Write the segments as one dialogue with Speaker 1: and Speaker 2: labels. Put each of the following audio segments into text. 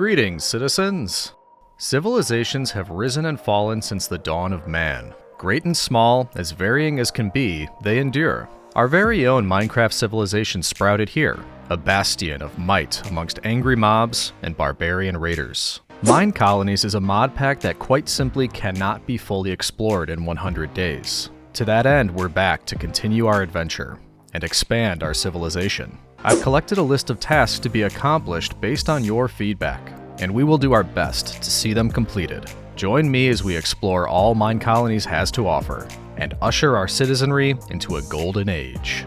Speaker 1: Greetings, citizens! Civilizations have risen and fallen since the dawn of man. Great and small, as varying as can be, they endure. Our very own Minecraft civilization sprouted here, a bastion of might amongst angry mobs and barbarian raiders. Minecolonies is a mod pack that quite simply cannot be fully explored in 100 days. To that end, we're back to continue our adventure and expand our civilization. I've collected a list of tasks to be accomplished based on your feedback, and we will do our best to see them completed. Join me as we explore all Minecolonies has to offer, and usher our citizenry into a golden age.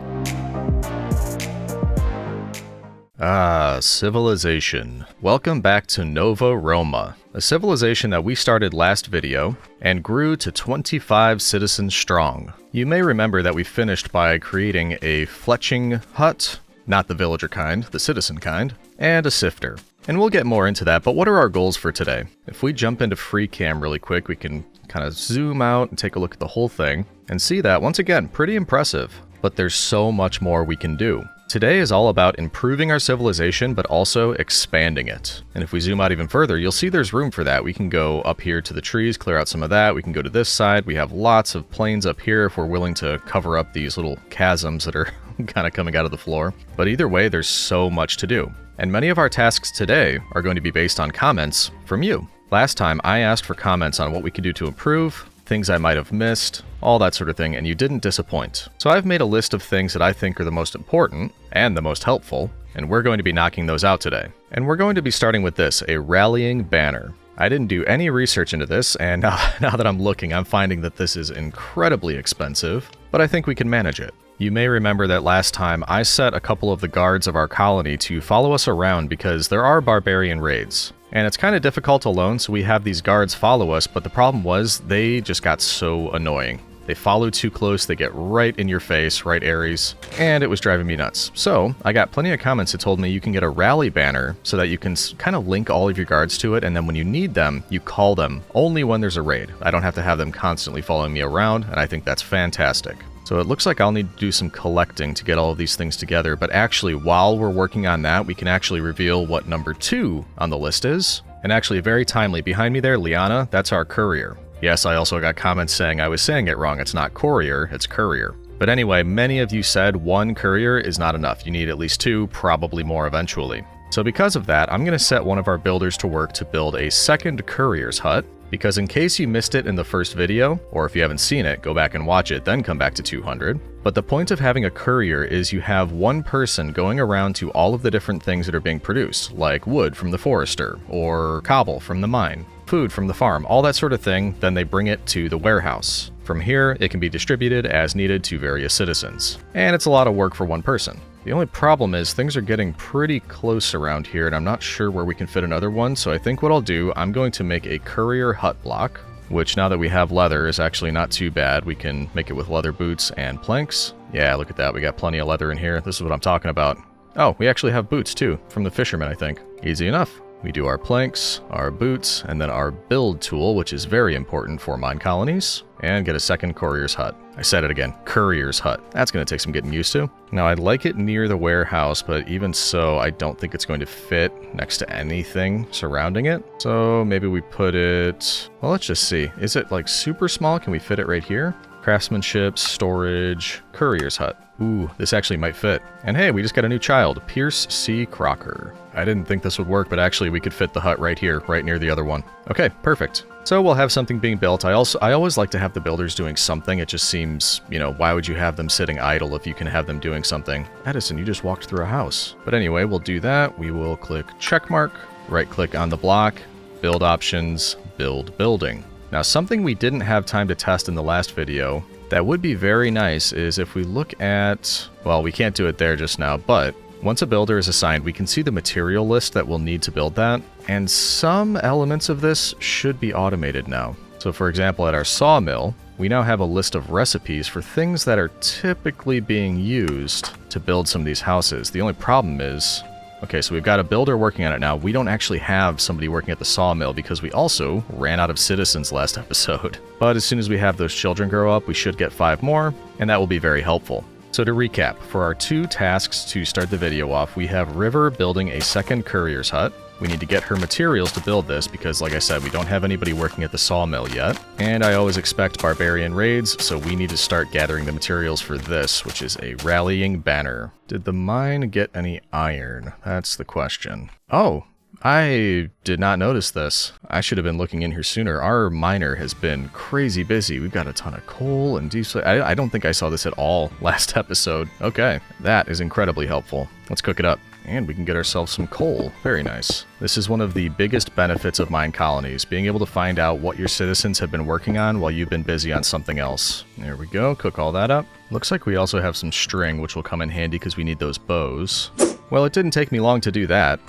Speaker 1: Civilization. Welcome back to Nova Roma, a civilization that we started last video and grew to 25 citizens strong. You may remember that we finished by creating a fletching hut, not the villager kind, the citizen kind, and a sifter. And we'll get more into that, but what are our goals for today? If we jump into free cam really quick, we can kind of zoom out and take a look at the whole thing and see that, once again, pretty impressive. But there's so much more we can do. Today is all about improving our civilization, but also expanding it. And if we zoom out even further, you'll see there's room for that. We can go up here to the trees, clear out some of that. We can go to this side. We have lots of plains up here if we're willing to cover up these little chasms that are kind of coming out of the floor. But either way, there's so much to do. And many of our tasks today are going to be based on comments from you. Last time, I asked for comments on what we could do to improve, things I might have missed, all that sort of thing, and you didn't disappoint. So I've made a list of things that I think are the most important and the most helpful, and we're going to be knocking those out today. And we're going to be starting with this, a rallying banner. I didn't do any research into this, and now that I'm looking, I'm finding that this is incredibly expensive, but I think we can manage it. You may remember that last time I set a couple of the guards of our colony to follow us around because there are barbarian raids. And it's kind of difficult alone, so we have these guards follow us, but the problem was they just got so annoying. They follow too close, they get right in your face, right Aries, and it was driving me nuts. So I got plenty of comments that told me you can get a rally banner so that you can kind of link all of your guards to it, and then when you need them, you call them only when there's a raid. I don't have to have them constantly following me around, and I think that's fantastic. So it looks like I'll need to do some collecting to get all of these things together, but actually while we're working on that, we can actually reveal what number 2 on the list is. And actually very timely, behind me there, Liana, that's our courier. Yes, I also got comments saying I was saying it wrong. It's not courier, it's courier. But anyway, many of you said 1 courier is not enough. You need at least 2, probably more eventually. So because of that, I'm going to set one of our builders to work to build a second courier's hut, because in case you missed it in the first video, or if you haven't seen it, go back and watch it, then come back to 200. But the point of having a courier is you have one person going around to all of the different things that are being produced, like wood from the forester, or cobble from the mine, food from the farm, all that sort of thing, then they bring it to the warehouse. From here, it can be distributed as needed to various citizens. And it's a lot of work for one person. The only problem is things are getting pretty close around here, and I'm not sure where we can fit another one, so I think what I'll do, I'm going to make a courier hut block, which now that we have leather is actually not too bad. We can make it with leather boots and planks. Yeah, look at that, we got plenty of leather in here. This is what I'm talking about. Oh, we actually have boots too, from the fishermen, I think. Easy enough. We do our planks, our boots, and then our build tool, which is very important for Minecolonies, and get a second courier's hut. I said it again, courier's hut. That's going to take some getting used to. Now, I'd like it near the warehouse, but even so, I don't think it's going to fit next to anything surrounding it. So maybe we put it, well, let's just see. Is it like super small? Can we fit it right here? Craftsmanship, storage, courier's hut. Ooh, this actually might fit. And hey, we just got a new child, Pierce C. Crocker. I didn't think this would work, but actually we could fit the hut right here, right near the other one. Okay, perfect. So we'll have something being built. I always like to have the builders doing something. It just seems, why would you have them sitting idle if you can have them doing something? Edison, you just walked through a house. But anyway, we'll do that. We will click check mark, right click on the block, build options, build building. Now, something we didn't have time to test in the last video that would be very nice is if we look at, well, we can't do it there just now, but once a builder is assigned, we can see the material list that we'll need to build that, and some elements of this should be automated now. So for example, at our sawmill, we now have a list of recipes for things that are typically being used to build some of these houses. The only problem is, okay, so we've got a builder working on it now. We don't actually have somebody working at the sawmill because we also ran out of citizens last episode. But as soon as we have those children grow up, we should get 5 more, and that will be very helpful. So to recap, for our 2 tasks to start the video off, we have River building a second courier's hut. We need to get her materials to build this because, like I said, we don't have anybody working at the sawmill yet. And I always expect barbarian raids, so we need to start gathering the materials for this, which is a rallying banner. Did the mine get any iron? That's the question. Oh, I did not notice this. I should have been looking in here sooner. Our miner has been crazy busy. We've got a ton of coal and diesel. I don't think I saw this at all last episode. Okay, that is incredibly helpful. Let's cook it up. And we can get ourselves some coal. Very nice. This is one of the biggest benefits of mine colonies, being able to find out what your citizens have been working on while you've been busy on something else. There we go, cook all that up. Looks like we also have some string, which will come in handy because we need those bows. Well, it didn't take me long to do that.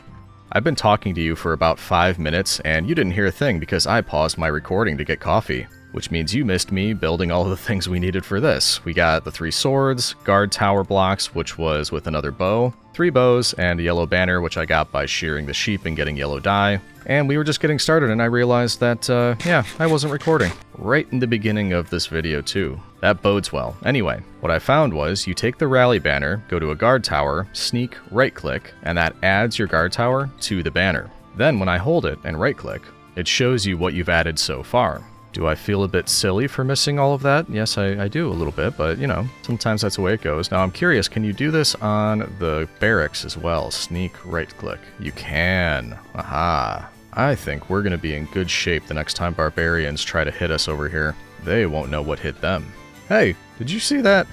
Speaker 1: I've been talking to you for about 5 minutes, and you didn't hear a thing because I paused my recording to get coffee. Which means you missed me building all of the things we needed for this. We got the 3 swords, guard tower blocks, which was with another bow, 3 bows, and a yellow banner, which I got by shearing the sheep and getting yellow dye. And we were just getting started, and I realized that, yeah, I wasn't recording. Right in the beginning of this video, too. That bodes well. Anyway, what I found was you take the rally banner, go to a guard tower, sneak, right-click, and that adds your guard tower to the banner. Then when I hold it and right-click, it shows you what you've added so far. Do I feel a bit silly for missing all of that? Yes, I do a little bit, but, you know, sometimes that's the way it goes. Now, I'm curious, can you do this on the barracks as well? Sneak, right-click. You can. Aha. I think we're going to be in good shape the next time barbarians try to hit us over here. They won't know what hit them. Hey, did you see that?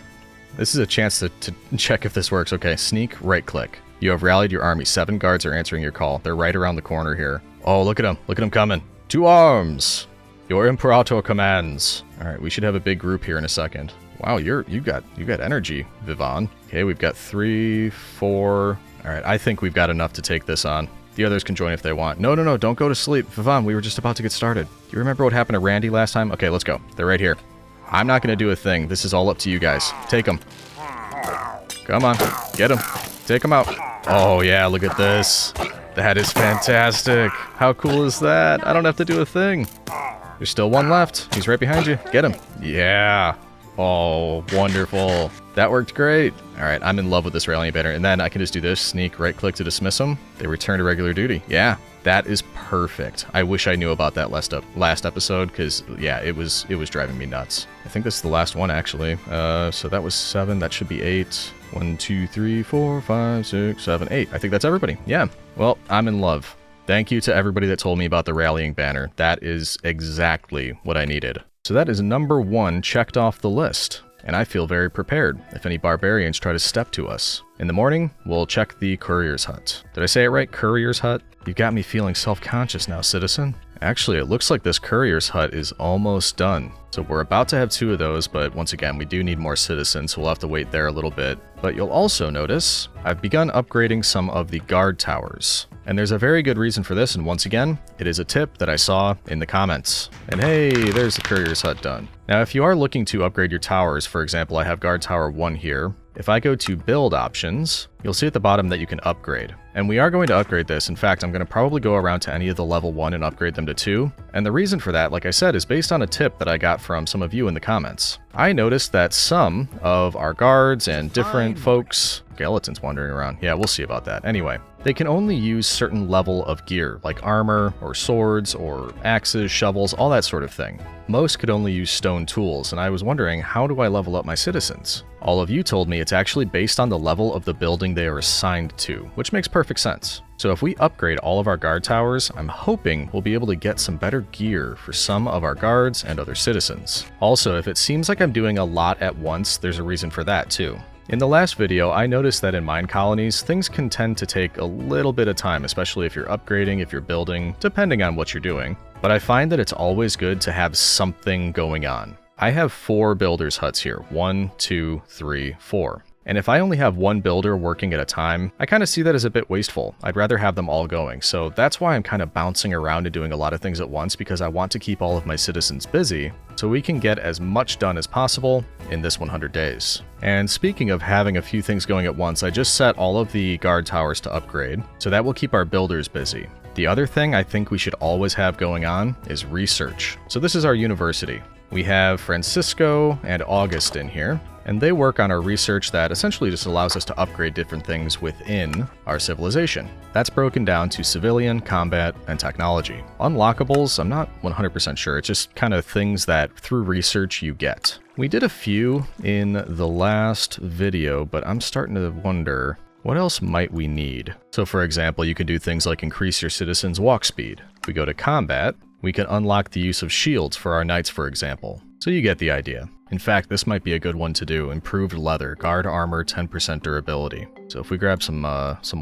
Speaker 1: This is a chance to check if this works. Okay, sneak, right-click. You have rallied your army. 7 guards are answering your call. They're right around the corner here. Oh, look at them. Look at them coming. To arms! Your Imperator commands. All right, we should have a big group here in a second. Wow, you got energy, Vivan. Okay, we've got 3, 4. All right, I think we've got enough to take this on. The others can join if they want. No, don't go to sleep. Vivan, we were just about to get started. Do you remember what happened to Randy last time? Okay, let's go. They're right here. I'm not going to do a thing. This is all up to you guys. Take them. Come on, get them. Take them out. Oh, yeah, look at this. That is fantastic. How cool is that? I don't have to do a thing. There's still one left. He's right behind you. Get him. Yeah. Oh, wonderful. That worked great. All right, I'm in love with this rallying banner. And then I can just do this, sneak, right-click to dismiss them. They return to regular duty. Yeah, that is perfect. I wish I knew about that last episode because, yeah, it was driving me nuts. I think this is the last one, actually. So that was 7. That should be 8. 1, 2, 3, 4, 5, 6, 7, 8. I think that's everybody. Yeah. Well, I'm in love. Thank you to everybody that told me about the rallying banner. That is exactly what I needed. So that is number 1 checked off the list. And I feel very prepared if any barbarians try to step to us. In the morning, we'll check the courier's hut. Did I say it right? Courier's hut? You've got me feeling self-conscious now, citizen. Actually, it looks like this courier's hut is almost done. So we're about to have 2 of those, but once again, we do need more citizens, so we'll have to wait there a little bit. But you'll also notice I've begun upgrading some of the guard towers. And there's a very good reason for this, and once again, it is a tip that I saw in the comments. And hey, there's the courier's hut done. Now, if you are looking to upgrade your towers, for example, I have guard tower 1 here. If I go to build options, you'll see at the bottom that you can upgrade. And we are going to upgrade this. In fact, I'm going to probably go around to any of the level 1 and upgrade them to 2. And the reason for that, like I said, is based on a tip that I got from some of you in the comments. I noticed that some of our guards and different folks, skeletons wandering around. Yeah, we'll see about that. Anyway, they can only use certain level of gear, like armor or swords or axes, shovels, all that sort of thing. Most could only use stone tools, and I was wondering, how do I level up my citizens? All of you told me it's actually based on the level of the building they are assigned to, which makes perfect sense. So if we upgrade all of our guard towers, I'm hoping we'll be able to get some better gear for some of our guards and other citizens. Also, if it seems like I'm doing a lot at once, there's a reason for that too. In the last video, I noticed that in mine colonies, things can tend to take a little bit of time, especially if you're upgrading, if you're building, depending on what you're doing. But I find that it's always good to have something going on. I have 4 builders' huts here. 1, 2, 3, 4. And if I only have 1 builder working at a time, I kind of see that as a bit wasteful. I'd rather have them all going. So that's why I'm kind of bouncing around and doing a lot of things at once, because I want to keep all of my citizens busy so we can get as much done as possible in this 100 days. And speaking of having a few things going at once, I just set all of the guard towers to upgrade, so that will keep our builders busy. The other thing I think we should always have going on is research. So this is our university. We have Francisco and August in here. and they work on our research that essentially just allows us to upgrade different things within our civilization. That's broken down to civilian, combat, and technology. Unlockables, I'm not 100% sure. It's just kind of things that through research you get. We did a few in the last video, but I'm starting to wonder, what else might we need? So for example, you can do things like increase your citizens' walk speed. If we go to combat, we can unlock the use of shields for our knights, for example. So you get the idea. In fact, this might be a good one to do. Improved leather, guard armor, 10% durability. So if we grab some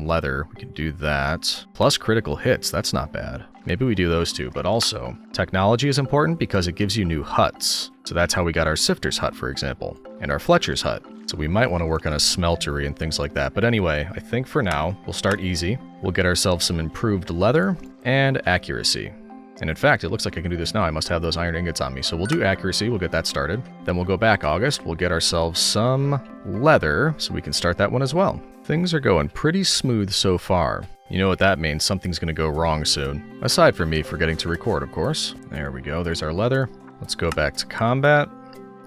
Speaker 1: leather, we can do that. Plus critical hits, that's not bad. Maybe we do those two, but also technology is important because it gives you new huts. So that's how we got our Sifter's hut, for example, and our Fletcher's hut. So we might want to work on a smeltery and things like that. But anyway, I think for now, we'll start easy. We'll get ourselves some improved leather and accuracy. And in fact, it looks like I can do this now. I must have those iron ingots on me. So we'll do accuracy. We'll get that started. Then we'll go back August. We'll get ourselves some leather so we can start that one as well. Things are going pretty smooth so far. You know what that means. Something's going to go wrong soon. Aside from me forgetting to record, of course. There we go. There's our leather. Let's go back to combat.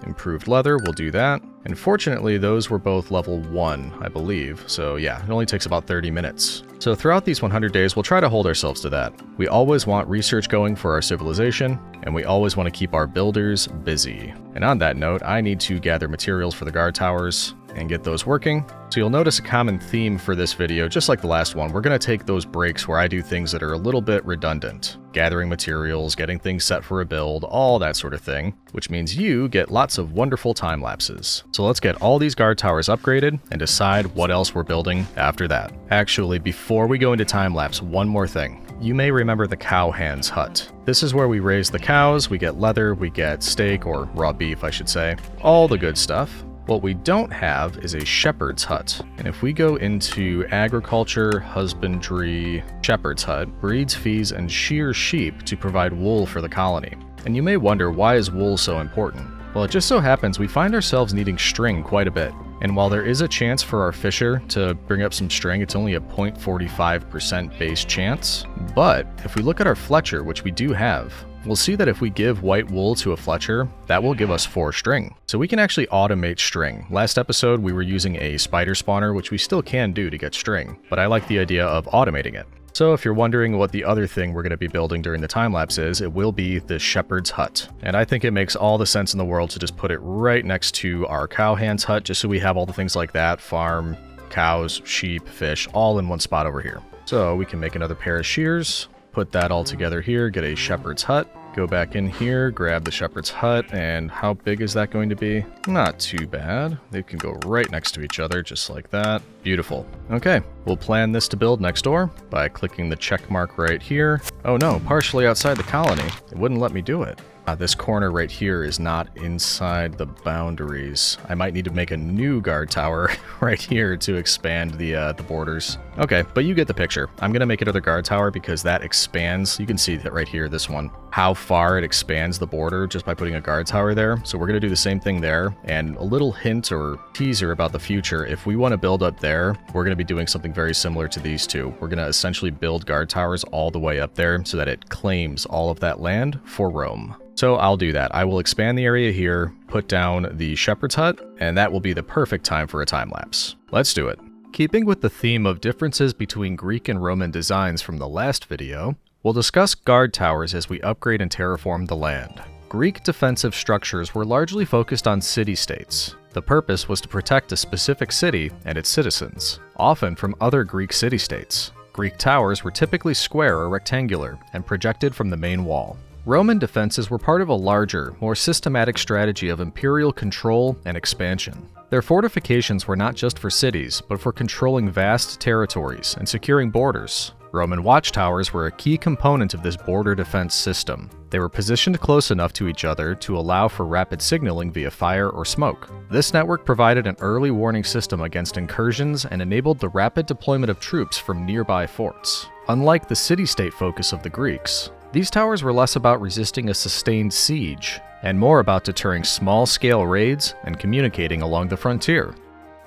Speaker 1: Improved leather. We'll do that. And fortunately, those were both level 1, I believe. So yeah, it only takes about 30 minutes. So throughout these 100 days, we'll try to hold ourselves to that. We always want research going for our civilization, and we always want to keep our builders busy. And on that note, I need to gather materials for the guard towers and get those working. So you'll notice a common theme for this video, just like the last one. We're going to take those breaks where I do things that are a little bit redundant. Gathering materials, getting things set for a build, all that sort of thing, which means you get lots of wonderful time lapses. So let's get all these guard towers upgraded and decide what else we're building after that. Actually, before we go into time lapse, one more thing. You may remember the cowhand's hut. This is where we raise the cows, we get leather, we get steak, or raw beef, I should say. All the good stuff. What we don't have is a shepherd's hut. And if we go into agriculture, husbandry, shepherd's hut, breeds, feeds, and shears sheep to provide wool for the colony. And you may wonder, why is wool so important? Well, it just so happens we find ourselves needing string quite a bit. And while there is a chance for our fisher to bring up some string, it's only a 0.45% base chance. But if we look at our Fletcher, which we do have, we'll see that if we give white wool to a Fletcher, that will give us 4 string. So we can actually automate string. Last episode, we were using a spider spawner, which we still can do to get string, but I like the idea of automating it. So if you're wondering what the other thing we're going to be building during the time-lapse is, it will be the shepherd's hut. And I think it makes all the sense in the world to just put it right next to our cowhand's hut, just so we have all the things like that, farm, cows, sheep, fish, all in one spot over here. So we can make another pair of shears, put that all together here, get a shepherd's hut, go back in here, grab the shepherd's hut, and how big is that going to be? Not too bad. They can go right next to each other, just like that. Beautiful. Okay, we'll plan this to build next door by clicking the check mark right here. Oh no, partially outside the colony. It wouldn't let me do it. This corner right here is not inside the boundaries. I might need to make a new guard tower right here to expand the borders. Okay, but you get the picture. I'm gonna make another guard tower because that expands. You can see that right here, this one, how far it expands the border just by putting a guard tower there. So we're gonna do the same thing there. And a little hint or teaser about the future, if we wanna build up there, we're gonna be doing something very similar to these two. We're gonna essentially build guard towers all the way up there so that it claims all of that land for Rome. So I'll do that. I will expand the area here, put down the shepherd's hut, and that will be the perfect time for a time lapse. Let's do it. Keeping with the theme of differences between Greek and Roman designs from the last video, we'll discuss guard towers as we upgrade and terraform the land. Greek defensive structures were largely focused on city-states. The purpose was to protect a specific city and its citizens, often from other Greek city-states. Greek towers were typically square or rectangular and projected from the main wall. Roman defenses were part of a larger, more systematic strategy of imperial control and expansion. Their fortifications were not just for cities, but for controlling vast territories and securing borders. Roman watchtowers were a key component of this border defense system. They were positioned close enough to each other to allow for rapid signaling via fire or smoke. This network provided an early warning system against incursions and enabled the rapid deployment of troops from nearby forts. Unlike the city-state focus of the Greeks, these towers were less about resisting a sustained siege, and more about deterring small-scale raids and communicating along the frontier.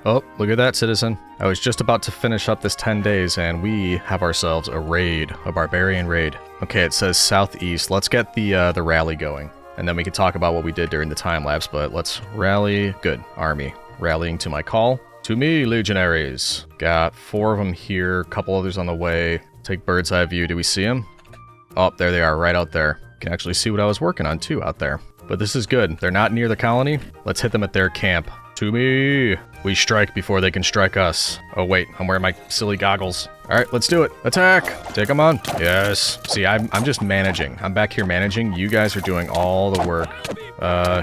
Speaker 1: Oh, look at that, citizen. I was just about to finish up this 10 days, and we have ourselves a raid, a barbarian raid. Okay, it says southeast. Let's get the rally going, and then we can talk about what we did during the time lapse, but let's rally. Good, army. rallying to my call. To me, legionaries. Got 4 of them here, a couple others on the way. Take bird's eye view. Do we see them? Oh, there they are, right out there. You can actually see what I was working on too out there. But this is good. They're not near the colony. Let's hit them at their camp. To me. We strike before they can strike us. Oh wait, I'm wearing my silly goggles. All right, let's do it. Attack! Take them on. Yes. See, I'm just managing. I'm back here managing. You guys are doing all the work.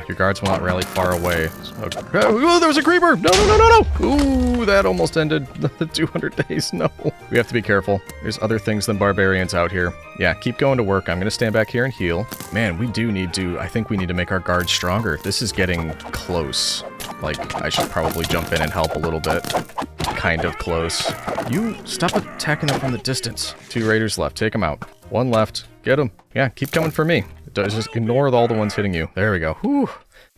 Speaker 1: Your guards will not rally far away. Okay. Oh, there's a creeper! No, no, no, no, no! Ooh, that almost ended the 200 days. No. We have to be careful. There's other things than barbarians out here. Yeah, keep going to work. I'm gonna stand back here and heal. Man, we do need to... I think we need to make our guards stronger. This is getting close. Like, I should probably jump in and help a little bit. Kind of close. You stop attacking them from the distance. 2 raiders left. Take them out. 1 left. Get them. Yeah, keep coming for me. Just ignore all the ones hitting you. There we go. Whew.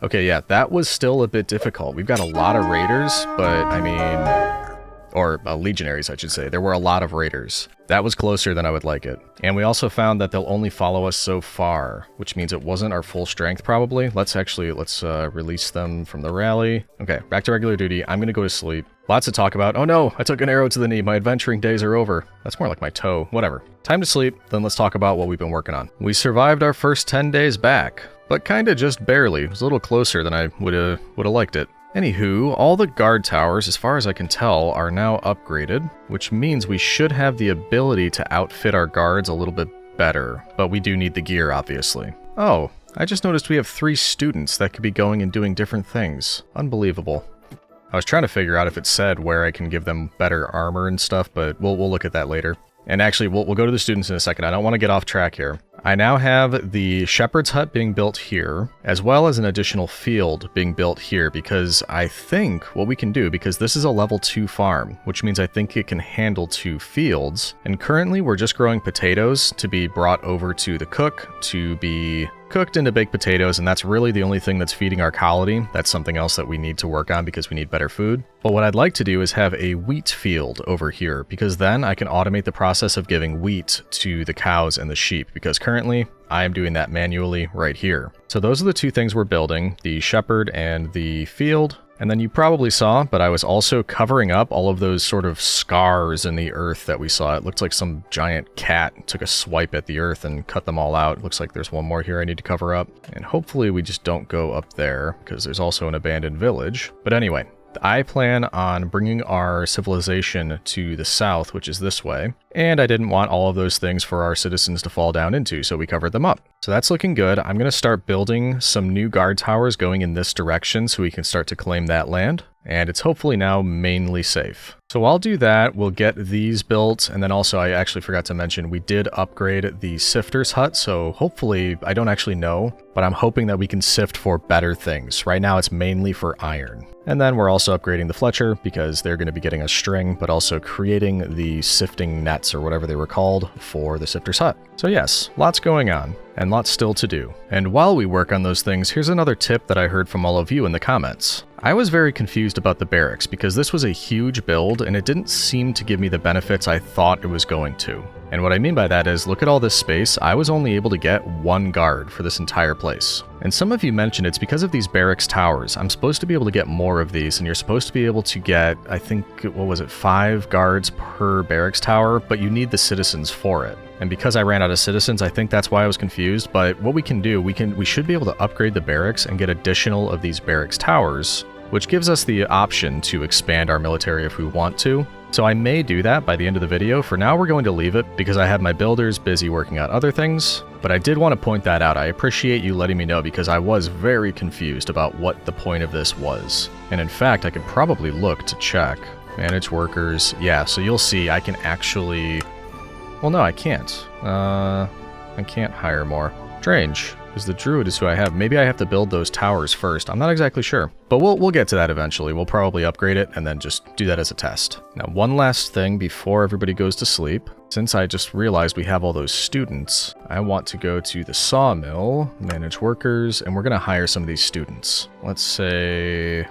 Speaker 1: Okay, yeah, that was still a bit difficult. We've got a lot of raiders, but I mean... Or legionaries, I should say. There were a lot of raiders. That was closer than I would like it. And we also found that they'll only follow us so far, which means it wasn't our full strength, probably. Let's release them from the rally. Okay, back to regular duty. I'm gonna go to sleep. Lots to talk about. Oh no, I took an arrow to the knee. My adventuring days are over. That's more like my toe. Whatever. Time to sleep. Then let's talk about what we've been working on. We survived our first 10 days back, but kinda just barely. It was a little closer than I would've liked it. Anywho, all the guard towers, as far as I can tell, are now upgraded, which means we should have the ability to outfit our guards a little bit better, but we do need the gear, obviously. Oh, I just noticed we have 3 students that could be going and doing different things. Unbelievable. I was trying to figure out if it said where I can give them better armor and stuff, but we'll look at that later. And actually, we'll go to the students in a second. I don't want to get off track here. I now have the shepherd's hut being built here, as well as an additional field being built here, because I think what we can do, because this is a level 2 farm, which means I think it can handle 2 fields, and currently we're just growing potatoes to be brought over to the cook, to be cooked into baked potatoes, and that's really the only thing that's feeding our colony. That's something else that we need to work on because we need better food. But what I'd like to do is have a wheat field over here, because then I can automate the process of giving wheat to the cows and the sheep, because currently I am doing that manually right here. So those are the 2 things we're building, the shepherd and the field. And then you probably saw, but I was also covering up all of those sort of scars in the earth that we saw. It looked like some giant cat took a swipe at the earth and cut them all out. Looks like there's one more here I need to cover up. And hopefully we just don't go up there, because there's also an abandoned village. But anyway, I plan on bringing our civilization to the south, which is this way. And I didn't want all of those things for our citizens to fall down into, so we covered them up. So that's looking good. I'm going to start building some new guard towers going in this direction so we can start to claim that land. And it's hopefully now mainly safe. So I'll do that. We'll get these built. And then also, I actually forgot to mention, we did upgrade the sifter's hut. So hopefully, I don't actually know, but I'm hoping that we can sift for better things. Right now, it's mainly for iron. And then we're also upgrading the Fletcher because they're going to be getting a string, but also creating the sifting nets or whatever they were called for the sifter's hut. So yes, lots going on and lots still to do. And while we work on those things, here's another tip that I heard from all of you in the comments. I was very confused about the barracks because this was a huge build and it didn't seem to give me the benefits I thought it was going to. And what I mean by that is, look at all this space, I was only able to get 1 guard for this entire place. And some of you mentioned it's because of these barracks towers. I'm supposed to be able to get more of these, and you're supposed to be able to get, I think, what was it, 5 guards per barracks tower, but you need the citizens for it. And because I ran out of citizens, I think that's why I was confused, but what we can do, we should be able to upgrade the barracks and get additional of these barracks towers, which gives us the option to expand our military if we want to. So I may do that by the end of the video. For now, we're going to leave it because I have my builders busy working on other things. But I did want to point that out. I appreciate you letting me know because I was very confused about what the point of this was. And in fact, I could probably look to check. Manage workers. Yeah, so you'll see I can actually... Well, no, I can't. I can't hire more. Strange. Because the druid is who I have. Maybe I have to build those towers first. I'm not exactly sure. But we'll get to that eventually. We'll probably upgrade it and then just do that as a test. Now, one last thing before everybody goes to sleep. Since I just realized we have all those students, I want to go to the sawmill, manage workers, and we're going to hire some of these students. Let's say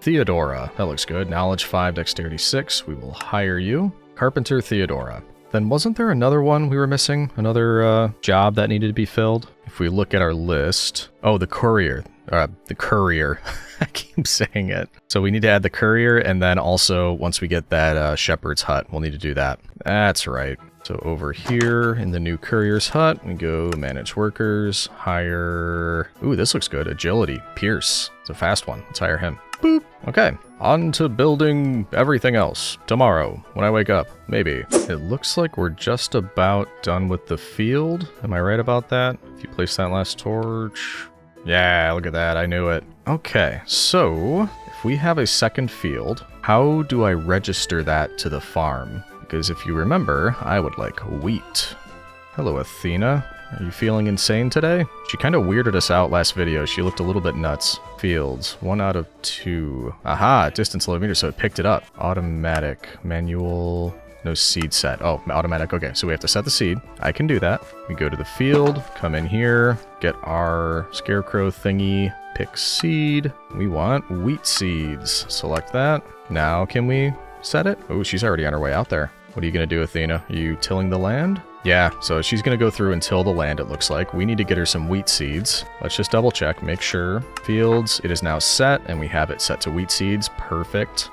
Speaker 1: Theodora. That looks good. Knowledge 5, dexterity 6. We will hire you. Carpenter Theodora. Then wasn't there another one we were missing? Another job that needed to be filled? If we look at our list... Oh, the courier. The courier. I keep saying it. So we need to add the courier, and then also once we get that shepherd's hut, we'll need to do that. That's right. So over here in the new courier's hut, we go manage workers, hire... Ooh, this looks good. Agility, Pierce. It's a fast one. Let's hire him. Boop. Okay, on to building everything else. Tomorrow, when I wake up, maybe. It looks like we're just about done with the field. Am I right about that? If you place that last torch... Yeah, look at that. I knew it. Okay, so if we have a second field, how do I register that to the farm? Because if you remember, I would like wheat. Hello, Athena. Are you feeling insane today? She kind of weirded us out last video. She looked a little bit nuts. Fields, 1 out of 2. Aha, distance low meter, so it picked it up. Automatic, manual, no seed set. Oh, automatic, okay, so we have to set the seed. I can do that. We go to the field, come in here, get our scarecrow thingy, pick seed. We want wheat seeds. Select that. Now can we set it? Oh, she's already on her way out there. What are you going to do, Athena? Are you tilling the land? Yeah, so she's going to go through and till the land, it looks like. We need to get her some wheat seeds. Let's just double check, make sure. Fields, it is now set, and we have it set to wheat seeds. Perfect.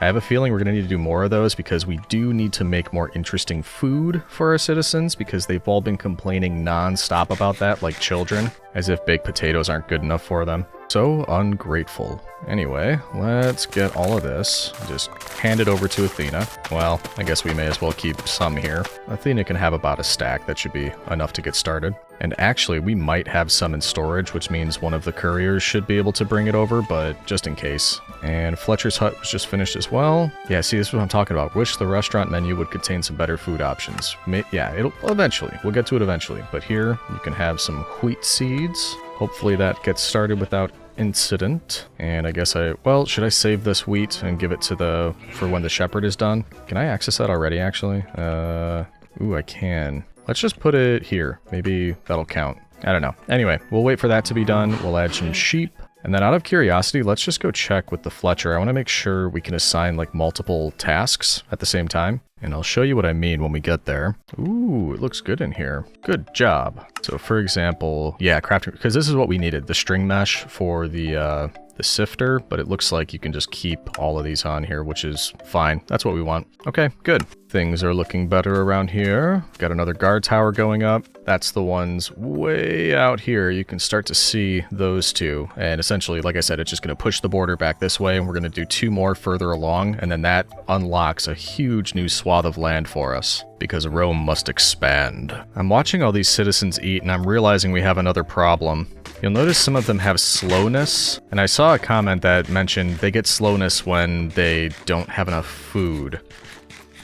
Speaker 1: I have a feeling we're going to need to do more of those because we do need to make more interesting food for our citizens because they've all been complaining non-stop about that like children, as if baked potatoes aren't good enough for them. So ungrateful. Anyway, let's get all of this. Just hand it over to Athena. Well, I guess we may as well keep some here. Athena can have about a stack. That should be enough to get started. And actually, we might have some in storage, which means one of the couriers should be able to bring it over, but just in case. And Fletcher's hut was just finished as well. Yeah, see, this is what I'm talking about. Wish the restaurant menu would contain some better food options. Yeah, it'll eventually. We'll get to it eventually. But here, you can have some wheat seeds. Hopefully that gets started without incident. And I guess well, should I save this wheat and give it to for when the shepherd is done? Can I access that already, actually? Ooh, I can. Let's just put it here. Maybe that'll count. I don't know. Anyway, we'll wait for that to be done. We'll add some sheep. And then out of curiosity, let's just go check with the Fletcher. I want to make sure we can assign like multiple tasks at the same time. And I'll show you what I mean when we get there. Ooh, it looks good in here. Good job. So for example, yeah, crafting, because this is what we needed, the string mesh for the sifter, but it looks like you can just keep all of these on here, which is fine. That's what we want. Okay, good. Things are looking better around here. Got another guard tower going up. That's the ones way out here. You can start to see those two. And essentially, like I said, it's just going to push the border back this way, and we're going to do 2 more further along, and then that unlocks a huge new swath of land for us, because Rome must expand. I'm watching all these citizens eat, and I'm realizing we have another problem. You'll notice some of them have slowness, and I saw a comment that mentioned they get slowness when they don't have enough food.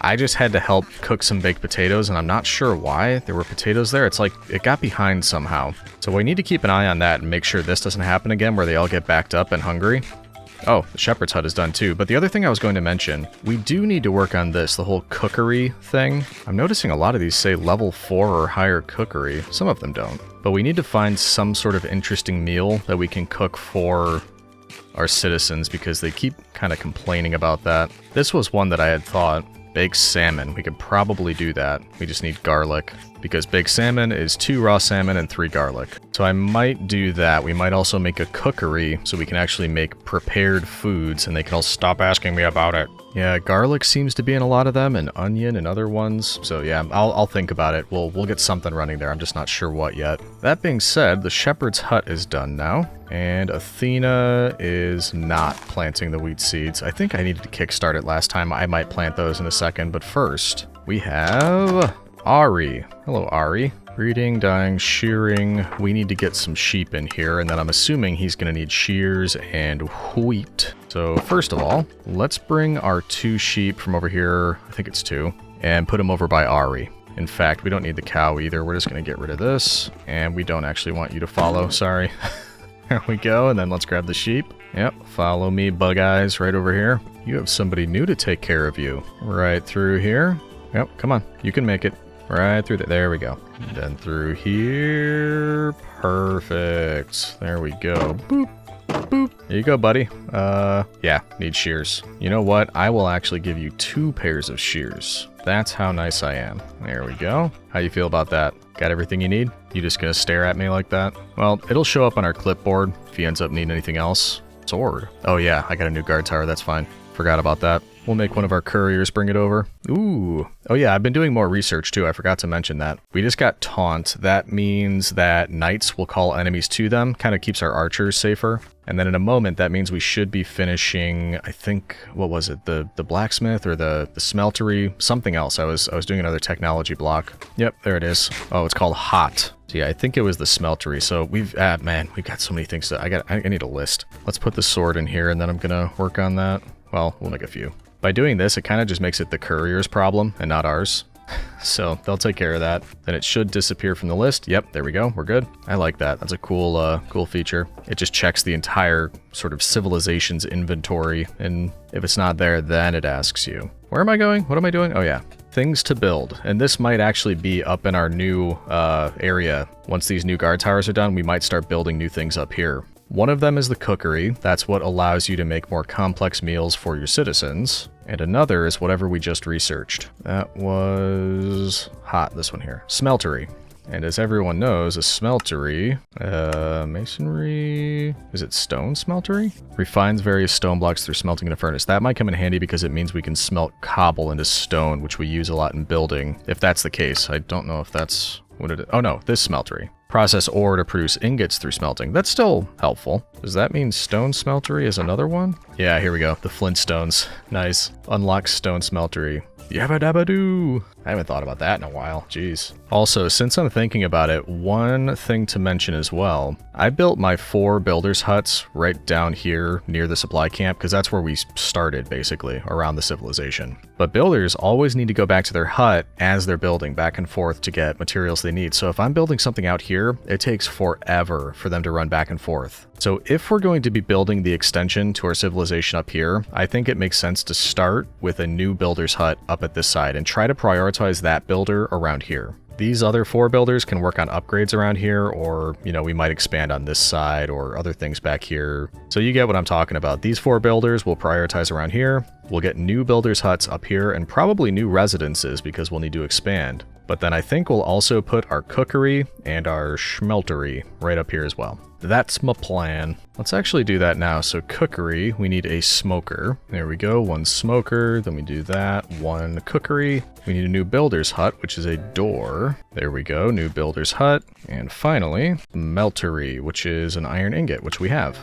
Speaker 1: I just had to help cook some baked potatoes, and I'm not sure why there were potatoes there. It's like it got behind somehow. So we need to keep an eye on that and make sure this doesn't happen again where they all get backed up and hungry. Oh, the shepherd's hut is done too. But the other thing I was going to mention, we do need to work on this, the whole cookery thing. I'm noticing a lot of these say level 4 or higher cookery. Some of them don't. But we need to find some sort of interesting meal that we can cook for our citizens because they keep kind of complaining about that. This was one that I had thought. Baked salmon. We could probably do that. We just need garlic because baked salmon is 2 raw salmon and 3 garlic. So I might do that. We might also make a cookery so we can actually make prepared foods and they can all stop asking me about it. Yeah, garlic seems to be in a lot of them, and onion and other ones. So yeah, I'll think about it. We'll get something running there. I'm just not sure what yet. That being said, the shepherd's hut is done now. And Athena is not planting the wheat seeds. I think I needed to kickstart it last time. I might plant those in a second. But first, we have Ari. Hello, Ari. Breeding, dyeing, shearing. We need to get some sheep in here, and then I'm assuming he's going to need shears and wheat. So first of all, let's bring our 2 sheep from over here, I think it's 2, and put them over by Ari. In fact, we don't need the cow either. We're just going to get rid of this, and we don't actually want you to follow, sorry. There we go, and then let's grab the sheep. Yep, follow me, bug eyes, right over here. You have somebody new to take care of you. Right through here. Yep, come on, you can make it. Right through there we go. And then through here. Perfect. There we go. Boop. Boop. There you go, buddy. Yeah, need shears. You know what? I will actually give you 2 pairs of shears. That's how nice I am. There we go. How you feel about that? Got everything you need? You just gonna stare at me like that? Well, it'll show up on our clipboard if he ends up needing anything else. Sword. Oh yeah, I got a new guard tower. That's fine. Forgot about that. We'll make one of our couriers bring it over. Ooh. Oh yeah, I've been doing more research too. I forgot to mention that. We just got taunt. That means that knights will call enemies to them. Kind of keeps our archers safer. And then in a moment, that means we should be finishing, I think, what was it? The blacksmith or the smeltery? Something else. I was doing another technology block. Yep, there it is. Oh, it's called hot. So yeah, I think it was the smeltery. So we've, man, we've got so many things to, I need a list. Let's put the sword in here and then I'm gonna work on that. Well, we'll make a few. By doing this, it kind of just makes it the courier's problem and not ours. So they'll take care of that. Then it should disappear from the list. Yep, there we go. We're good. I like that. That's a cool, cool feature. It just checks the entire sort of civilization's inventory. And if it's not there, then it asks you. Where am I going? What am I doing? Oh yeah. Things to build. And this might actually be up in our new area. Once these new guard towers are done, we might start building new things up here. One of them is the cookery. That's what allows you to make more complex meals for your citizens. And another is whatever we just researched. That was hot, this one here. Smeltery. And as everyone knows, a smeltery, masonry, is it stone smeltery? Refines various stone blocks through smelting in a furnace. That might come in handy because it means we can smelt cobble into stone, which we use a lot in building, if that's the case. I don't know if that's what it is. Oh no, this smeltery. Process ore to produce ingots through smelting. That's still helpful. Does that mean stone smeltery is another one? Yeah, here we go. The flintstones. Nice. Unlock stone smeltery. Yabba dabba doo. I haven't thought about that in a while. Jeez. Also, since I'm thinking about it, one thing to mention as well. I built my 4 builders' huts right down here near the supply camp because that's where we started, basically, around the civilization. But builders always need to go back to their hut as they're building back and forth to get materials they need. So if I'm building something out here, it takes forever for them to run back and forth. So if we're going to be building the extension to our civilization up here, I think it makes sense to start with a new builder's hut up at this side and try to prioritize that builder around here. These other 4 builders can work on upgrades around here, or, you know, we might expand on this side or other things back here. So you get what I'm talking about. These 4 builders will prioritize around here. We'll get new builders' huts up here and probably new residences because we'll need to expand. But then I think we'll also put our cookery and our schmeltery right up here as well. That's my plan. Let's actually do that now. So cookery, we need a smoker. There we go, 1 smoker, then we do that, 1 cookery. We need a new builder's hut, which is a door. There we go, new builder's hut. And finally, meltery, which is an iron ingot, which we have.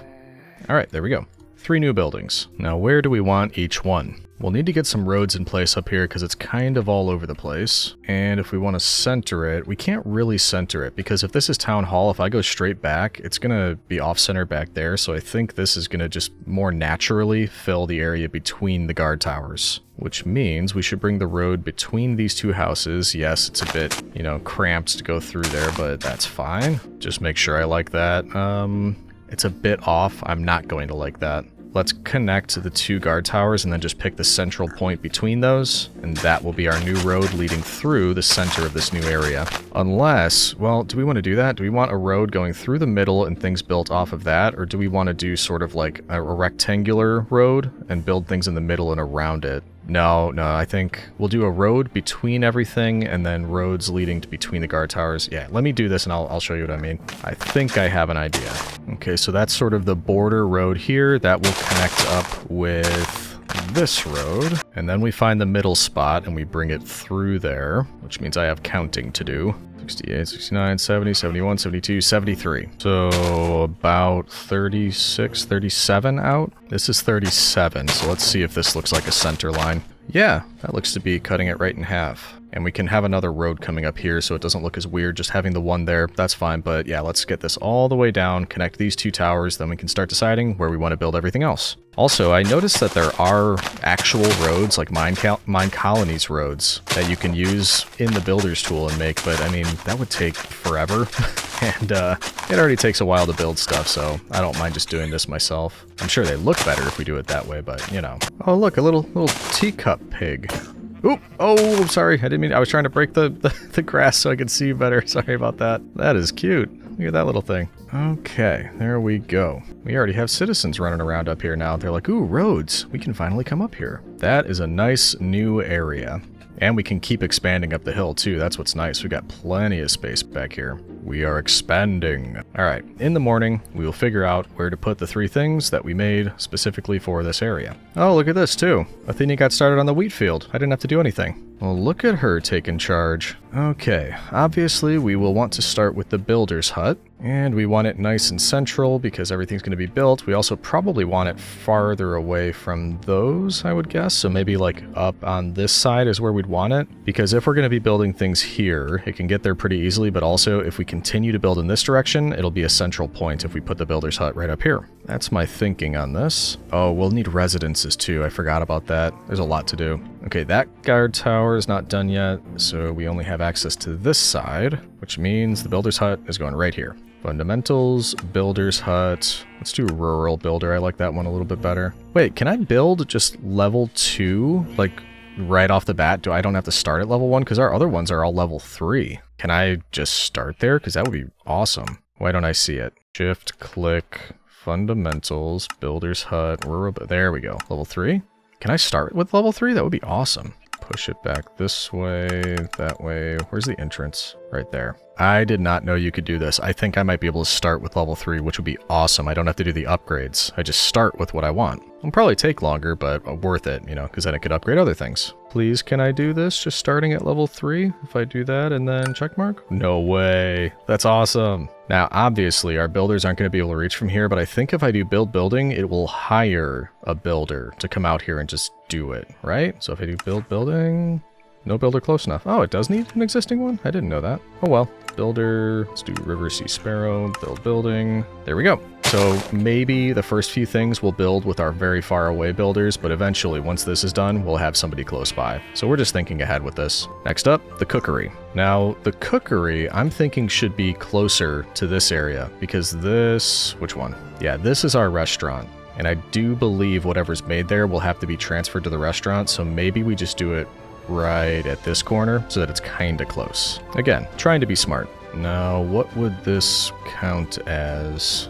Speaker 1: All right, there we go. 3 new buildings. Now where do we want each one? We'll need to get some roads in place up here because it's kind of all over the place. And if we want to center it, we can't really center it because if this is town hall, if I go straight back, it's going to be off center back there. So I think this is going to just more naturally fill the area between the guard towers, which means we should bring the road between these 2 houses. Yes, it's a bit, you know, cramped to go through there, but that's fine. Just make sure I like that. It's a bit off. I'm not going to like that. Let's connect the 2 guard towers and then just pick the central point between those, and that will be our new road leading through the center of this new area. Unless, well, do we want to do that? Do we want a road going through the middle and things built off of that, or do we want to do sort of like a rectangular road and build things in the middle and around it? No, I think we'll do a road between everything and then roads leading to between the guard towers. Yeah, let me do this and I'll show you what I mean. I think I have an idea. Okay, so that's sort of the border road here. That will connect up with this road. And then we find the middle spot and we bring it through there, which means I have counting to do. 68, 69, 70, 71, 72, 73. So about 36, 37 out. This is 37, so let's see if this looks like a center line. Yeah, that looks to be cutting it right in half. And we can have another road coming up here so it doesn't look as weird just having the one there. That's fine, but yeah, let's get this all the way down, connect these 2 towers, then we can start deciding where we want to build everything else. Also, I noticed that there are actual roads, like Minecolonies roads, that you can use in the builder's tool and make, but I mean, that would take forever. And it already takes a while to build stuff, so I don't mind just doing this myself. I'm sure they look better if we do it that way, but you know. Oh look, a little teacup pig. Oop! Oh, I'm sorry. I didn't mean. I was trying to break the grass so I could see better. Sorry about that. That is cute. Look at that little thing. Okay, there we go. We already have citizens running around up here now. They're like, ooh, roads. We can finally come up here. That is a nice new area. And we can keep expanding up the hill too. That's what's nice. We've got plenty of space back here. We are expanding. All right, in the morning, we will figure out where to put the 3 things that we made specifically for this area. Oh, look at this too. Athena got started on the wheat field. I didn't have to do anything. Well, look at her taking charge. Okay, obviously we will want to start with the builder's hut. And we want it nice and central because everything's going to be built. We also probably want it farther away from those, I would guess. So maybe like up on this side is where we'd want it. Because if we're going to be building things here, it can get there pretty easily. But also if we continue to build in this direction, it'll be a central point if we put the builder's hut right up here. That's my thinking on this. Oh, we'll need residences too. I forgot about that. There's a lot to do. Okay, that guard tower is not done yet. So we only have access to this side, which means the builder's hut is going right here. Fundamentals, builder's hut. Let's do rural builder. I like that one a little bit better. Wait, can I build just level 2, like right off the bat? I don't have to start at level 1 because our other ones are all level 3. Can I just start there? Because that would be awesome. Why don't I see it? Shift, click, fundamentals, builder's hut, rural. There we go. Level 3. Can I start with level 3? That would be awesome. Push it back this way, that way. Where's the entrance? Right there. I did not know you could do this. I think I might be able to start with level 3, which would be awesome. I don't have to do the upgrades. I just start with what I want. It'll probably take longer, but worth it, you know, because then I could upgrade other things. Please, can I do this just starting at level 3? If I do that and then check mark? No way. That's awesome. Now, obviously, our builders aren't going to be able to reach from here, but I think if I do build building, it will hire a builder to come out here and just do it, right? So if I do build building, no builder close enough. Oh, it does need an existing one? I didn't know that. Oh well. Builder, let's do River Sea Sparrow, build building. There we go. So maybe the first few things we'll build with our very far away builders, but eventually once this is done, we'll have somebody close by. So we're just thinking ahead with this. Next up, the cookery. Now, the cookery, I'm thinking should be closer to this area because this, which one? Yeah, this is our restaurant. And I do believe whatever's made there will have to be transferred to the restaurant. So maybe we just do it right at this corner so that it's kind of close. Again, trying to be smart. Now, what would this count as?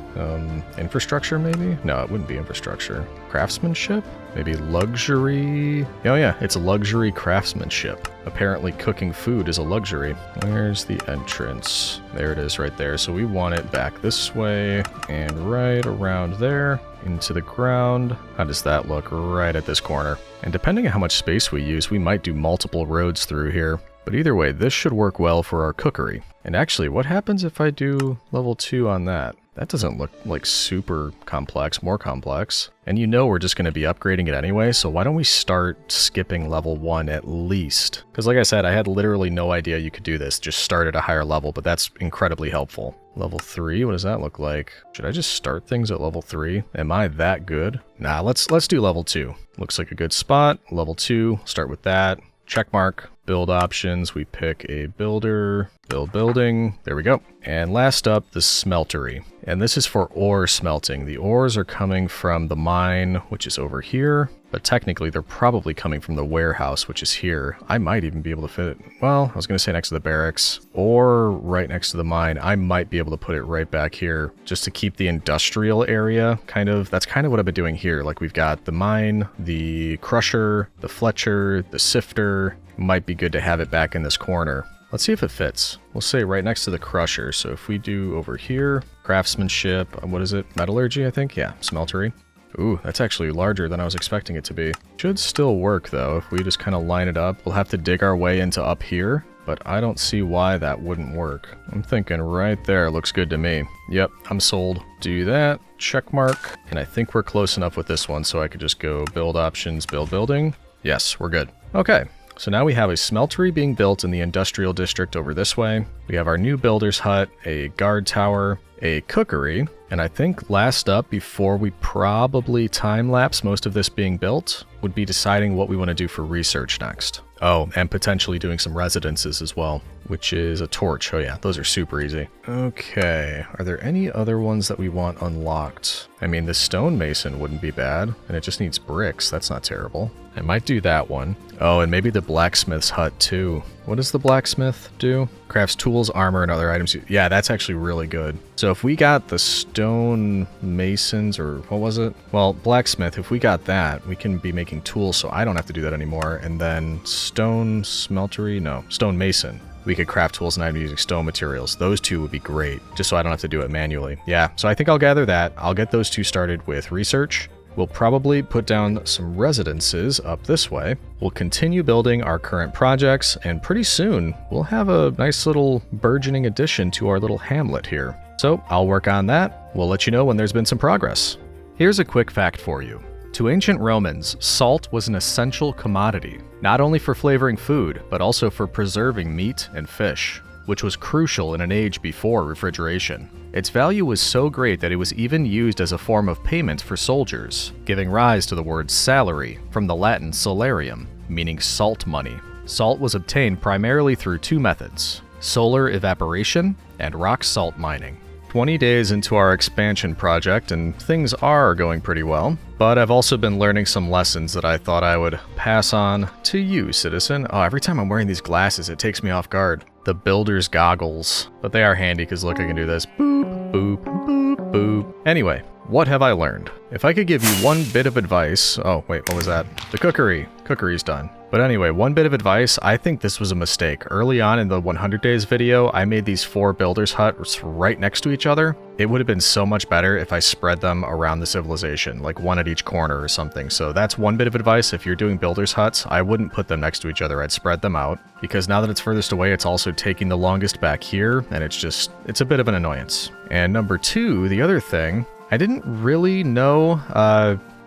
Speaker 1: Infrastructure, maybe? No, it wouldn't be infrastructure. Craftsmanship? Maybe luxury? Oh yeah, it's luxury craftsmanship. Apparently cooking food is a luxury. Where's the entrance? There it is right there. So we want it back this way and right around there into the ground. How does that look right at this corner? And depending on how much space we use, we might do multiple roads through here. But either way, this should work well for our cookery. And actually, what happens if I do level 2 on that? That doesn't look like super complex, more complex. And you know we're just going to be upgrading it anyway, so why don't we start skipping level 1 at least? Because like I said, I had literally no idea you could do this, just start at a higher level, but that's incredibly helpful. Level 3, what does that look like? Should I just start things at level 3? Am I that good? Nah, let's do level 2. Looks like a good spot. Level 2, start with that. Check mark. Build options, we pick a builder, build building, there we go. And last up, the smeltery. And this is for ore smelting. The ores are coming from the mine, which is over here, but technically they're probably coming from the warehouse, which is here. I might even be able to fit it, well, I was gonna say next to the barracks, or right next to the mine. I might be able to put it right back here, just to keep the industrial area that's kind of what I've been doing here. Like we've got the mine, the crusher, the fletcher, the sifter. Might be good to have it back in this corner. Let's see if it fits. We'll say right next to the crusher. So if we do over here, craftsmanship, what is it? Metallurgy, I think? Yeah, smeltery. Ooh, that's actually larger than I was expecting it to be. Should still work though. If we just kind of line it up, we'll have to dig our way into up here, but I don't see why that wouldn't work. I'm thinking right there looks good to me. Yep, I'm sold. Do that, check mark. And I think we're close enough with this one so I could just go build options, build building. Yes, we're good. Okay. So now we have a smeltery being built in the industrial district over this way. We have our new builder's hut, a guard tower, a cookery, and I think last up, before we probably time-lapse most of this being built, would be deciding what we want to do for research next. Oh, and potentially doing some residences as well, which is a torch. Oh yeah, those are super easy. Okay, are there any other ones that we want unlocked? I mean, the stonemason wouldn't be bad, and it just needs bricks. That's not terrible. I might do that one. Oh, and maybe the blacksmith's hut too. What does the blacksmith do? Crafts tools, armor, and other items. Yeah, that's actually really good. So if we got the stone masons, or what was it? Well, blacksmith, if we got that, we can be making tools, so I don't have to do that anymore. And then stone smeltery? No, stone mason. We could craft tools and items using stone materials. Those two would be great, just so I don't have to do it manually. Yeah, so I think I'll gather that. I'll get those two started with research. We'll probably put down some residences up this way. We'll continue building our current projects, and pretty soon we'll have a nice little burgeoning addition to our little hamlet here. So I'll work on that. We'll let you know when there's been some progress. Here's a quick fact for you. To ancient Romans, salt was an essential commodity, not only for flavoring food, but also for preserving meat and fish, which was crucial in an age before refrigeration. Its value was so great that it was even used as a form of payment for soldiers, giving rise to the word salary, from the Latin salarium, meaning salt money. Salt was obtained primarily through two methods: solar evaporation and rock salt mining. 20 days into our expansion project, and things are going pretty well, but I've also been learning some lessons that I thought I would pass on to you, citizen. Oh, every time I'm wearing these glasses, it takes me off guard. The builder's goggles. But they are handy because look, I can do this. Boop, boop, boop, boop. Anyway, what have I learned? If I could give you one bit of advice... Oh, wait, what was that? The cookery. Cookery's done. But anyway, one bit of advice, I think this was a mistake. Early on in the 100 days video, I made these 4 builders' huts right next to each other. It would have been so much better if I spread them around the civilization, like one at each corner or something. So that's one bit of advice. If you're doing builders' huts, I wouldn't put them next to each other. I'd spread them out, because now that it's furthest away, it's also taking the longest back here, and it's a bit of an annoyance. And number 2, the other thing, I didn't really know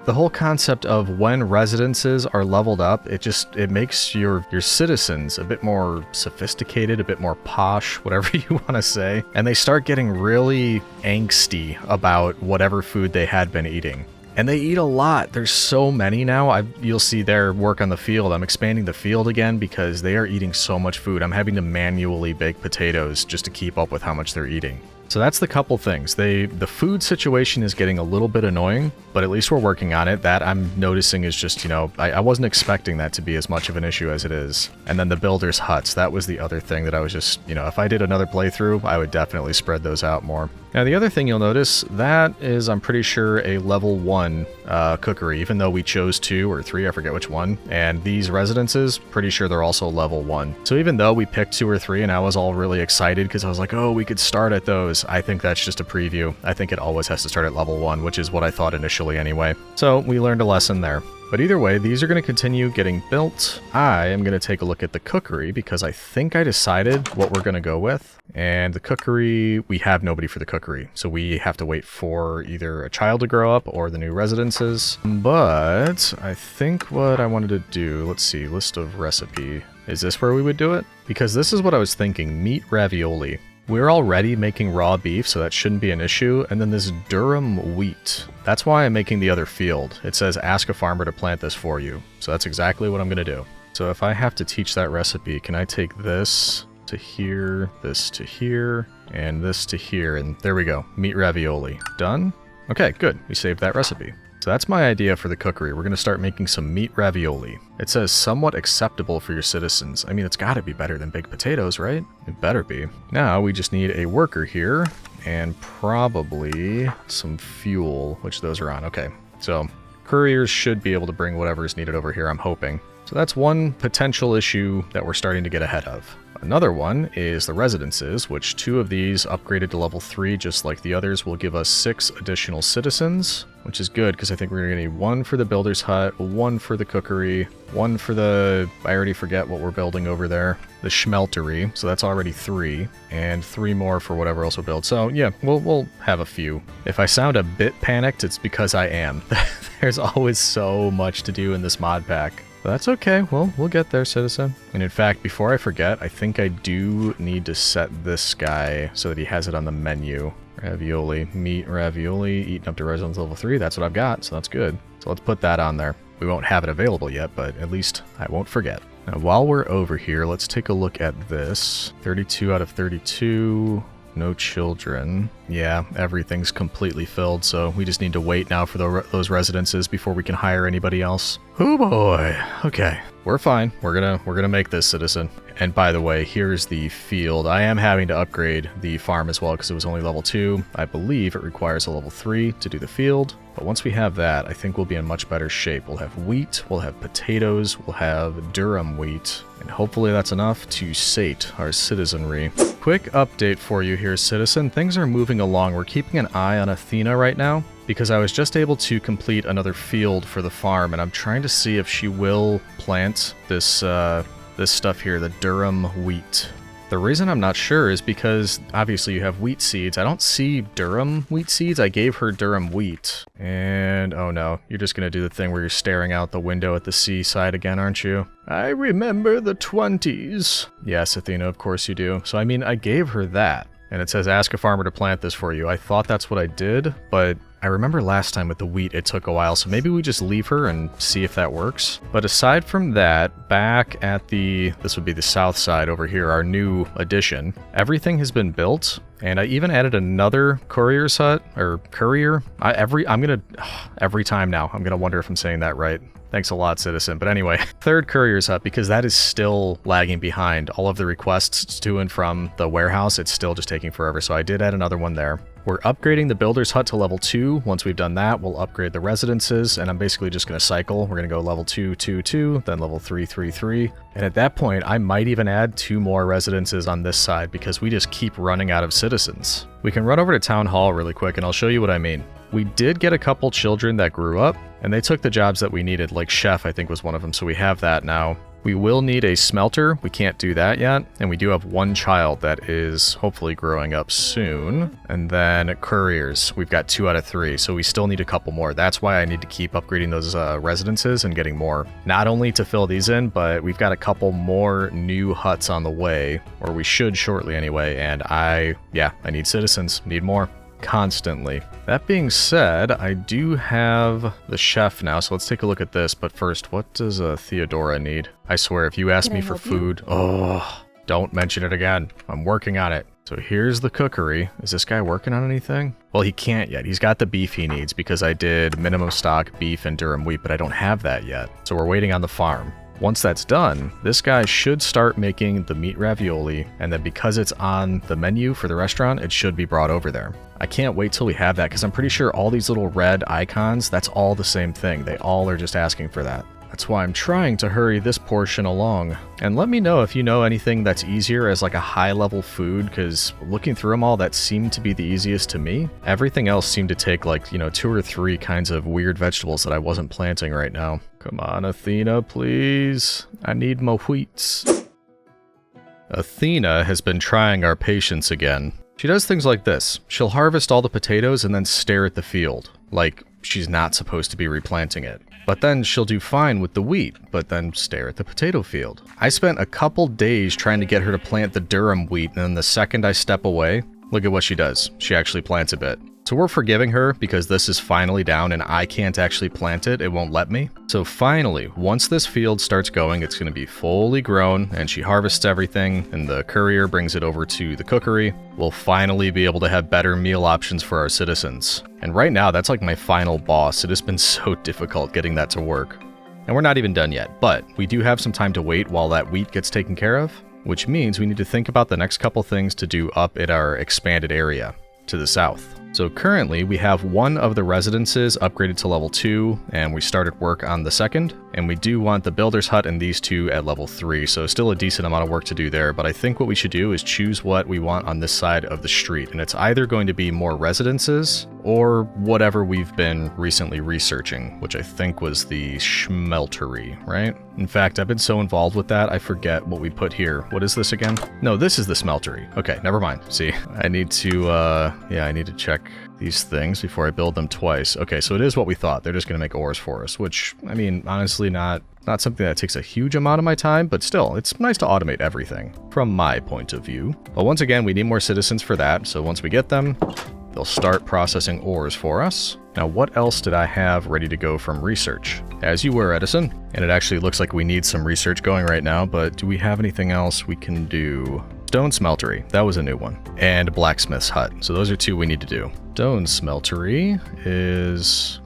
Speaker 1: the whole concept of when residences are leveled up. It makes your citizens a bit more sophisticated, a bit more posh, whatever you want to say, and they start getting really angsty about whatever food they had been eating. And they eat a lot. There's so many now. You'll see their work on the field. I'm expanding the field again because they are eating so much food. I'm having to manually bake potatoes just to keep up with how much they're eating. So that's the couple things. The food situation is getting a little bit annoying, but at least we're working on it. That I'm noticing is just, I wasn't expecting that to be as much of an issue as it is. And then the builders' huts, that was the other thing that I was just, if I did another playthrough, I would definitely spread those out more. Now the other thing you'll notice, that is, I'm pretty sure, a level 1 cookery, even though we chose 2 or 3, I forget which one. And these residences, pretty sure they're also level 1. So even though we picked 2 or 3 and I was all really excited because I was like, oh, we could start at those, I think that's just a preview. I think it always has to start at level 1, which is what I thought initially anyway. So we learned a lesson there. But either way, these are going to continue getting built. I am going to take a look at the cookery because I think I decided what we're going to go with. And the cookery, we have nobody for the cookery. So we have to wait for either a child to grow up or the new residences. But I think what I wanted to do, let's see, list of recipe. Is this where we would do it? Because this is what I was thinking, meat ravioli. We're already making raw beef, so that shouldn't be an issue. And then this durum wheat. That's why I'm making the other field. It says ask a farmer to plant this for you. So that's exactly what I'm going to do. So if I have to teach that recipe, can I take this to here, this to here, and this to here? And there we go. Meat ravioli. Done? Okay, good. We saved that recipe. So that's my idea for the cookery. We're going to start making some meat ravioli. It says somewhat acceptable for your citizens. I mean, it's got to be better than baked potatoes, right? It better be. Now we just need a worker here and probably some fuel, which those are on. Okay, so couriers should be able to bring whatever is needed over here, I'm hoping. So that's one potential issue that we're starting to get ahead of. Another one is the residences, which 2 of these upgraded to level 3 just like the others will give us 6 additional citizens, which is good because I think we're going to need 1 for the builder's hut, 1 for the cookery, 1 for the, I already forget what we're building over there, the schmeltery, so that's already 3, and 3 more for whatever else we'll build. So yeah, we'll have a few. If I sound a bit panicked, it's because I am. There's always so much to do in this mod pack. But that's okay, we'll get there, citizen. And in fact, before I forget, I think I do need to set this guy so that he has it on the menu. Ravioli, meat ravioli, eaten up to residence level 3, that's what I've got, so that's good. So let's put that on there. We won't have it available yet, but at least I won't forget. Now while we're over here, let's take a look at this. 32 out of 32, no children. Yeah, everything's completely filled, so we just need to wait now for those residences before we can hire anybody else. Oh boy. Okay, we're fine. We're gonna make this, citizen. And by the way, here's the field. I am having to upgrade the farm as well because it was only level 2. I believe it requires a level 3 to do the field. But once we have that, I think we'll be in much better shape. We'll have wheat, we'll have potatoes, we'll have durum wheat, and hopefully that's enough to sate our citizenry. Quick update for you here, citizen. Things are moving along. We're keeping an eye on Athena right now because I was just able to complete another field for the farm, and I'm trying to see if she will plant this this stuff here, the durum wheat. The reason I'm not sure is because obviously you have wheat seeds. I don't see durum wheat seeds. I gave her durum wheat. And oh no, you're just gonna do the thing where you're staring out the window at the seaside again, aren't you? I remember the 20s. Yes, Athena, of course you do. So I mean, I gave her that. And it says ask a farmer to plant this for you. I thought that's what I did, but I remember last time with the wheat it took a while, so maybe we just leave her and see if that works. But aside from that, back at this would be the south side over here, our new addition, everything has been built, and I even added another courier's hut, or courier. Every time now, I'm gonna wonder if I'm saying that right. Thanks a lot, citizen. But anyway, third courier's hut, because that is still lagging behind. All of the requests to and from the warehouse, it's still just taking forever, so I did add another one there. We're upgrading the builder's hut to level 2. Once we've done that, we'll upgrade the residences, and I'm basically just going to cycle. We're going to go level 2, 2, 2, then level 3, 3, 3. And at that point, I might even add 2 more residences on this side because we just keep running out of citizens. We can run over to Town Hall really quick, and I'll show you what I mean. We did get a couple children that grew up, and they took the jobs that we needed, like chef, I think was one of them, so we have that now. We will need a smelter. We can't do that yet. And we do have 1 child that is hopefully growing up soon. And then couriers. We've got 2 out of 3. So we still need a couple more. That's why I need to keep upgrading those residences and getting more. Not only to fill these in, but we've got a couple more new huts on the way. Or we should shortly anyway. And I need citizens. Need more. Constantly. That being said, I do have the chef now, so let's take a look at this. But first, what does Theodora need? I swear, if you ask me for food, don't mention it again. I'm working on it. So here's the cookery. Is this guy working on anything? Well, he can't yet. He's got the beef he needs because I did minimum stock beef and durum wheat, but I don't have that yet. So we're waiting on the farm. Once that's done, this guy should start making the meat ravioli, and then because it's on the menu for the restaurant, it should be brought over there. I can't wait till we have that because I'm pretty sure all these little red icons, that's all the same thing. They all are just asking for that. That's why I'm trying to hurry this portion along. And let me know if you know anything that's easier as like a high-level food, because looking through them all, that seemed to be the easiest to me. Everything else seemed to take like, 2 or 3 kinds of weird vegetables that I wasn't planting right now. Come on, Athena, please. I need my wheats. Athena has been trying our patience again. She does things like this. She'll harvest all the potatoes and then stare at the field, like she's not supposed to be replanting it. But then she'll do fine with the wheat, but then stare at the potato field. I spent a couple days trying to get her to plant the durum wheat, and then the second I step away, look at what she does. She actually plants a bit. So we're forgiving her because this is finally down and I can't actually plant it. It won't let me. So finally, once this field starts going, it's going to be fully grown and she harvests everything and the courier brings it over to the cookery. We'll finally be able to have better meal options for our citizens. And right now, that's like my final boss. It has been so difficult getting that to work. And we're not even done yet, but we do have some time to wait while that wheat gets taken care of, which means we need to think about the next couple things to do up at our expanded area to the south. So currently we have 1 of the residences upgraded to level 2 and we started work on the second, and we do want the builder's hut and these 2 at level 3, so still a decent amount of work to do there. But I think what we should do is choose what we want on this side of the street, and it's either going to be more residences or whatever we've been recently researching, which I think was the schmeltery, right? In fact, I've been so involved with that, I forget what we put here. What is this again? No, this is the smeltery. Okay, never mind. See, I need to, I need to check these things before I build them twice. Okay, so it is what we thought. They're just going to make ores for us, which, I mean, honestly, not something that takes a huge amount of my time, but still, it's nice to automate everything from my point of view. But once again, we need more citizens for that, so once we get them, they'll start processing ores for us. Now, what else did I have ready to go from research? As you were, Edison. And it actually looks like we need some research going right now, but do we have anything else we can do? Stone smeltery, that was a new one. And blacksmith's hut, so those are 2 we need to do. Stone smeltery is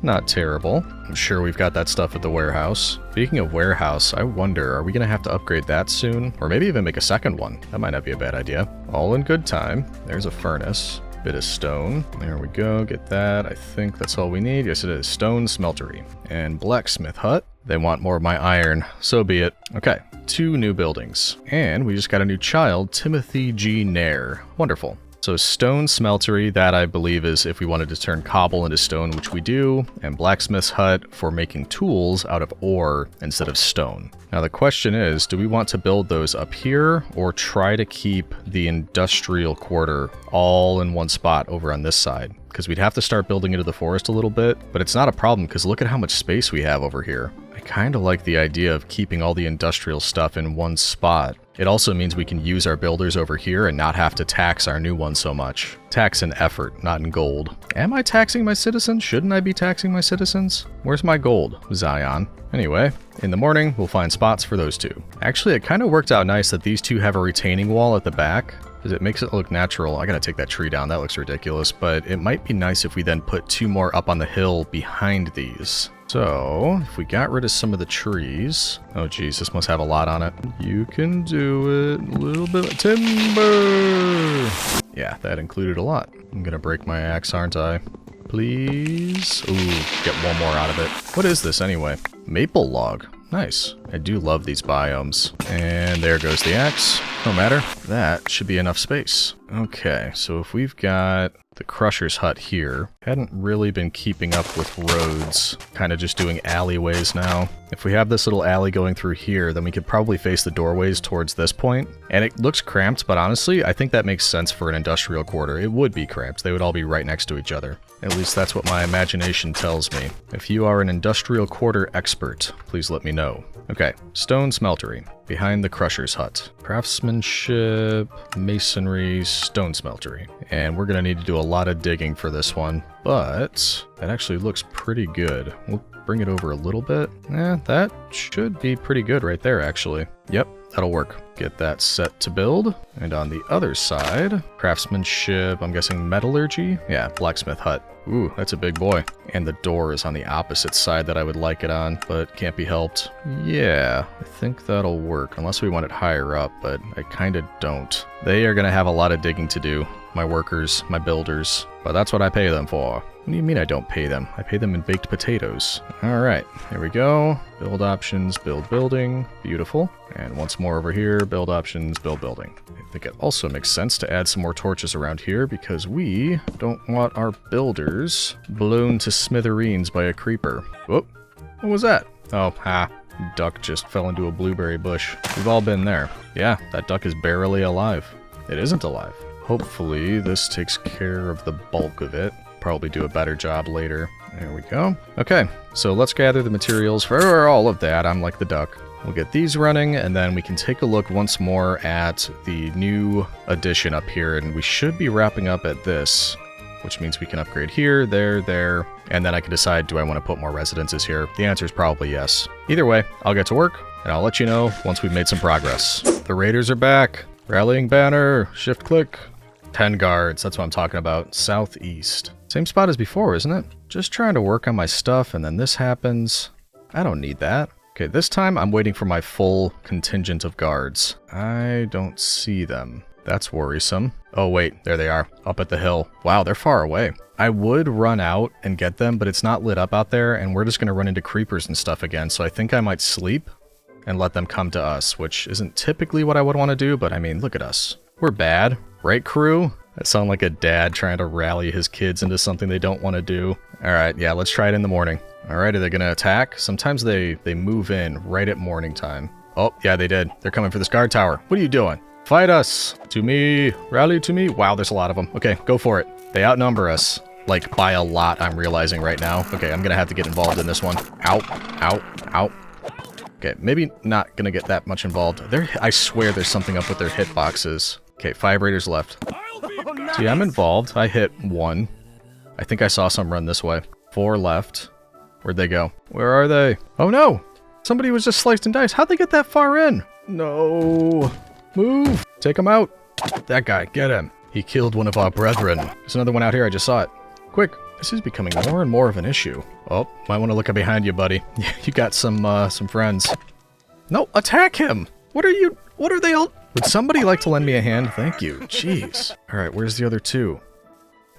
Speaker 1: Not terrible. I'm sure we've got that stuff at the warehouse. Speaking of warehouse, I wonder, are we going to have to upgrade that soon? Or maybe even make a second one. That might not be a bad idea. All in good time. There's a furnace. Bit of stone. There we go. Get that. I think that's all we need. Yes, it is. Stone smeltery. And blacksmith hut. They want more of my iron. So be it. Okay. 2 new buildings. And we just got a new child, Timothy G. Nair. Wonderful. So stone smeltery, that I believe is if we wanted to turn cobble into stone, which we do, and blacksmith's hut for making tools out of ore instead of stone. Now the question is, do we want to build those up here or try to keep the industrial quarter all in one spot over on this side? Because we'd have to start building into the forest a little bit, but it's not a problem because look at how much space we have over here. I kind of like the idea of keeping all the industrial stuff in one spot. It also means we can use our builders over here and not have to tax our new ones so much. Tax in effort, not in gold. Am I taxing my citizens? Shouldn't I be taxing my citizens? Where's my gold, Zion? Anyway, in the morning, we'll find spots for those 2. Actually, it kind of worked out nice that these 2 have a retaining wall at the back, because it makes it look natural. I gotta take that tree down, that looks ridiculous, but it might be nice if we then put 2 more up on the hill behind these. So, if we got rid of some of the trees... Oh geez, this must have a lot on it. You can do it. A little bit of timber! Yeah, that included a lot. I'm gonna break my axe, aren't I? Please? Ooh, get one more out of it. What is this anyway? Maple log. Nice. I do love these biomes. And there goes the axe. No matter. That should be enough space. Okay, so if we've got the crusher's hut here, hadn't really been keeping up with roads, kind of just doing alleyways now. If we have this little alley going through here, then we could probably face the doorways towards this point. And it looks cramped, but honestly, I think that makes sense for an industrial quarter. It would be cramped. They would all be right next to each other. At least that's what my imagination tells me. If you are an industrial quarter expert, please let me know. Okay, stone smeltery, behind the crusher's hut. Craftsmanship, masonry, stone smeltery. And we're gonna need to do a lot of digging for this one, but that actually looks pretty good. We'll bring it over a little bit. That should be pretty good right there, actually. Yep, that'll work. Get that set to build. And on the other side, craftsmanship, I'm guessing metallurgy? Yeah, blacksmith hut. Ooh, that's a big boy. And the door is on the opposite side that I would like it on, but can't be helped. Yeah, I think that'll work, unless we want it higher up, but I kinda don't. They are gonna have a lot of digging to do. My workers, my builders, but that's what I pay them for. What do you mean I don't pay them? I pay them in baked potatoes. Alright, here we go. Build options, build building. Beautiful. And once more over here, build options, build building. I think it also makes sense to add some more torches around here because we don't want our builders blown to smithereens by a creeper. Whoop. What was that? Oh, ha. Duck just fell into a blueberry bush. We've all been there. Yeah, that duck is barely alive. It isn't alive. Hopefully this takes care of the bulk of it. Probably do a better job later. There we go. Okay, so let's gather the materials for all of that. I'm like the duck. We'll get these running, and then we can take a look once more at the new addition up here, and we should be wrapping up at this, which means we can upgrade here, there, and then I can decide, do I want to put more residences here? The answer is probably yes. Either way, I'll get to work, and I'll let you know once we've made some progress. The raiders are back. Rallying banner. Shift click. 10 guards, that's what I'm talking about. Southeast. Same spot as before, isn't it? Just trying to work on my stuff, and then this happens. I don't need that. Okay, this time I'm waiting for my full contingent of guards. I don't see them. That's worrisome. Oh wait, there they are, up at the hill. Wow, they're far away. I would run out and get them, but it's not lit up out there, and we're just gonna run into creepers and stuff again, so I think I might sleep and let them come to us, which isn't typically what I would want to do, but I mean, look at us. We're bad, right, crew? That sounds like a dad trying to rally his kids into something they don't want to do. Alright, yeah, let's try it in the morning. Alright, are they gonna attack? Sometimes they move in right at morning time. Oh, yeah, they did. They're coming for this guard tower. What are you doing? Fight us! To me! Rally to me! Wow, there's a lot of them. Okay, go for it. They outnumber us. Like, by a lot, I'm realizing right now. Okay, I'm gonna have to get involved in this one. Ow, ow, ow. Okay, maybe not gonna get that much involved. I swear there's something up with their hitboxes. Okay, 5 raiders left. See, I'm involved. I hit 1. I think I saw some run this way. 4 left. Where'd they go? Where are they? Oh no! Somebody was just sliced and diced. How'd they get that far in? No. Move! Take him out. That guy, get him. He killed one of our brethren. There's another one out here. I just saw it. Quick, This is becoming more and more of an issue. Oh, might want to look behind you, buddy. You got some friends. No, attack him! What are they all... Would somebody like to lend me a hand? Thank you. Jeez. Alright, where's the other two?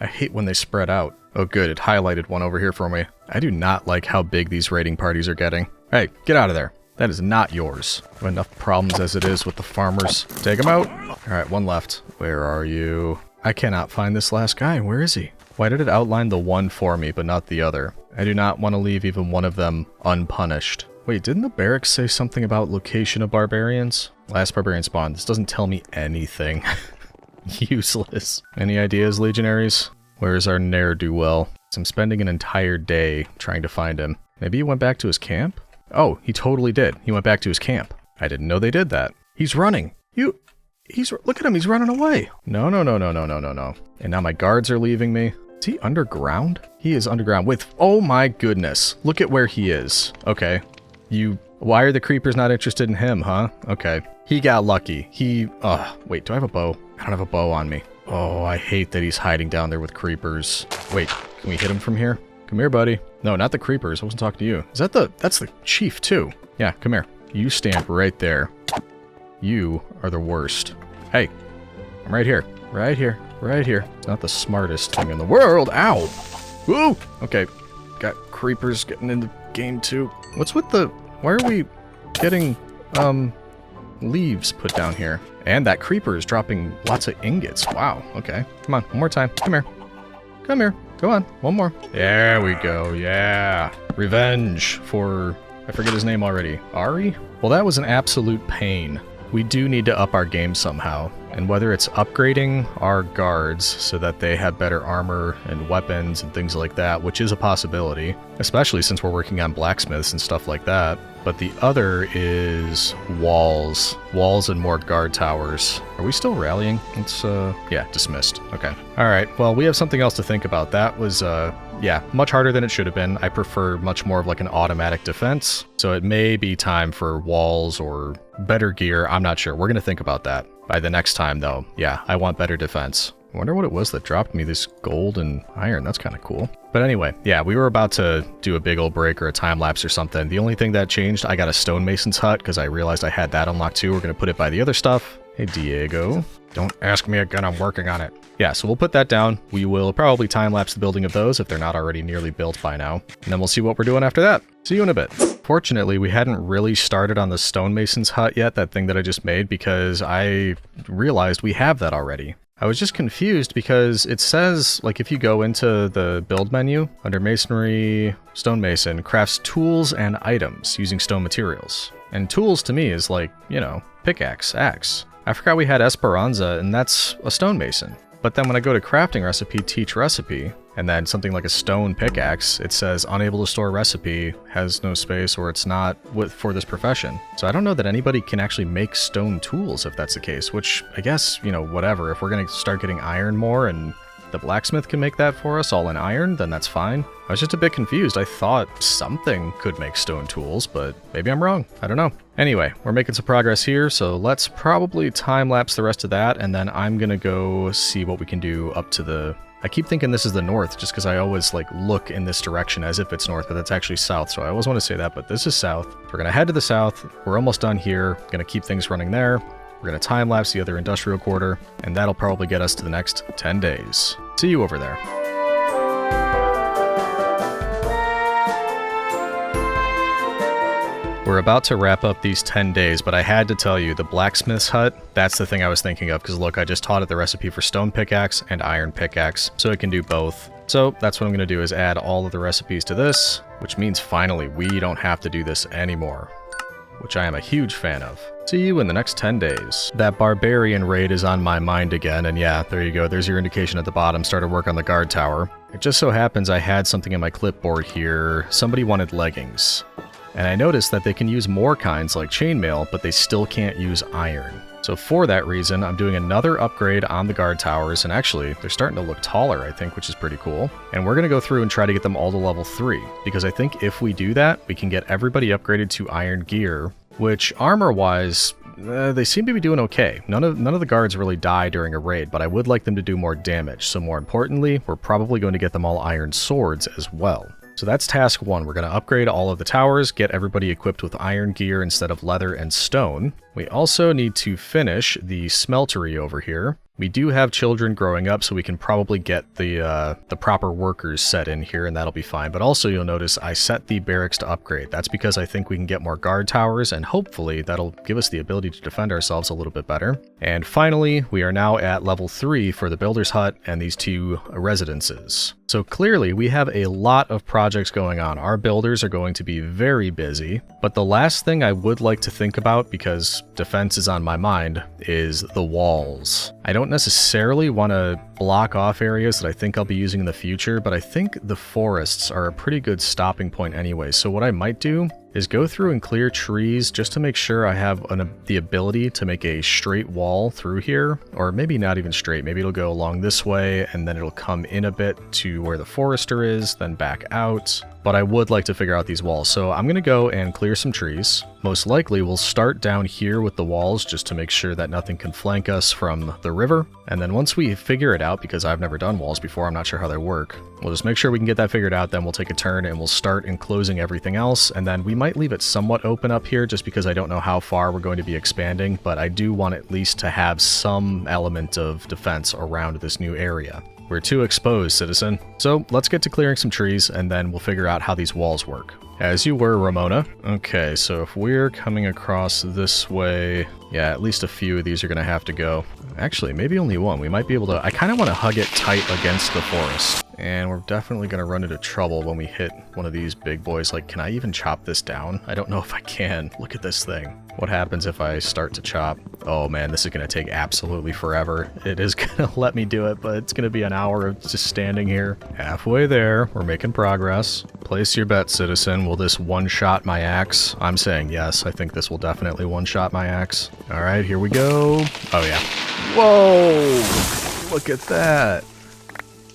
Speaker 1: I hate when they spread out. Oh good, it highlighted one over here for me. I do not like how big these raiding parties are getting. Hey, get out of there. That is not yours. I have enough problems as it is with the farmers. Take them out. Alright, one left. Where are you? I cannot find this last guy. Where is he? Why did it outline the one for me, but not the other? I do not want to leave even one of them unpunished. Wait, didn't the barracks say something about location of barbarians? Last barbarian spawn. This doesn't tell me anything. Useless. Any ideas, legionaries? Where's our ne'er-do-well? I'm spending an entire day trying to find him. Maybe he went back to his camp? Oh, he totally did. He went back to his camp. I didn't know they did that. He's running. Look at him. He's running away. No. And now my guards are leaving me. Is he underground? He is underground with... Oh my goodness. Look at where he is. Okay. Why are the creepers not interested in him, huh? Okay. He got lucky. Wait, do I have a bow? I don't have a bow on me. Oh, I hate that he's hiding down there with creepers. Wait, can we hit him from here? Come here, buddy. No, not the creepers. I wasn't talking to you. That's the chief, too. Yeah, come here. You stand right there. You are the worst. Hey, I'm right here. Right here. Right here. It's not the smartest thing in the world. Ow! Woo! Okay. Got creepers getting in the game, too. What's with the... Why are we getting, leaves put down here? And that creeper is dropping lots of ingots. Wow. Okay. Come on. One more time. Come here. Come here. Go on. One more. There we go. Yeah. Revenge for... I forget his name already. Ari? Well, that was an absolute pain. We do need to up our game somehow. And whether it's upgrading our guards so that they have better armor and weapons and things like that, which is a possibility, especially since we're working on blacksmiths and stuff like that. But the other is walls. Walls and more guard towers. Are we still rallying? It's, yeah, dismissed. Okay. Alright, well, we have something else to think about. That was, yeah, much harder than it should have been. I prefer much more of like an automatic defense. So it may be time for walls or better gear. I'm not sure. We're going to think about that. By the next time, though, yeah, I want better defense. I wonder what it was that dropped me this gold and iron. That's kind of cool. But anyway, yeah, we were about to do a big old break or a time lapse or something. The only thing that changed, I got a stonemason's hut because I realized I had that unlocked too. We're going to put it by the other stuff. Hey, Diego. Don't ask me again. I'm working on it. Yeah, so we'll put that down. We will probably time lapse the building of those if they're not already nearly built by now. And then we'll see what we're doing after that. See you in a bit. Fortunately, we hadn't really started on the stonemason's hut yet, that thing that I just made, because I realized we have that already. I was just confused because it says, like, if you go into the build menu, under masonry, stonemason, crafts tools and items using stone materials. And tools to me is like, you know, pickaxe, axe. I forgot we had Esperanza, and that's a stonemason. But then when I go to crafting recipe, teach recipe, and then something like a stone pickaxe, it says unable to store recipe, has no space, or it's not for this profession. So I don't know that anybody can actually make stone tools if that's the case, which I guess, you know, whatever. If we're going to start getting iron more and the blacksmith can make that for us all in iron, then that's fine. I was just a bit confused. I thought something could make stone tools, but maybe I'm wrong. I don't know. Anyway, we're making some progress here, so let's probably time-lapse the rest of that, and then I'm gonna go see what we can do up to the... I keep thinking this is the north, just because I always, like, look in this direction as if it's north, but that's actually south, so I always want to say that, but this is south. We're gonna head to the south. We're almost done here. Gonna keep things running there. We're gonna time-lapse the other industrial quarter, and that'll probably get us to the next 10 days. See you over there. We're about to wrap up these 10 days, but I had to tell you, the blacksmith's hut, that's the thing I was thinking of, because look, I just taught it the recipe for stone pickaxe and iron pickaxe, so it can do both. So that's what I'm going to do, is add all of the recipes to this, which means finally we don't have to do this anymore, which I am a huge fan of. See you in the next 10 days. That barbarian raid is on my mind again, and yeah, there you go, there's your indication at the bottom, started work on the guard tower. It just so happens I had something in my clipboard here. Somebody wanted leggings. And I noticed that they can use more kinds like chainmail, but they still can't use iron. So for that reason, I'm doing another upgrade on the guard towers, and actually, they're starting to look taller, I think, which is pretty cool. And we're going to go through and try to get them all to level 3, because I think if we do that, we can get everybody upgraded to iron gear, which armor-wise, they seem to be doing okay. None of the guards really die during a raid, but I would like them to do more damage. So more importantly, we're probably going to get them all iron swords as well. So that's task 1. We're going to upgrade all of the towers, get everybody equipped with iron gear instead of leather and stone. We also need to finish the smeltery over here. We do have children growing up, so we can probably get the proper workers set in here, and that'll be fine. But also, you'll notice I set the barracks to upgrade. That's because I think we can get more guard towers, and hopefully that'll give us the ability to defend ourselves a little bit better. And finally, we are now at level 3 for the builder's hut and these 2 residences. So clearly, we have a lot of projects going on. Our builders are going to be very busy, but the last thing I would like to think about, because defense is on my mind, is the walls. I don't necessarily want to block off areas that I think I'll be using in the future, but I think the forests are a pretty good stopping point anyway. So what I might do is go through and clear trees just to make sure I have the ability to make a straight wall through here, or maybe not even straight. Maybe it'll go along this way and then it'll come in a bit to where the forester is, then back out. But I would like to figure out these walls. So I'm going to go and clear some trees. Most likely we'll start down here with the walls just to make sure that nothing can flank us from the river. And then once we figure it out, because I've never done walls before, I'm not sure how they work, we'll just make sure we can get that figured out. Then we'll take a turn and we'll start enclosing everything else. And then we might leave it somewhat open up here just because I don't know how far we're going to be expanding, but I do want at least to have some element of defense around this new area. We're too exposed, citizen. So let's get to clearing some trees and then we'll figure out how these walls work. As you were, Ramona. Okay, so if we're coming across this way, yeah, at least a few of these are gonna have to go. Actually, maybe only one. We might be able to, I kind of want to hug it tight against the forest. And we're definitely going to run into trouble when we hit one of these big boys. Like, can I even chop this down? I don't know if I can. Look at this thing. What happens if I start to chop? Oh man, this is going to take absolutely forever. It is going to let me do it, but it's going to be an hour of just standing here. Halfway there. We're making progress. Place your bet, citizen. Will this one-shot my axe? I'm saying yes. I think this will definitely one-shot my axe. All right, here we go. Oh yeah. Whoa! Look at that.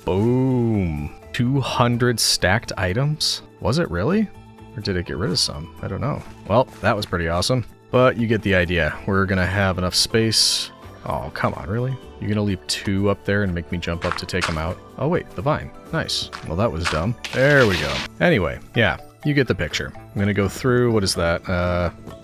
Speaker 1: Boom. 200 stacked items? Was it really? Or did it get rid of some? I don't know. Well, that was pretty awesome. But you get the idea. We're gonna have enough space. Oh, come on, really? You're gonna leave 2 up there and make me jump up to take them out? Oh wait, the vine. Nice. Well, that was dumb. There we go. Anyway, yeah, you get the picture. I'm gonna go through, what is that?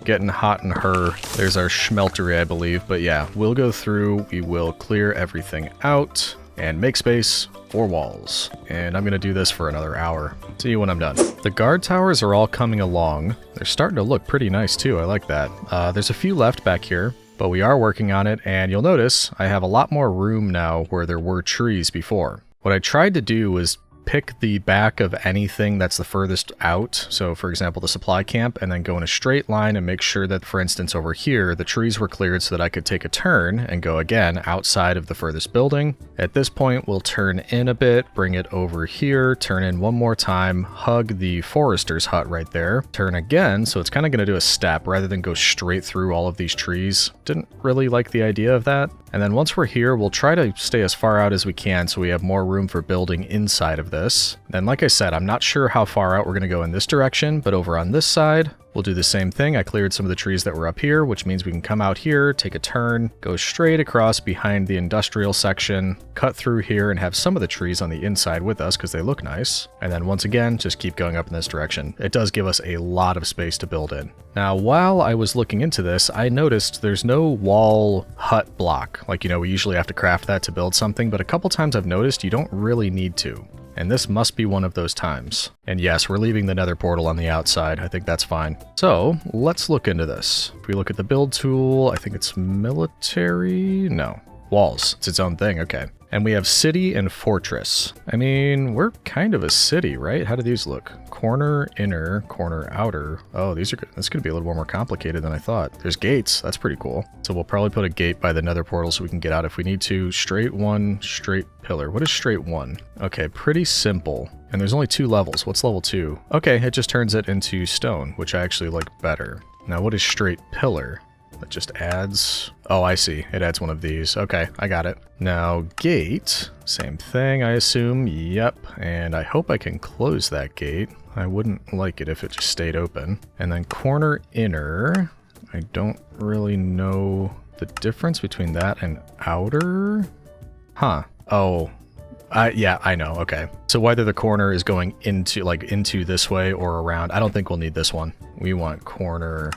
Speaker 1: Getting hot in her. There's our schmeltery, I believe. But yeah, we'll go through, we will clear everything out and make space for walls. And I'm gonna do this for another hour. See you when I'm done. The guard towers are all coming along. They're starting to look pretty nice too, I like that. There's a few left back here, but we are working on it, and you'll notice I have a lot more room now where there were trees before. What I tried to do was pick the back of anything that's the furthest out. So for example, the supply camp, and then go in a straight line and make sure that, for instance, over here, the trees were cleared so that I could take a turn and go again outside of the furthest building. At this point, we'll turn in a bit, bring it over here, turn in one more time, hug the forester's hut right there, turn again. So it's kind of going to do a step rather than go straight through all of these trees. Didn't really like the idea of that. And then once we're here, we'll try to stay as far out as we can so we have more room for building inside of this. And like I said, I'm not sure how far out we're going to go in this direction, but over on this side, we'll do the same thing. I cleared some of the trees that were up here, which means we can come out here, take a turn, go straight across behind the industrial section, cut through here, and have some of the trees on the inside with us because they look nice. And then once again, just keep going up in this direction. It does give us a lot of space to build in. Now, while I was looking into this, I noticed there's no wall hut block. Like, you know, we usually have to craft that to build something, but a couple times I've noticed you don't really need to. And this must be one of those times. And yes, we're leaving the nether portal on the outside. I think that's fine. So let's look into this. If we look at the build tool, I think it's military. No, walls. It's its own thing. Okay. And we have city and fortress. I mean, we're kind of a city, right? How do these look? Corner, inner, corner, outer. Oh, these are good. That's going to be a little more complicated than I thought. There's gates. That's pretty cool. So we'll probably put a gate by the nether portal so we can get out if we need to. Straight 1, straight pillar. What is straight 1? Okay, pretty simple. And there's only 2 levels. What's level 2? Okay, it just turns it into stone, which I actually like better. Now, what is straight pillar? That just adds... Oh, I see. It adds one of these. Okay, I got it. Now, gate. Same thing, I assume. Yep. And I hope I can close that gate. I wouldn't like it if it just stayed open. And then corner inner. I don't really know the difference between that and outer. Huh. Oh. Yeah, I know. Okay. So whether the corner is going into this way or around, I don't think we'll need this one. We want corner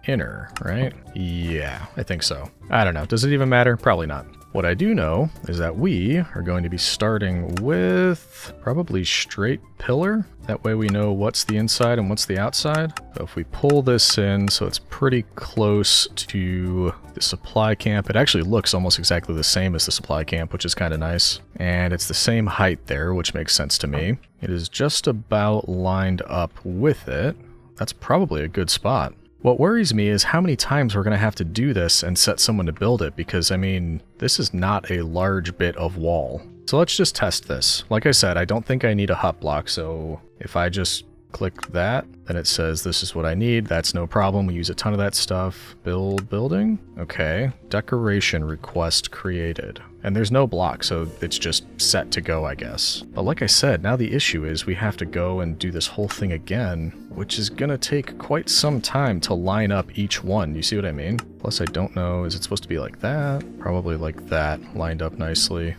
Speaker 1: inner, right? Yeah, I think so. I don't know. Does it even matter? Probably not. What I do know is that we are going to be starting with probably straight pillar. That way we know what's the inside and what's the outside. So if we pull this in, so it's pretty close to the supply camp. It actually looks almost exactly the same as the supply camp, which is kind of nice. And it's the same height there, which makes sense to me. It is just about lined up with it. That's probably a good spot. What worries me is how many times we're going to have to do this and set someone to build it, because, I mean, this is not a large bit of wall. So let's just test this. Like I said, I don't think I need a hut block, so if I just click that, then it says this is what I need. That's no problem. We use a ton of that stuff. Build building? Okay. Decoration request created. And there's no block, so it's just set to go, I guess. But like I said, now the issue is we have to go and do this whole thing again, which is gonna take quite some time to line up each one. You see what I mean? Plus, I don't know, is it supposed to be like that? Probably like that, lined up nicely.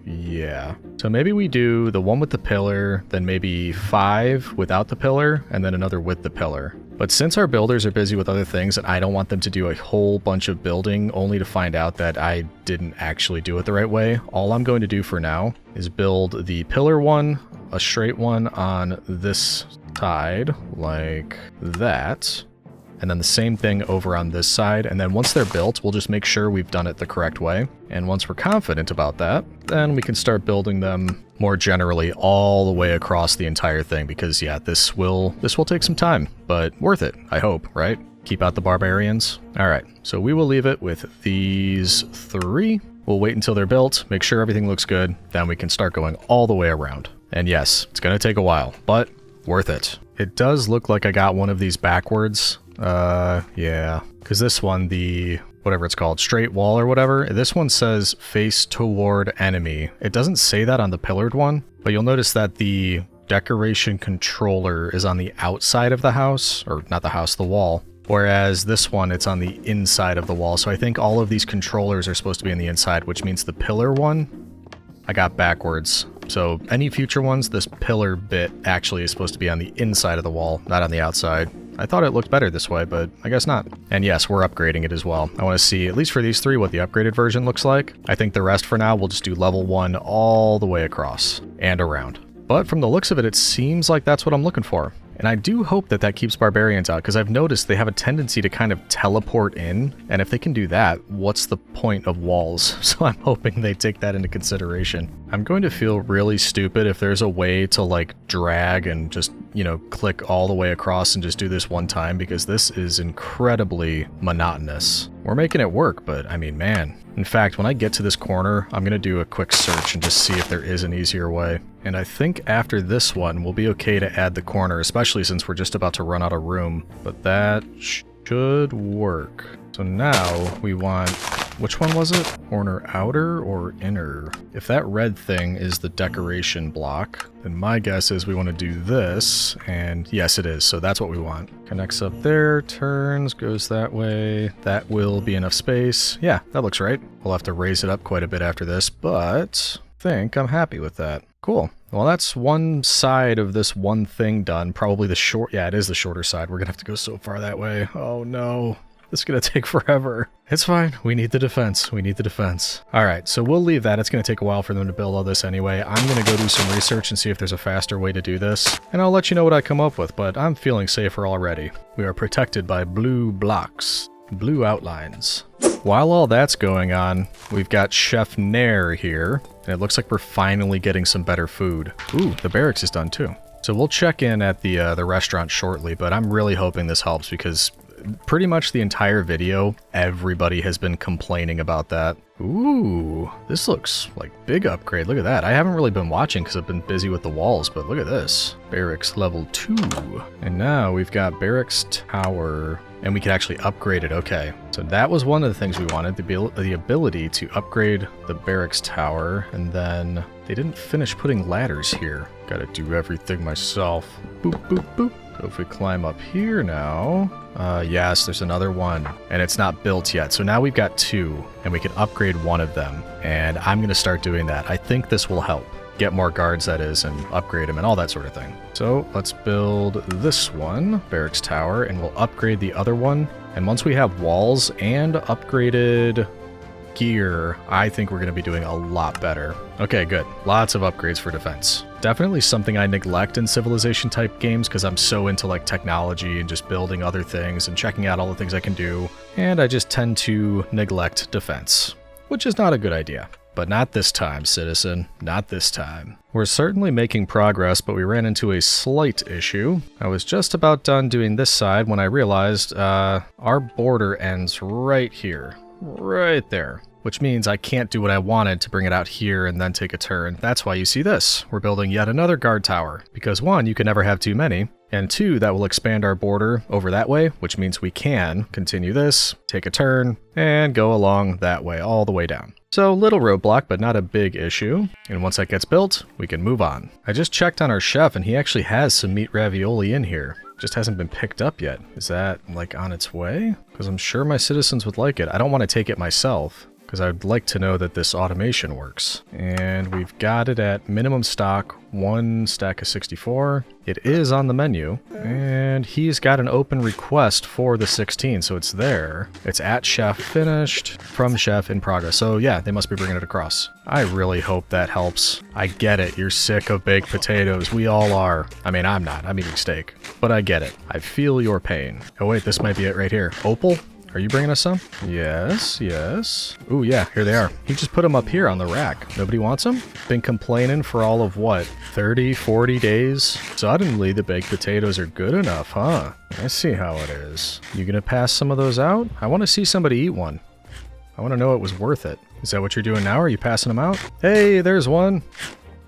Speaker 1: Yeah. So maybe we do the one with the pillar, then maybe 5 without the pillar, and then another with the pillar. But since our builders are busy with other things, and I don't want them to do a whole bunch of building only to find out that I didn't actually do it the right way, all I'm going to do for now is build the pillar one, a straight one on this side, like that. And then the same thing over on this side, and then once they're built, we'll just make sure we've done it the correct way. And once we're confident about that, then we can start building them more generally all the way across the entire thing, because yeah, this will take some time, but worth it, I hope, right? Keep out the barbarians. All right, so we will leave it with these 3. We'll wait until they're built, make sure everything looks good, then we can start going all the way around. And yes, it's gonna take a while, but worth it. It does look like I got one of these backwards. Yeah, because this one, the whatever it's called, straight wall or whatever, this one says face toward enemy. It doesn't say that on the pillared one, but you'll notice that the decoration controller is on the outside of the house, or not the house, the wall. Whereas this one, it's on the inside of the wall. So I think all of these controllers are supposed to be on the inside, which means the pillar one, I got backwards. So any future ones, this pillar bit actually is supposed to be on the inside of the wall, not on the outside. I thought it looked better this way, but I guess not. And yes, we're upgrading it as well. I want to see, at least for these 3, what the upgraded version looks like. I think the rest for now, we'll just do level 1 all the way across and around. But from the looks of it, it seems like that's what I'm looking for. And I do hope that that keeps barbarians out, because I've noticed they have a tendency to kind of teleport in, and if they can do that, what's the point of walls? So I'm hoping they take that into consideration. I'm going to feel really stupid if there's a way to like drag and just, you know, click all the way across and just do this one time, because this is incredibly monotonous. We're making it work, but I mean, man. In fact, when I get to this corner, I'm gonna do a quick search and just see if there is an easier way. And I think after this one, we'll be okay to add the corner, especially since we're just about to run out of room. But that should work. So now we want, which one was it? Corner outer or inner? If that red thing is the decoration block, then my guess is we want to do this, and yes it is, so that's what we want. Connects up there, turns, goes that way. That will be enough space. Yeah, that looks right. We'll have to raise it up quite a bit after this, but I think I'm happy with that. Cool. Well, that's one side of this one thing done. Probably the short, yeah, it is the shorter side. We're gonna have to go so far that way. Oh no. This is going to take forever. It's fine. We need the defense. We need the defense. All right, so we'll leave that. It's going to take a while for them to build all this anyway. I'm going to go do some research and see if there's a faster way to do this. And I'll let you know what I come up with, but I'm feeling safer already. We are protected by blue blocks, blue outlines. While all that's going on, we've got Chef Nair here, and it looks like we're finally getting some better food. Ooh, the barracks is done too. So we'll check in at the restaurant shortly, but I'm really hoping this helps, because pretty much the entire video, everybody has been complaining about that. Ooh, this looks like big upgrade. Look at that. I haven't really been watching because I've been busy with the walls, but look at this. Barracks level 2. And now we've got barracks tower, and we can actually upgrade it. Okay, so that was one of the things we wanted, the ability to upgrade the barracks tower, and then they didn't finish putting ladders here. Gotta do everything myself. Boop, boop, boop. So if we climb up here now, yes, there's another one, and it's not built yet. So now we've got 2, and we can upgrade one of them, and I'm going to start doing that. I think this will help. Get more guards, that is, and upgrade them and all that sort of thing. So let's build this one, Barracks Tower, and we'll upgrade the other one. And once we have walls and upgraded gear, I think we're going to be doing a lot better. Okay, good. Lots of upgrades for defense. Definitely something I neglect in Civilization type games because I'm so into like technology and just building other things and checking out all the things I can do. And I just tend to neglect defense, which is not a good idea. But not this time, citizen. Not this time. We're certainly making progress, but we ran into a slight issue. I was just about done doing this side when I realized our border ends right here. Right there. Which means I can't do what I wanted to bring it out here and then take a turn. That's why you see this. We're building yet another guard tower. Because 1, you can never have too many. And 2, that will expand our border over that way, which means we can continue this, take a turn, and go along that way, all the way down. So, little roadblock, but not a big issue. And once that gets built, we can move on. I just checked on our chef, and he actually has some meat ravioli in here. Just hasn't been picked up yet. Is that, like, on its way? Because I'm sure my citizens would like it. I don't want to take it myself, because I'd like to know that this automation works. And we've got it at minimum stock, 1 stack of 64. It is on the menu, and he's got an open request for the 16, so it's there. It's at chef finished, from chef in progress. So yeah, they must be bringing it across. I really hope that helps. I get it, you're sick of baked potatoes. We all are. I mean, I'm not. I'm eating steak. But I get it. I feel your pain. Oh wait, this might be it right here. Opal? Are you bringing us some? Yes, yes. Ooh, yeah, here they are. He just put them up here on the rack. Nobody wants them? Been complaining for all of what, 30, 40 days? Suddenly, the baked potatoes are good enough, huh? I see how it is. You gonna pass some of those out? I want to see somebody eat one. I want to know it was worth it. Is that what you're doing now? Are you passing them out? Hey, there's one.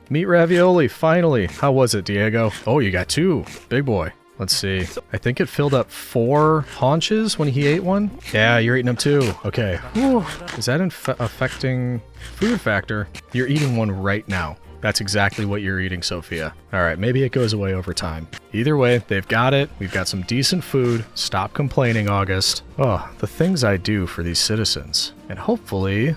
Speaker 1: Meat ravioli, finally. How was it, Diego? Oh, you got 2. Big boy. Let's see. I think it filled up 4 haunches when he ate one. Yeah, you're eating them too. Okay. Whew. Is that affecting food factor? You're eating one right now. That's exactly what you're eating, Sophia. All right, maybe it goes away over time. Either way, they've got it. We've got some decent food. Stop complaining, August. Oh, the things I do for these citizens. And hopefully,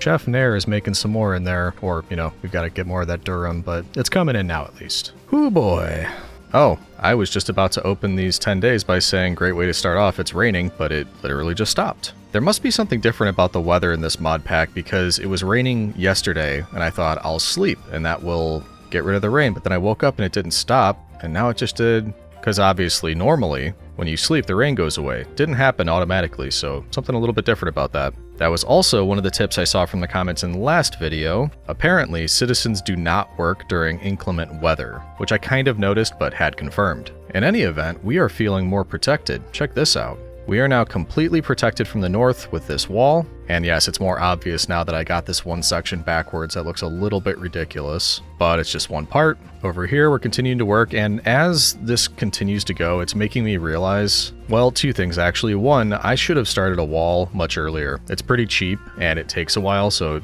Speaker 1: Chef Nair is making some more in there. Or, you know, we've got to get more of that Durham, but it's coming in now at least. Ooh, boy. Oh, I was just about to open these 10 days by saying great way to start off, it's raining, but it literally just stopped. There must be something different about the weather in this mod pack because it was raining yesterday and I thought I'll sleep and that will get rid of the rain, but then I woke up and it didn't stop and now it just did. Because obviously, normally, when you sleep, the rain goes away. Didn't happen automatically, so something a little bit different about that. That was also one of the tips I saw from the comments in the last video. Apparently, citizens do not work during inclement weather, which I kind of noticed but had confirmed. In any event, we are feeling more protected. Check this out. We are now completely protected from the north with this wall, and yes, it's more obvious now that I got this one section backwards. That looks a little bit ridiculous, but it's just one part. Over here, we're continuing to work, and as this continues to go, it's making me realize, well, 2 things actually. 1, I should have started a wall much earlier. It's pretty cheap, and it takes a while, so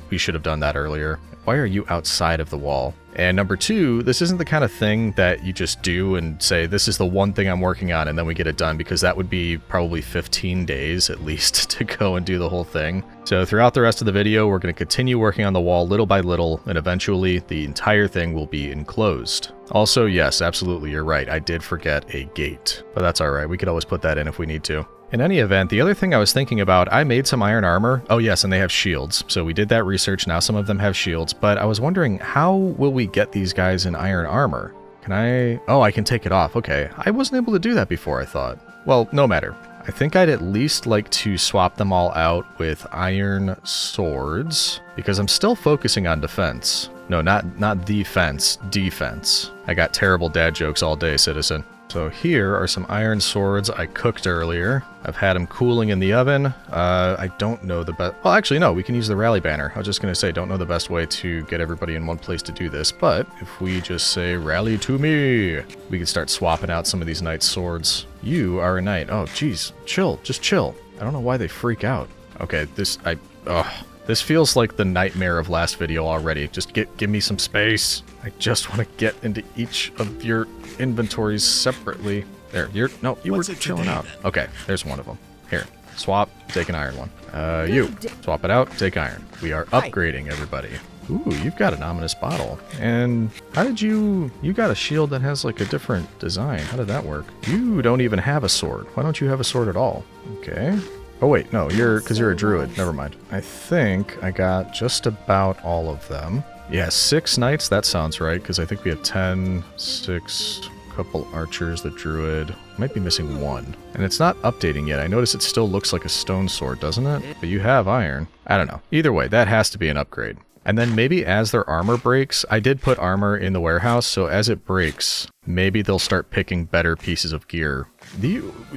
Speaker 1: we should have done that earlier. Why are you outside of the wall? And number 2, this isn't the kind of thing that you just do and say, this is the one thing I'm working on, and then we get it done, because that would be probably 15 days at least to go and do the whole thing. So throughout the rest of the video, we're going to continue working on the wall little by little, and eventually the entire thing will be enclosed. Also, yes, absolutely, you're right, I did forget a gate, but that's alright, we could always put that in if we need to. In any event, the other thing I was thinking about, I made some iron armor. Oh yes, and they have shields. So we did that research, now some of them have shields, but I was wondering, how will we get these guys in iron armor? Can I... Oh, I can take it off, okay. I wasn't able to do that before, I thought. Well, no matter. I think I'd at least like to swap them all out with iron swords, because I'm still focusing on defense. No, not defense, defense. I got terrible dad jokes all day, citizen. So here are some iron swords I cooked earlier. I've had them cooling in the oven. I don't know the best... Well, actually, no, we can use the rally banner. I was just going to say, don't know the best way to get everybody in one place to do this, but if we just say, rally to me, we can start swapping out some of these knight swords. You are a knight. Oh, geez. Chill. Just chill. I don't know why they freak out. Okay, This feels like the nightmare of last video already. Just give me some space. I just want to get into each of your inventories separately. There, you were chilling out. Okay, there's one of them. Here, swap, take an iron one. You, swap it out, take iron. We are upgrading everybody. Ooh, you've got an ominous bottle. And how did you got a shield that has like a different design. How did that work? You don't even have a sword. Why don't you have a sword at all? Okay. Oh wait, no, because you're a druid. Never mind. I think I got just about all of them. Yeah, 6 knights, that sounds right, because I think we have 10, 6, couple archers, the druid. Might be missing 1. And it's not updating yet. I notice it still looks like a stone sword, doesn't it? But you have iron. I don't know. Either way, that has to be an upgrade. And then maybe as their armor breaks, I did put armor in the warehouse, so as it breaks, maybe they'll start picking better pieces of gear.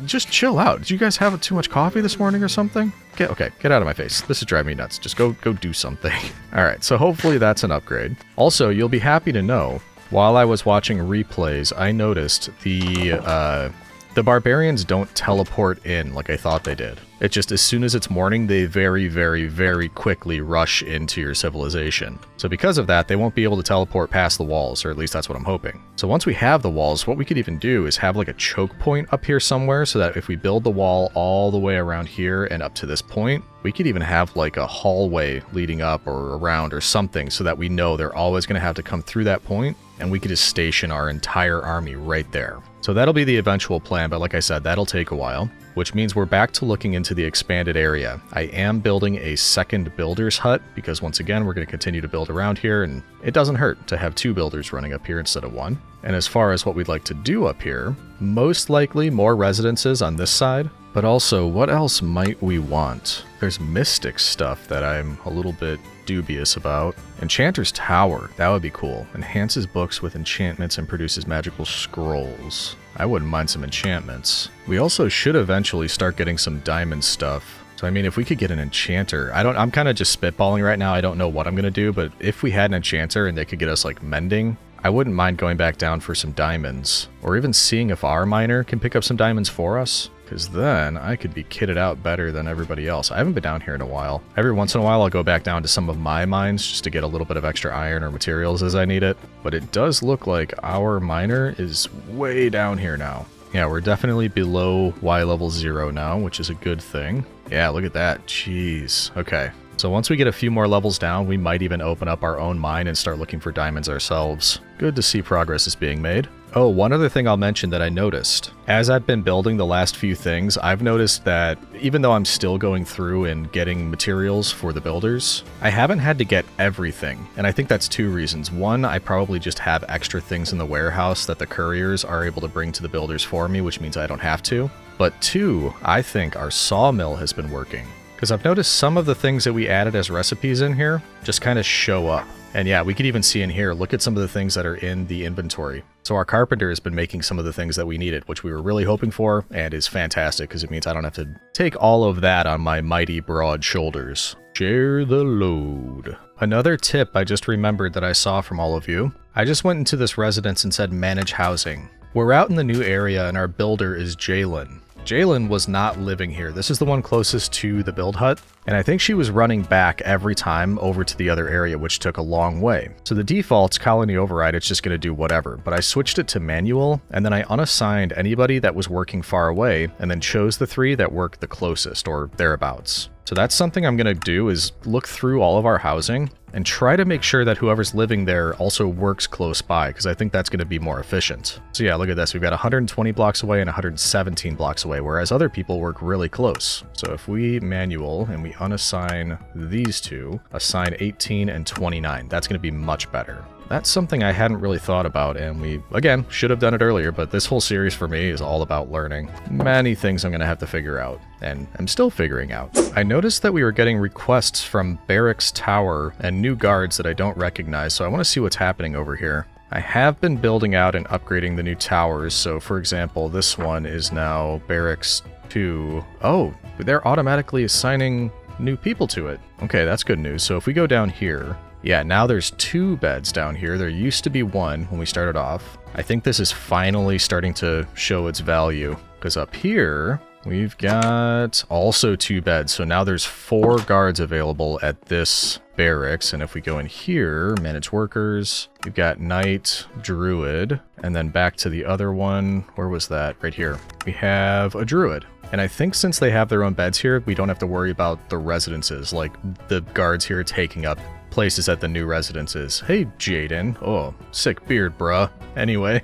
Speaker 1: Just chill out. Did you guys have too much coffee this morning or something? Okay, get out of my face. This is driving me nuts. Just go do something. Alright, so hopefully that's an upgrade. Also, you'll be happy to know, while I was watching replays, I noticed the barbarians don't teleport in like I thought they did. It just, as soon as it's morning, they very, very, very quickly rush into your civilization. So because of that, they won't be able to teleport past the walls, or at least that's what I'm hoping. So once we have the walls, what we could even do is have like a choke point up here somewhere, so that if we build the wall all the way around here and up to this point, we could even have like a hallway leading up or around or something, so that we know they're always going to have to come through that point, and we could just station our entire army right there. So that'll be the eventual plan, but like I said, that'll take a while, which means we're back to looking into the expanded area. I am building a second builder's hut, because once again, we're going to continue to build around here, and it doesn't hurt to have 2 builders running up here instead of 1. And as far as what we'd like to do up here, most likely more residences on this side, but also what else might we want? There's mystic stuff that I'm a little bit dubious about. Enchanter's Tower, that would be cool. Enhances books with enchantments and produces magical scrolls. I wouldn't mind some enchantments. We also should eventually start getting some diamond stuff. So I mean, if we could get an enchanter, I'm kind of just spitballing right now. I don't know what I'm going to do, but if we had an enchanter and they could get us like mending, I wouldn't mind going back down for some diamonds, or even seeing if our miner can pick up some diamonds for us, because then I could be kitted out better than everybody else. I haven't been down here in a while. Every once in a while I'll go back down to some of my mines just to get a little bit of extra iron or materials as I need it, but it does look like our miner is way down here now. Yeah, we're definitely below Y level 0 now, which is a good thing. Yeah, look at that. Jeez. Okay. So once we get a few more levels down, we might even open up our own mine and start looking for diamonds ourselves. Good to see progress is being made. Oh, one other thing I'll mention that I noticed. As I've been building the last few things, I've noticed that even though I'm still going through and getting materials for the builders, I haven't had to get everything. And I think that's 2 reasons. One, I probably just have extra things in the warehouse that the couriers are able to bring to the builders for me, which means I don't have to. But 2, I think our sawmill has been working. Because I've noticed some of the things that we added as recipes in here just kind of show up. And yeah, we could even see in here, look at some of the things that are in the inventory. So our carpenter has been making some of the things that we needed, which we were really hoping for, and is fantastic because it means I don't have to take all of that on my mighty broad shoulders. Share the load. Another tip I just remembered that I saw from all of you. I just went into this residence and said manage housing. We're out in the new area and our builder is Jalen. Jalen was not living here. This is the one closest to the build hut, and I think she was running back every time over to the other area, which took a long way. So the default's colony override, it's just going to do whatever, but I switched it to manual, and then I unassigned anybody that was working far away, and then chose the 3 that worked the closest, or thereabouts. So that's something I'm going to do, is look through all of our housing and try to make sure that whoever's living there also works close by, because I think that's going to be more efficient. So yeah, look at this. We've got 120 blocks away and 117 blocks away, whereas other people work really close. So if we manual and we unassign these 2, assign 18 and 29, that's going to be much better. That's something I hadn't really thought about, and we, again, should have done it earlier, but this whole series for me is all about learning. Many things I'm going to have to figure out, and I'm still figuring out. I noticed that we were getting requests from Barracks Tower and new guards that I don't recognize, so I want to see what's happening over here. I have been building out and upgrading the new towers, so for example, this one is now Barracks 2. Oh, they're automatically assigning new people to it. Okay, that's good news. So if we go down here, yeah, now there's 2 beds down here. There used to be 1 when we started off. I think this is finally starting to show its value, because up here, We've got also 2 beds, so now there's 4 guards available at this barracks. And if we go in here, manage workers, we've got knight, druid, and then back to the other one. Where was that? Right here. We have a druid. And I think since they have their own beds here, we don't have to worry about the residences, like the guards here taking up places at the new residences. Hey, Jaden. Oh, sick beard, bruh. Anyway,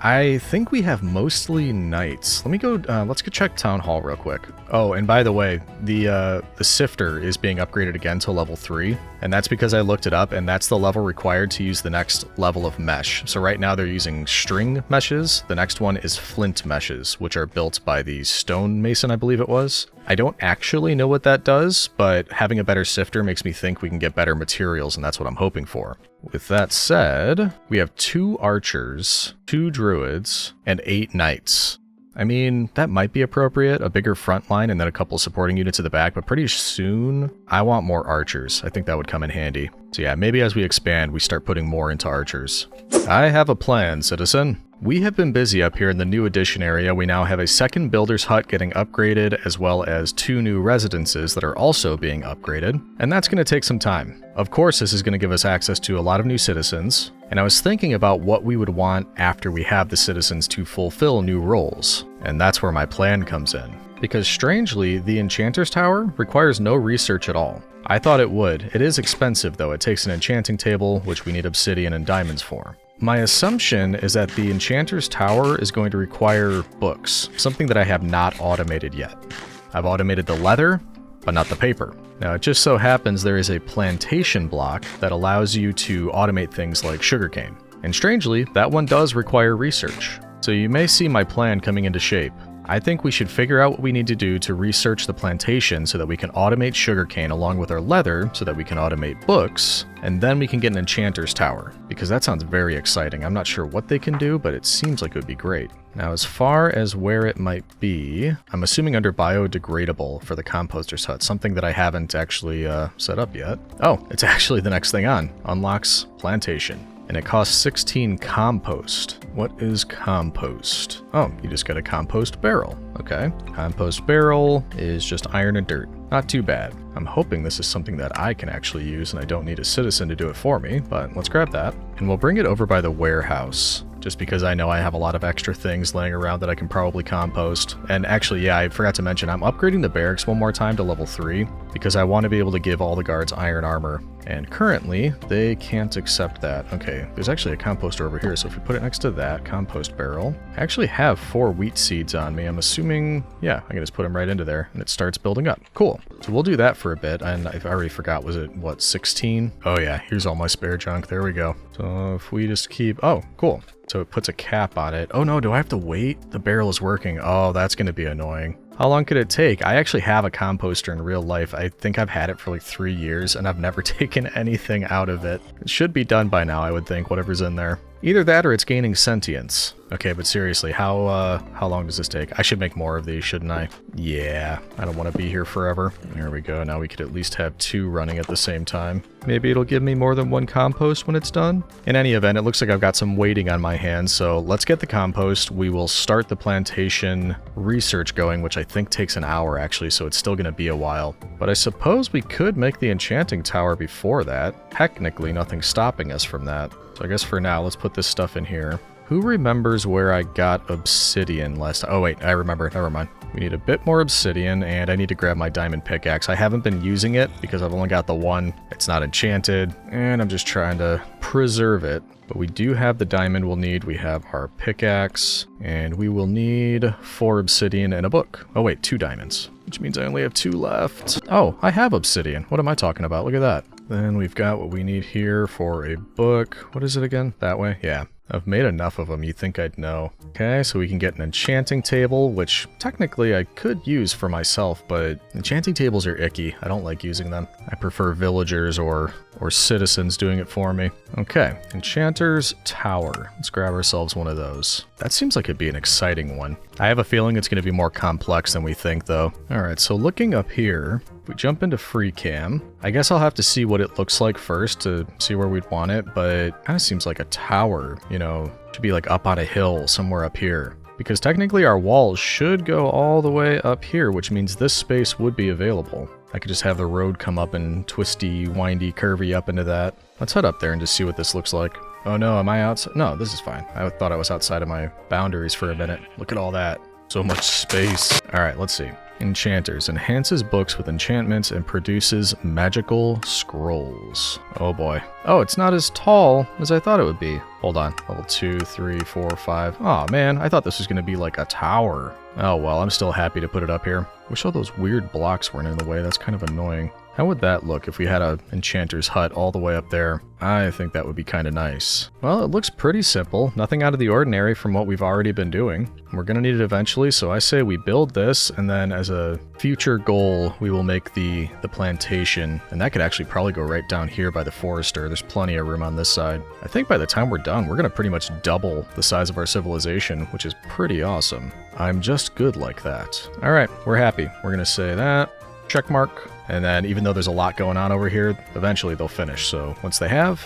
Speaker 1: I think we have mostly knights. Let me go, let's go check Town Hall real quick. Oh, and by the way, the Sifter is being upgraded again to level 3, and that's because I looked it up, and that's the level required to use the next level of mesh. So right now they're using string meshes. The next one is flint meshes, which are built by the stonemason, I believe it was. I don't actually know what that does, but having a better Sifter makes me think we can get better materials, and that's what I'm hoping for. With that said, we have 2 archers, 2 druids, and 8 knights. I mean, that might be appropriate, a bigger front line and then a couple supporting units at the back, but pretty soon, I want more archers. I think that would come in handy. So yeah, maybe as we expand, we start putting more into archers. I have a plan, citizen. We have been busy up here in the new addition area. We now have a second builder's hut getting upgraded, as well as 2 new residences that are also being upgraded, and that's going to take some time. Of course, this is going to give us access to a lot of new citizens, and I was thinking about what we would want after we have the citizens to fulfill new roles, and that's where my plan comes in. Because strangely, the Enchanter's Tower requires no research at all. I thought it would. It is expensive though. It takes an enchanting table, which we need obsidian and diamonds for. My assumption is that the Enchanter's Tower is going to require books, something that I have not automated yet. I've automated the leather, but not the paper. Now, it just so happens there is a plantation block that allows you to automate things like sugarcane. And strangely, that one does require research. So you may see my plan coming into shape. I think we should figure out what we need to do to research the plantation so that we can automate sugarcane along with our leather so that we can automate books, and then we can get an Enchanter's Tower, because that sounds very exciting. I'm not sure what they can do, but it seems like it would be great. Now, as far as where it might be, I'm assuming under biodegradable for the composter's hut, something that I haven't actually set up yet. Oh, it's actually the next thing on. Unlocks plantation. And it costs 16 compost. What is compost? Oh, you just get a compost barrel. Okay. Compost barrel is just iron and dirt. Not too bad. I'm hoping this is something that I can actually use and I don't need a citizen to do it for me, but let's grab that. And we'll bring it over by the warehouse, just because I know I have a lot of extra things laying around that I can probably compost. And actually, yeah, I forgot to mention, I'm upgrading the barracks one more time to level 3, because I want to be able to give all the guards iron armor. And currently, they can't accept that. Okay, there's actually a composter over here, so if we put it next to that compost barrel, I actually have 4 wheat seeds on me. I'm assuming, yeah, I can just put them right into there, and it starts building up. Cool. So we'll do that for a bit, and I already forgot, was it, what, 16? Oh yeah, here's all my spare junk. There we go. So if we just keep, oh, cool. So it puts a cap on it. Oh no, do I have to wait? The barrel is working. Oh, that's going to be annoying. How long could it take? I actually have a composter in real life. I think I've had it for like 3 years and I've never taken anything out of it. It should be done by now, I would think, whatever's in there. Either that or it's gaining sentience. Okay, but seriously, how long does this take? I should make more of these, shouldn't I? Yeah, I don't want to be here forever. There we go. Now we could at least have 2 running at the same time. Maybe it'll give me more than 1 compost when it's done. In any event, it looks like I've got some waiting on my hands, so let's get the compost. We will start the plantation research going, which I think takes an hour actually, so it's still going to be a while. But I suppose we could make the enchanting tower before that. Technically, nothing's stopping us from that. So I guess for now, let's put this stuff in here. Who remembers where I got obsidian last time? Oh wait, I remember. Never mind. We need a bit more obsidian, and I need to grab my diamond pickaxe. I haven't been using it because I've only got the one. It's not enchanted, and I'm just trying to preserve it. But we do have the diamond we'll need. We have our pickaxe, and we will need 4 obsidian and a book. Oh wait, 2 diamonds, which means I only have 2 left. Oh, I have obsidian. What am I talking about? Look at that. Then we've got what we need here for a book. What is it again? That way? Yeah. I've made enough of them, you'd think I'd know. Okay, so we can get an enchanting table, which technically I could use for myself, but enchanting tables are icky. I don't like using them. I prefer villagers or citizens doing it for me. Okay, Enchanter's Tower. Let's grab ourselves one of those. That seems like it'd be an exciting one. I have a feeling it's going to be more complex than we think, though. Alright, so looking up here, if we jump into free cam, I guess I'll have to see what it looks like first to see where we'd want it, but it kind of seems like a tower, you know, should be like up on a hill somewhere up here. because technically our walls should go all the way up here, which means this space would be available. I could just have the road come up and twisty, windy, curvy up into that. Let's head up there and just see what this looks like. Oh no, am I outside? No, this is fine. I thought I was outside of my boundaries for a minute. Look at all that. So much space. All right, let's see. Enchanters. Enhances books with enchantments and produces magical scrolls. Oh boy. Oh, it's not as tall as I thought it would be. Hold on. Level 2, 3, 4, 5. Oh man, I thought this was going to be like a tower. Oh well, I'm still happy to put it up here. Wish all those weird blocks weren't in the way. That's kind of annoying. How would that look if we had a enchanter's hut all the way up there? I think that would be kind of nice. Well, it looks pretty simple. Nothing out of the ordinary from what we've already been doing. We're going to need it eventually, so I say we build this, and then as a future goal, we will make the plantation. And that could actually probably go right down here by the forester. There's plenty of room on this side. I think by the time we're done, we're going to pretty much double the size of our civilization, which is pretty awesome. I'm just good like that. All right, we're happy. We're going to say that. Check mark. And then even though there's a lot going on over here, eventually they'll finish. So once they have,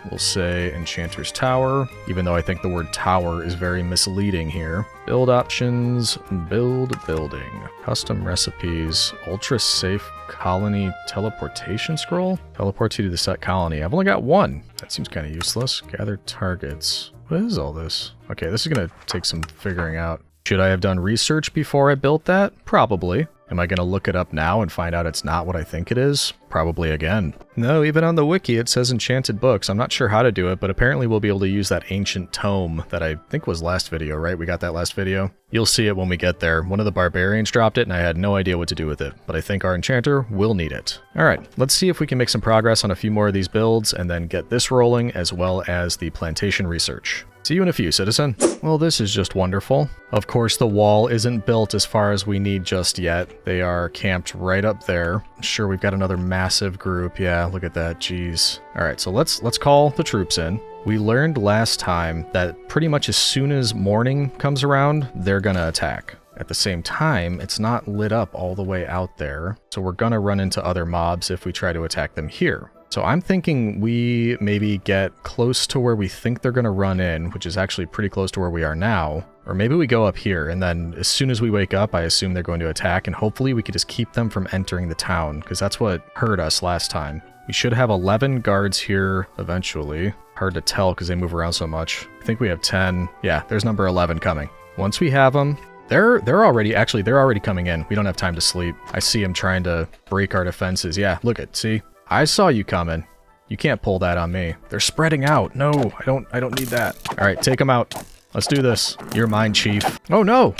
Speaker 1: we'll say Enchanter's Tower, even though I think the word tower is very misleading here. Build options, build building, custom recipes, ultra safe colony teleportation scroll. Teleport you to the set colony. I've only got one. That seems kind of useless. Gather targets. What is all this? Okay, this is going to take some figuring out. Should I have done research before I built that? Probably. Am I going to look it up now and find out it's not what I think it is? Probably again. No, even on the wiki it says enchanted books. I'm not sure how to do it, but apparently we'll be able to use that ancient tome that I think was last video, right? We got that last video? You'll see it when we get there. One of the barbarians dropped it and I had no idea what to do with it, but I think our enchanter will need it. Alright, let's see if we can make some progress on a few more of these builds and then get this rolling as well as the plantation research. See you in a few, citizen. Well, this is just wonderful. Of course, the wall isn't built as far as we need just yet. They are camped right up there. Sure, we've got another massive group. Yeah, look at that. Jeez. All right, so let's call the troops in. We learned last time that pretty much as soon as morning comes around, they're gonna attack. At the same time, it's not lit up all the way out there, so we're gonna run into other mobs if we try to attack them here. So I'm thinking we maybe get close to where we think they're going to run in, which is actually pretty close to where we are now. Or maybe we go up here, and then as soon as we wake up, I assume they're going to attack, and hopefully we could just keep them from entering the town, because that's what hurt us last time. We should have 11 guards here eventually. Hard to tell because they move around so much. I think we have 10. Yeah, there's number 11 coming. Once we have them, they're already coming in. We don't have time to sleep. I see them trying to break our defenses. Yeah, look it, see? I saw you coming. You can't pull that on me. They're spreading out. No, I don't need that. All right, take them out. Let's do this. You're mine, chief. Oh no!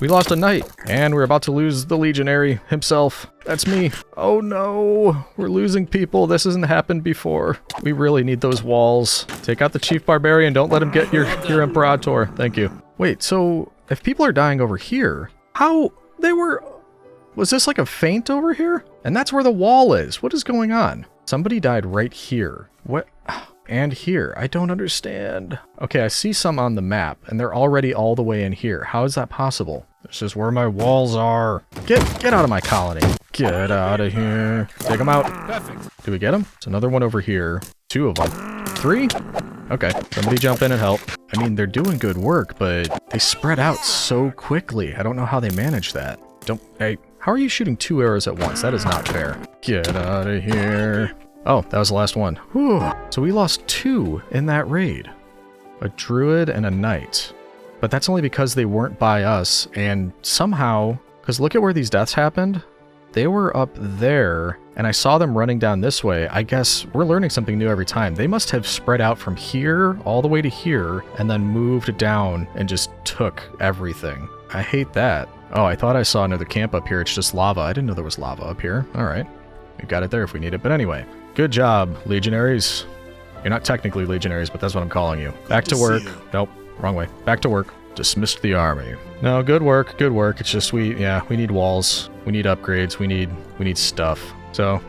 Speaker 1: We lost a knight, and we're about to lose the legionary himself. That's me. Oh no! We're losing people. This hasn't happened before. We really need those walls. Take out the chief barbarian. Don't let him get your imperator. Thank you. Wait, so if people are dying over here, how they were... Was this like a feint over here? And that's where the wall is. What is going on? Somebody died right here. What? And here. I don't understand. Okay, I see some on the map, and they're already all the way in here. How is that possible? This is where my walls are. Get out of my colony. Get out of here. Take them out. Perfect. Do we get them? It's another one over here. 2 of them. 3? Okay, somebody jump in and help. I mean, they're doing good work, but they spread out so quickly. I don't know how they manage that. Hey, how are you shooting 2 arrows at once? That is not fair. Get out of here. Oh, that was the last one. Whew. So we lost 2 in that raid. A druid and a knight. But that's only because they weren't by us, and somehow, because look at where these deaths happened. They were up there, and I saw them running down this way. I guess we're learning something new every time. They must have spread out from here all the way to here, and then moved down and just took everything. I hate that. Oh, I thought I saw another camp up here. It's just lava. I didn't know there was lava up here. All right. We've got it there if we need it. But anyway, good job, legionaries. You're not technically legionaries, but that's what I'm calling you. Back to work. Nope, wrong way. Back to work. Dismissed the army. No, good work, good work. It's just we need walls. We need upgrades. We need stuff. So,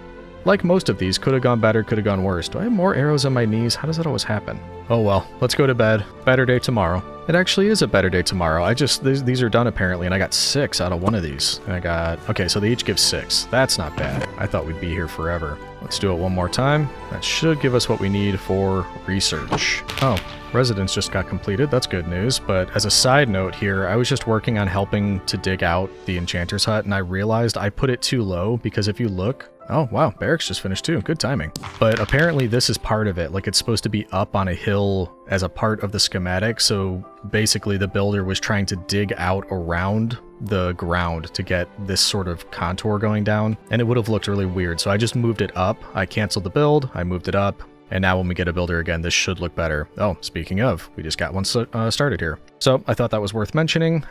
Speaker 1: like most of these, could have gone better, could have gone worse. Do I have more arrows on my knees? How does that always happen? Oh well, let's go to bed. Better day tomorrow. It actually is a better day tomorrow. These are done apparently, and I got 6 out of one of these. And I got, okay, so they each give 6. That's not bad. I thought we'd be here forever. Let's do it one more time. That should give us what we need for research. Oh, residence just got completed. That's good news. But as a side note here, I was just working on helping to dig out the enchanter's hut, and I realized I put it too low because if you look, oh, wow, barracks just finished too. Good timing. But apparently this is part of it. Like, it's supposed to be up on a hill as a part of the schematic. So basically the builder was trying to dig out around the ground to get this sort of contour going down, and it would have looked really weird. So I just moved it up. I canceled the build. I moved it up. And now when we get a builder again, this should look better. Oh, speaking of, we just got one started here. So I thought that was worth mentioning.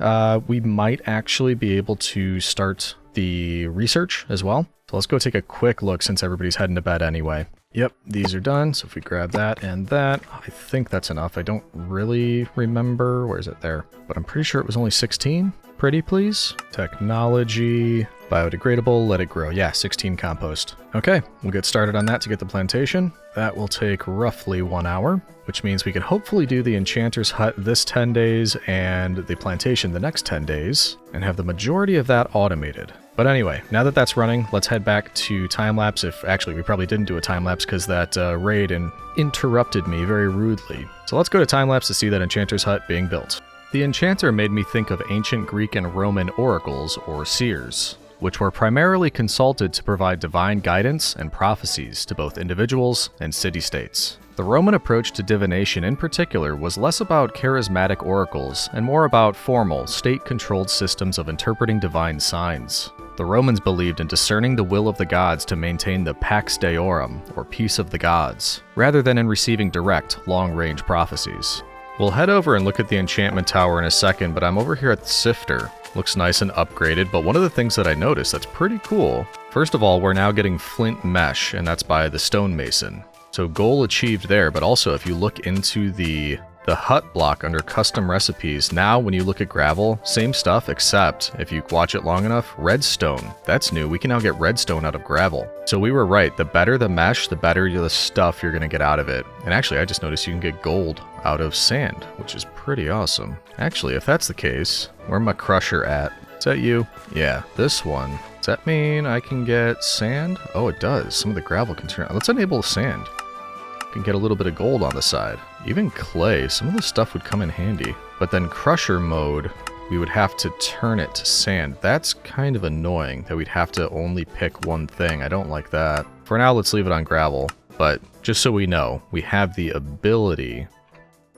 Speaker 1: We might actually be able to start the research as well. So let's go take a quick look since everybody's heading to bed anyway. Yep, these are done. So if we grab that and that, I think that's enough. I don't really remember. Where is it there? But I'm pretty sure it was only 16. Pretty please. Technology, biodegradable, let it grow. Yeah, 16 compost. Okay, we'll get started on that to get the plantation. That will take roughly 1 hour, which means we can hopefully do the enchanter's hut this 10 days and the plantation the next 10 days and have the majority of that automated. But anyway, now that that's running, let's head back to time-lapse. Actually, we probably didn't do a time-lapse because that raid interrupted me very rudely. So let's go to time-lapse to see that enchanter's hut being built. The enchanter made me think of ancient Greek and Roman oracles, or seers, which were primarily consulted to provide divine guidance and prophecies to both individuals and city-states. The Roman approach to divination in particular was less about charismatic oracles and more about formal, state-controlled systems of interpreting divine signs. The Romans believed in discerning the will of the gods to maintain the Pax Deorum, or peace of the gods, rather than in receiving direct, long-range prophecies. We'll head over and look at the enchantment tower in a second, but I'm over here at the Sifter. Looks nice and upgraded, but one of the things that I noticed that's pretty cool, first of all, we're now getting flint mesh, and that's by the stonemason. So goal achieved there, but also if you look into the hut block under custom recipes, now when you look at gravel, same stuff, except if you watch it long enough, redstone. That's new. We can now get redstone out of gravel. So we were right. The better the mesh, the better the stuff you're going to get out of it. And actually, I just noticed you can get gold out of sand, which is pretty awesome. Actually, if that's the case, where's my crusher at? Is that you? Yeah, this one. Does that mean I can get sand? Oh, it does. Some of the gravel can turn. Let's enable sand. Can get a little bit of gold on the side. Even clay, some of this stuff would come in handy. But then crusher mode, we would have to turn it to sand. That's kind of annoying that we'd have to only pick one thing. I don't like that. For now, let's leave it on gravel. But just so we know, we have the ability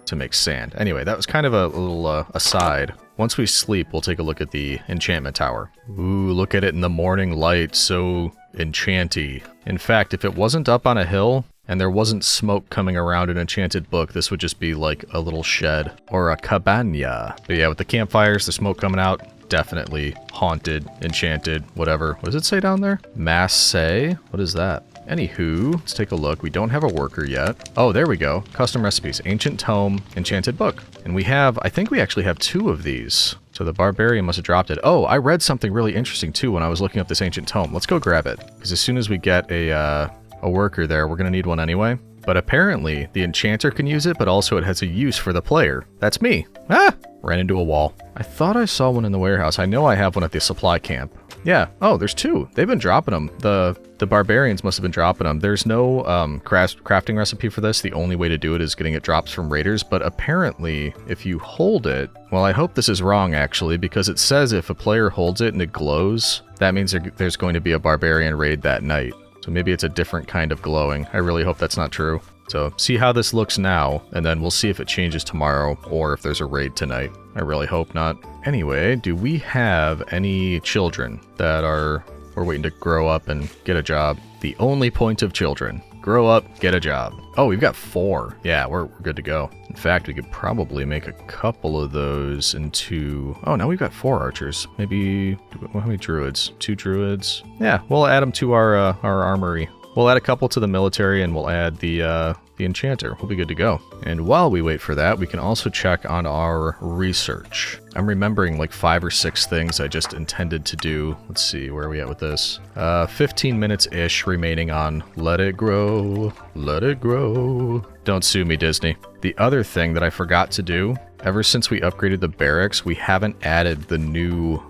Speaker 1: to make sand. Anyway, that was kind of a little aside. Once we sleep, we'll take a look at the enchantment tower. Ooh, look at it in the morning light. So enchanty. In fact, if it wasn't up on a hill, and there wasn't smoke coming around an enchanted book, this would just be like a little shed or a cabana. But yeah, with the campfires, the smoke coming out, definitely haunted, enchanted, whatever. What does it say down there? Masse? What is that? Anywho, let's take a look. We don't have a worker yet. Oh, there we go. Custom recipes, ancient tome, enchanted book. And we have, I think we actually have 2 of these. So the barbarian must have dropped it. Oh, I read something really interesting too when I was looking up this ancient tome. Let's go grab it. Because as soon as we get a worker there, we're going to need one anyway. But apparently, the enchanter can use it, but also it has a use for the player. That's me. Ah! Ran into a wall. I thought I saw one in the warehouse. I know I have one at the supply camp. Yeah. Oh, there's 2. They've been dropping them. The barbarians must have been dropping them. There's no crafting recipe for this. The only way to do it is getting it drops from raiders. But apparently, if you hold it... Well, I hope this is wrong, actually, because it says if a player holds it and it glows, that means there's going to be a barbarian raid that night. So maybe it's a different kind of glowing. I really hope that's not true. So see how this looks now, and then we'll see if it changes tomorrow or if there's a raid tonight. I really hope not. Anyway, do we have any children that we're waiting to grow up and get a job? The only point of children. Grow up, get a job. Oh, we've got 4. Yeah, we're good to go. In fact, we could probably make a couple of those into... Oh, now we've got 4 archers. Maybe... How many druids? 2 druids? Yeah, we'll add them to our armory. We'll add a couple to the military, and we'll add the the enchanter. We'll be good to go. And while we wait for that, we can also check on our research. I'm remembering like 5 or 6 things I just intended to do. Let's see, where are we at with this? 15 minutes-ish remaining on Let It Grow, Let It Grow. Don't sue me, Disney. The other thing that I forgot to do, ever since we upgraded the barracks, we haven't added the new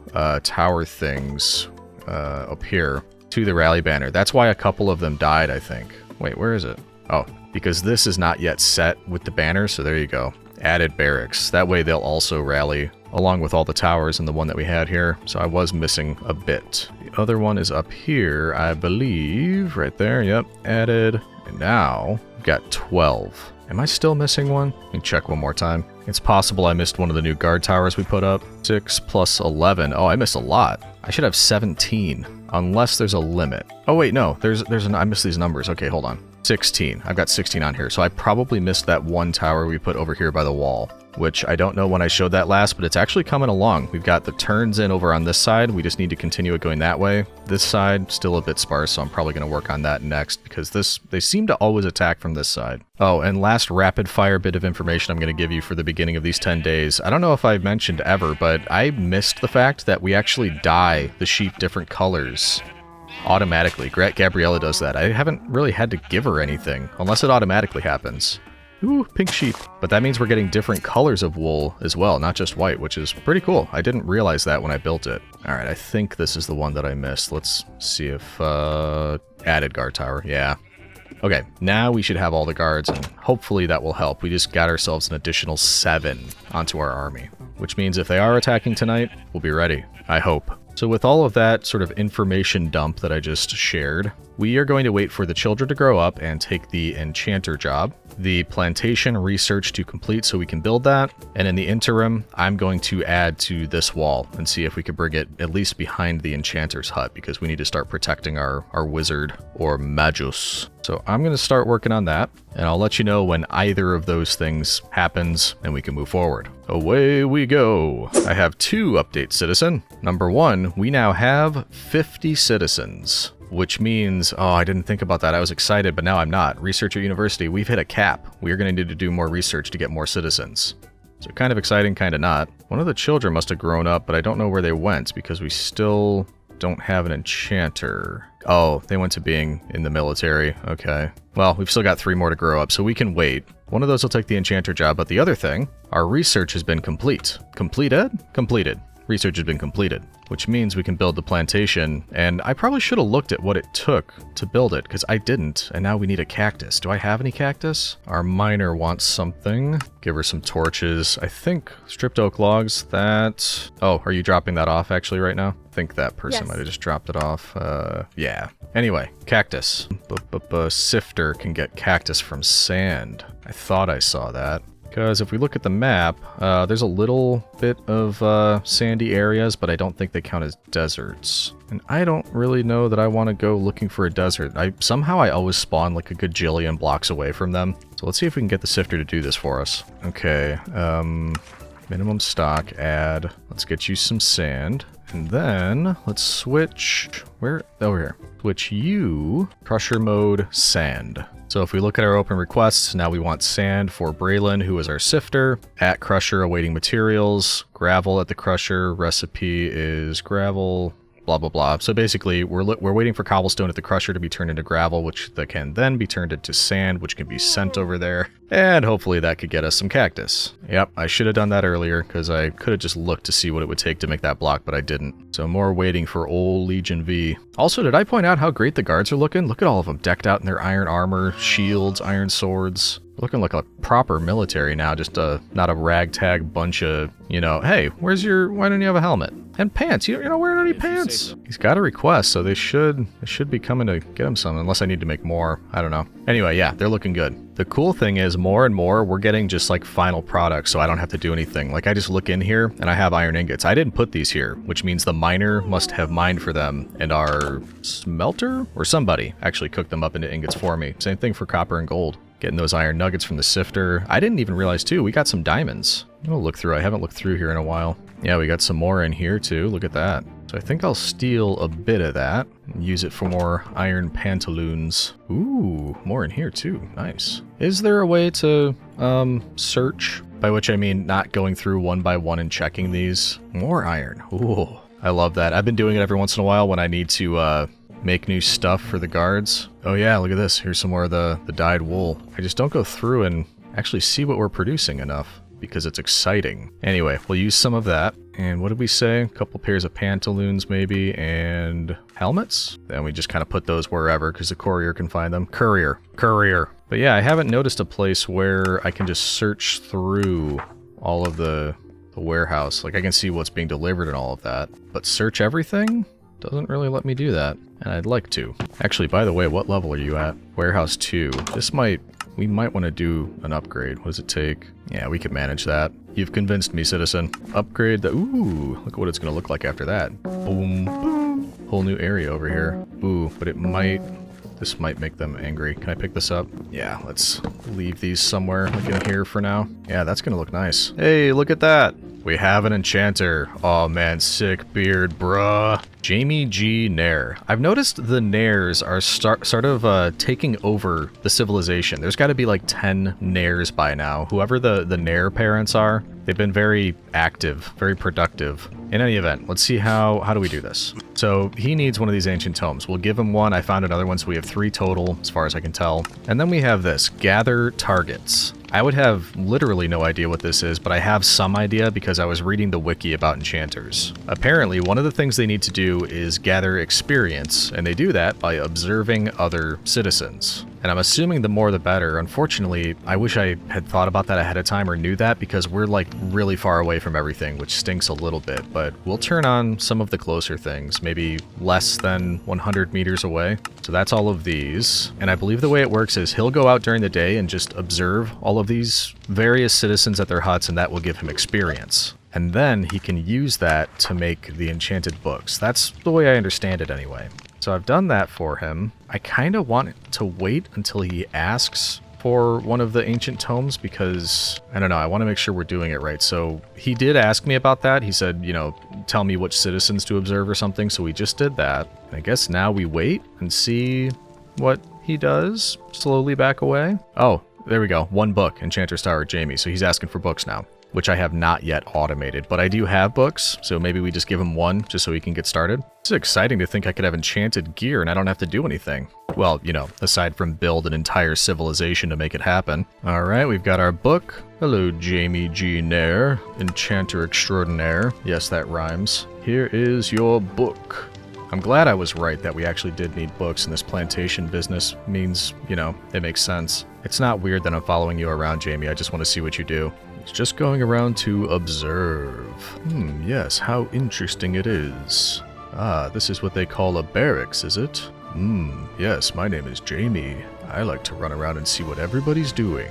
Speaker 1: tower things up here to the rally banner. That's why a couple of them died, I think. Wait, where is it? Oh, because this is not yet set with the banner, so there you go. Added barracks. That way they'll also rally along with all the towers and the one that we had here. So I was missing a bit. The other one is up here, I believe. Right there, yep. Added. And now we've got 12. Am I still missing one? Let me check one more time. It's possible I missed one of the new guard towers we put up. 6 plus 11. Oh, I missed a lot. I should have 17. Unless there's a limit. Oh wait, no. I missed these numbers. Okay, hold on. 16. I've got 16 on here. So I probably missed that one tower we put over here by the wall, which I don't know when I showed that last, but it's actually coming along. We've got the turns in over on this side. We just need to continue it going that way. This side, still a bit sparse, so I'm probably going to work on that next because they seem to always attack from this side. Oh, and last rapid fire bit of information I'm going to give you for the beginning of these 10 days. I don't know if I've mentioned ever, but I missed the fact that we actually dye the sheep different colors automatically. Gabriella does that. I haven't really had to give her anything, unless it automatically happens. Ooh, pink sheep. But that means we're getting different colors of wool as well, not just white, which is pretty cool. I didn't realize that when I built it. Alright, I think this is the one that I missed. Let's see if, added guard tower. Yeah. Okay, now we should have all the guards, and hopefully that will help. We just got ourselves an additional 7 onto our army, which means if they are attacking tonight, we'll be ready. I hope. So with all of that sort of information dump that I just shared, we are going to wait for the children to grow up and take the enchanter job, the plantation research to complete so we can build that, and in the interim, I'm going to add to this wall and see if we can bring it at least behind the enchanter's hut, because we need to start protecting our wizard, or magus. So I'm going to start working on that, and I'll let you know when either of those things happens, and we can move forward. Away we go. I have 2 updates, citizen. Number 1, we now have 50 citizens. Which means, oh, I didn't think about that. I was excited, but now I'm not. Research at university, we've hit a cap. We are going to need to do more research to get more citizens. So kind of exciting, kind of not. One of the children must have grown up, but I don't know where they went because we still don't have an enchanter. Oh, they went to being in the military. Okay. Well, we've still got 3 more to grow up, so we can wait. One of those will take the enchanter job, but the other thing, our research has been complete. Completed? Completed. Research has been completed, which means we can build the plantation, and I probably should have looked at what it took to build it, because I didn't, and now we need a cactus. Do I have any cactus? Our miner wants something. Give her some torches. I think stripped oak logs, that... Oh, are you dropping that off actually right now? I think that person might have just dropped it off. Yeah. Anyway, cactus. Sifter can get cactus from sand. I thought I saw that. Because if we look at the map, there's a little bit of sandy areas, but I don't think they count as deserts. And I don't really know that I want to go looking for a desert. Somehow I always spawn like a gajillion blocks away from them. So let's see if we can get the sifter to do this for us. Okay, minimum stock, add. Let's get you some sand. And then let's switch, where? Over here. Switch you, crusher mode, sand. So if we look at our open requests, now we want sand for Braylon, who is our sifter. At crusher, awaiting materials. Gravel at the crusher. Recipe is gravel. Blah, blah, blah. So basically, we're waiting for cobblestone at the crusher to be turned into gravel, which can then be turned into sand, which can be sent over there. And hopefully that could get us some cactus. Yep, I should have done that earlier, because I could have just looked to see what it would take to make that block, but I didn't. So more waiting for old Legion V. Also, did I point out how great the guards are looking? Look at all of them, decked out in their iron armor, shields, iron swords. Looking like a proper military now, just not a ragtag bunch of, you know, hey, why don't you have a helmet? And pants, you're not wearing any pants. He's got a request, so they should be coming to get him some, unless I need to make more. I don't know. Anyway, yeah, they're looking good. The cool thing is, more and more, we're getting just like final products, so I don't have to do anything. Like, I just look in here, and I have iron ingots. I didn't put these here, which means the miner must have mined for them, and our smelter, or somebody, actually cooked them up into ingots for me. Same thing for copper and gold. Getting those iron nuggets from the sifter. I didn't even realize, too, we got some diamonds. I'm gonna look through. I haven't looked through here in a while. Yeah, we got some more in here, too. Look at that. So I think I'll steal a bit of that and use it for more iron pantaloons. Ooh, more in here too. Nice. Is there a way to search? By which I mean not going through one by one and checking these. More iron. Ooh, I love that. I've been doing it every once in a while when I need to make new stuff for the guards. Oh yeah, look at this. Here's some more of the dyed wool. I just don't go through and actually see what we're producing enough because it's exciting. Anyway, we'll use some of that. And what did we say? A couple pairs of pantaloons maybe, and helmets? Then we just kind of put those wherever because the courier can find them. Courier. But yeah, I haven't noticed a place where I can just search through all of the warehouse. Like I can see what's being delivered and all of that. But search everything? Doesn't really let me do that. And I'd like to. Actually, by the way, what level are you at? Warehouse 2. We might want to do an upgrade. What does it take? Yeah, we can manage that. You've convinced me, citizen. Upgrade the... Ooh, look at what it's going to look like after that. Boom, boom. Whole new area over here. Ooh, but it might... This might make them angry. Can I pick this up? Yeah, let's leave these somewhere like in here for now. Yeah, that's going to look nice. Hey, look at that. We have an enchanter. Oh man, sick beard, bruh. Jamie G. Nair. I've noticed the Nairs are sort of taking over the civilization. There's got to be like 10 Nairs by now. Whoever the Nair parents are, they've been very active, very productive. In any event, let's see how do we do this. So he needs one of these ancient tomes. We'll give him one. I found another one, so we have 3 total, as far as I can tell. And then we have this, gather targets. I would have literally no idea what this is, but I have some idea because I was reading the wiki about enchanters. Apparently, one of the things they need to do is gather experience, and they do that by observing other citizens. And I'm assuming the more the better. Unfortunately, I wish I had thought about that ahead of time or knew that because we're like really far away from everything, which stinks a little bit, but we'll turn on some of the closer things, maybe less than 100 meters away. So that's all of these. And I believe the way it works is he'll go out during the day and just observe all of these various citizens at their huts, and that will give him experience. And then he can use that to make the enchanted books. That's the way I understand it anyway. So I've done that for him. I kind of want to wait until he asks for one of the ancient tomes because, I don't know, I want to make sure we're doing it right. So he did ask me about that. He said, you know, tell me which citizens to observe or something. So we just did that. And I guess now we wait and see what he does. Slowly back away. Oh, there we go. 1 book, Enchanter's Tower, Jamie. So he's asking for books now, which I have not yet automated, but I do have books, so maybe we just give him 1 just so he can get started. It's exciting to think I could have enchanted gear and I don't have to do anything. Well, you know, aside from build an entire civilization to make it happen. All right, we've got our book. Hello, Jamie G. Nair, Enchanter Extraordinaire. Yes, that rhymes. Here is your book. I'm glad I was right that we actually did need books, and this plantation business means, you know, it makes sense. It's not weird that I'm following you around, Jamie. I just want to see what you do. It's just going around to observe. Yes, how interesting it is. Ah, this is what they call a barracks, is it? Yes, my name is Jamie. I like to run around and see what everybody's doing.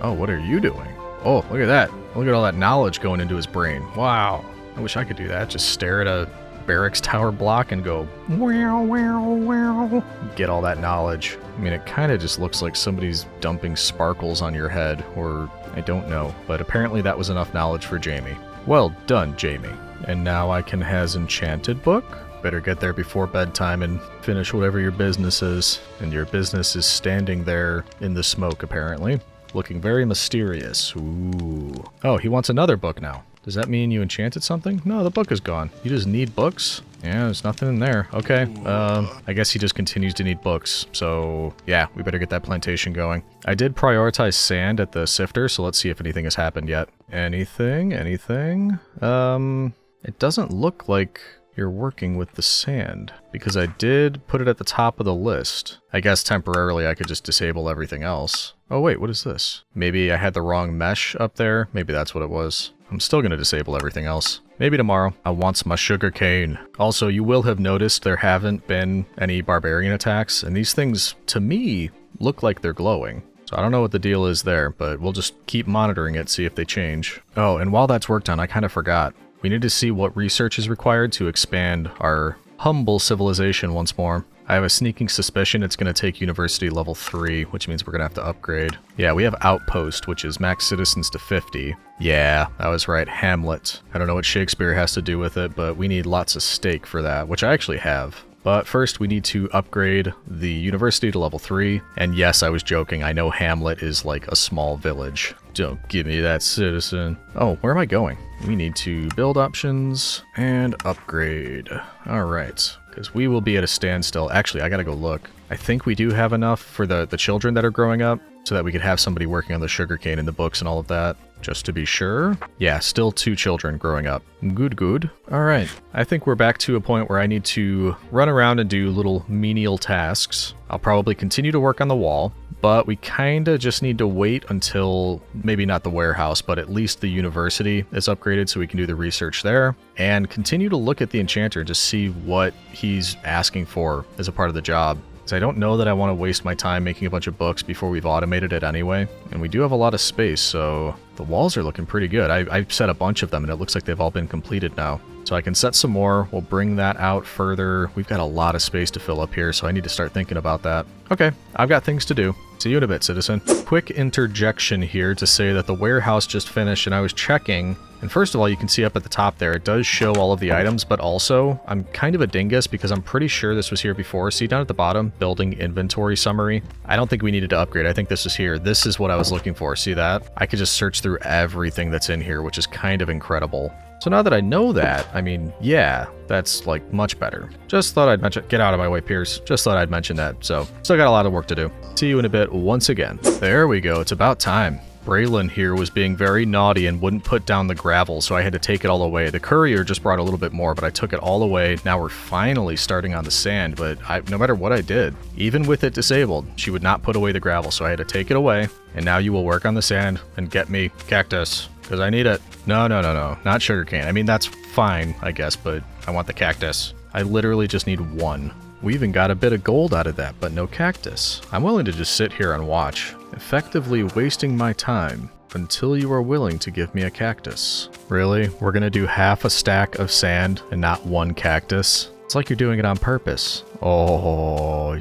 Speaker 1: Oh, what are you doing? Oh, look at that. Look at all that knowledge going into his brain. Wow. I wish I could do that. Just stare at a barracks tower block and go, wow, wow, wow. Get all that knowledge. I mean, it kind of just looks like somebody's dumping sparkles on your head, or I don't know, but apparently that was enough knowledge for Jamie. Well done, Jamie. And now I can has enchanted book. Better get there before bedtime and finish whatever your business is. And your business is standing there in the smoke, apparently. Looking very mysterious. Ooh. Oh, he wants another book now. Does that mean you enchanted something? No, the book is gone. You just need books? Yeah, there's nothing in there. Okay, I guess he just continues to need books. So, yeah, we better get that plantation going. I did prioritize sand at the sifter, so let's see if anything has happened yet. Anything? Anything? It doesn't look like you're working with the sand, because I did put it at the top of the list. I guess temporarily I could just disable everything else. Oh wait, what is this? Maybe I had the wrong mesh up there? Maybe that's what it was. I'm still going to disable everything else. Maybe tomorrow. I want my sugar cane. Also, you will have noticed there haven't been any barbarian attacks, and these things, to me, look like they're glowing. So I don't know what the deal is there, but we'll just keep monitoring it, see if they change. Oh, and while that's worked on, I kind of forgot. We need to see what research is required to expand our humble civilization once more. I have a sneaking suspicion it's going to take University level 3, which means we're going to have to upgrade. Yeah, we have Outpost, which is max citizens to 50. Yeah, I was right, Hamlet. I don't know what Shakespeare has to do with it, but we need lots of steak for that, which I actually have. But first, we need to upgrade the university to level 3. And yes, I was joking. I know Hamlet is like a small village. Don't give me that, citizen. Oh, where am I going? We need to build options and upgrade. All right, because we will be at a standstill. Actually, I gotta go look. I think we do have enough for the children that are growing up so that we could have somebody working on the sugarcane and the books and all of that. Just to be sure. Yeah, still 2 children growing up. Good, good. All right. I think we're back to a point where I need to run around and do little menial tasks. I'll probably continue to work on the wall, but we kind of just need to wait until maybe not the warehouse, but at least the university is upgraded so we can do the research there and continue to look at the enchanter to see what he's asking for as a part of the job. I don't know that I want to waste my time making a bunch of books before we've automated it anyway. And we do have a lot of space, so the walls are looking pretty good. I've set a bunch of them, and it looks like they've all been completed now. So I can set some more. We'll bring that out further. We've got a lot of space to fill up here, so I need to start thinking about that. Okay, I've got things to do. See you in a bit, citizen. Quick interjection here to say that the warehouse just finished, and I was checking. And first of all, you can see up at the top there, it does show all of the items, but also, I'm kind of a dingus because I'm pretty sure this was here before. See down at the bottom, building inventory summary? I don't think we needed to upgrade. I think this is here. This is what I was looking for. See that? I could just search through everything that's in here, which is kind of incredible. So now that I know that, I mean, yeah, that's like much better. Just thought I'd mention, get out of my way, Pierce. Just thought I'd mention that. So still got a lot of work to do. See you in a bit once again. There we go. It's about time. Braylon here was being very naughty and wouldn't put down the gravel, so I had to take it all away. The courier just brought a little bit more, but I took it all away. Now we're finally starting on the sand, but no matter what I did, even with it disabled, she would not put away the gravel, so I had to take it away. And now you will work on the sand and get me cactus, because I need it. No, not sugarcane. I mean, that's fine, I guess, but I want the cactus. I literally just need 1. We even got a bit of gold out of that, but no cactus. I'm willing to just sit here and watch, effectively wasting my time until you are willing to give me a cactus. Really? We're gonna do half a stack of sand and not 1 cactus? It's like you're doing it on purpose. Oh,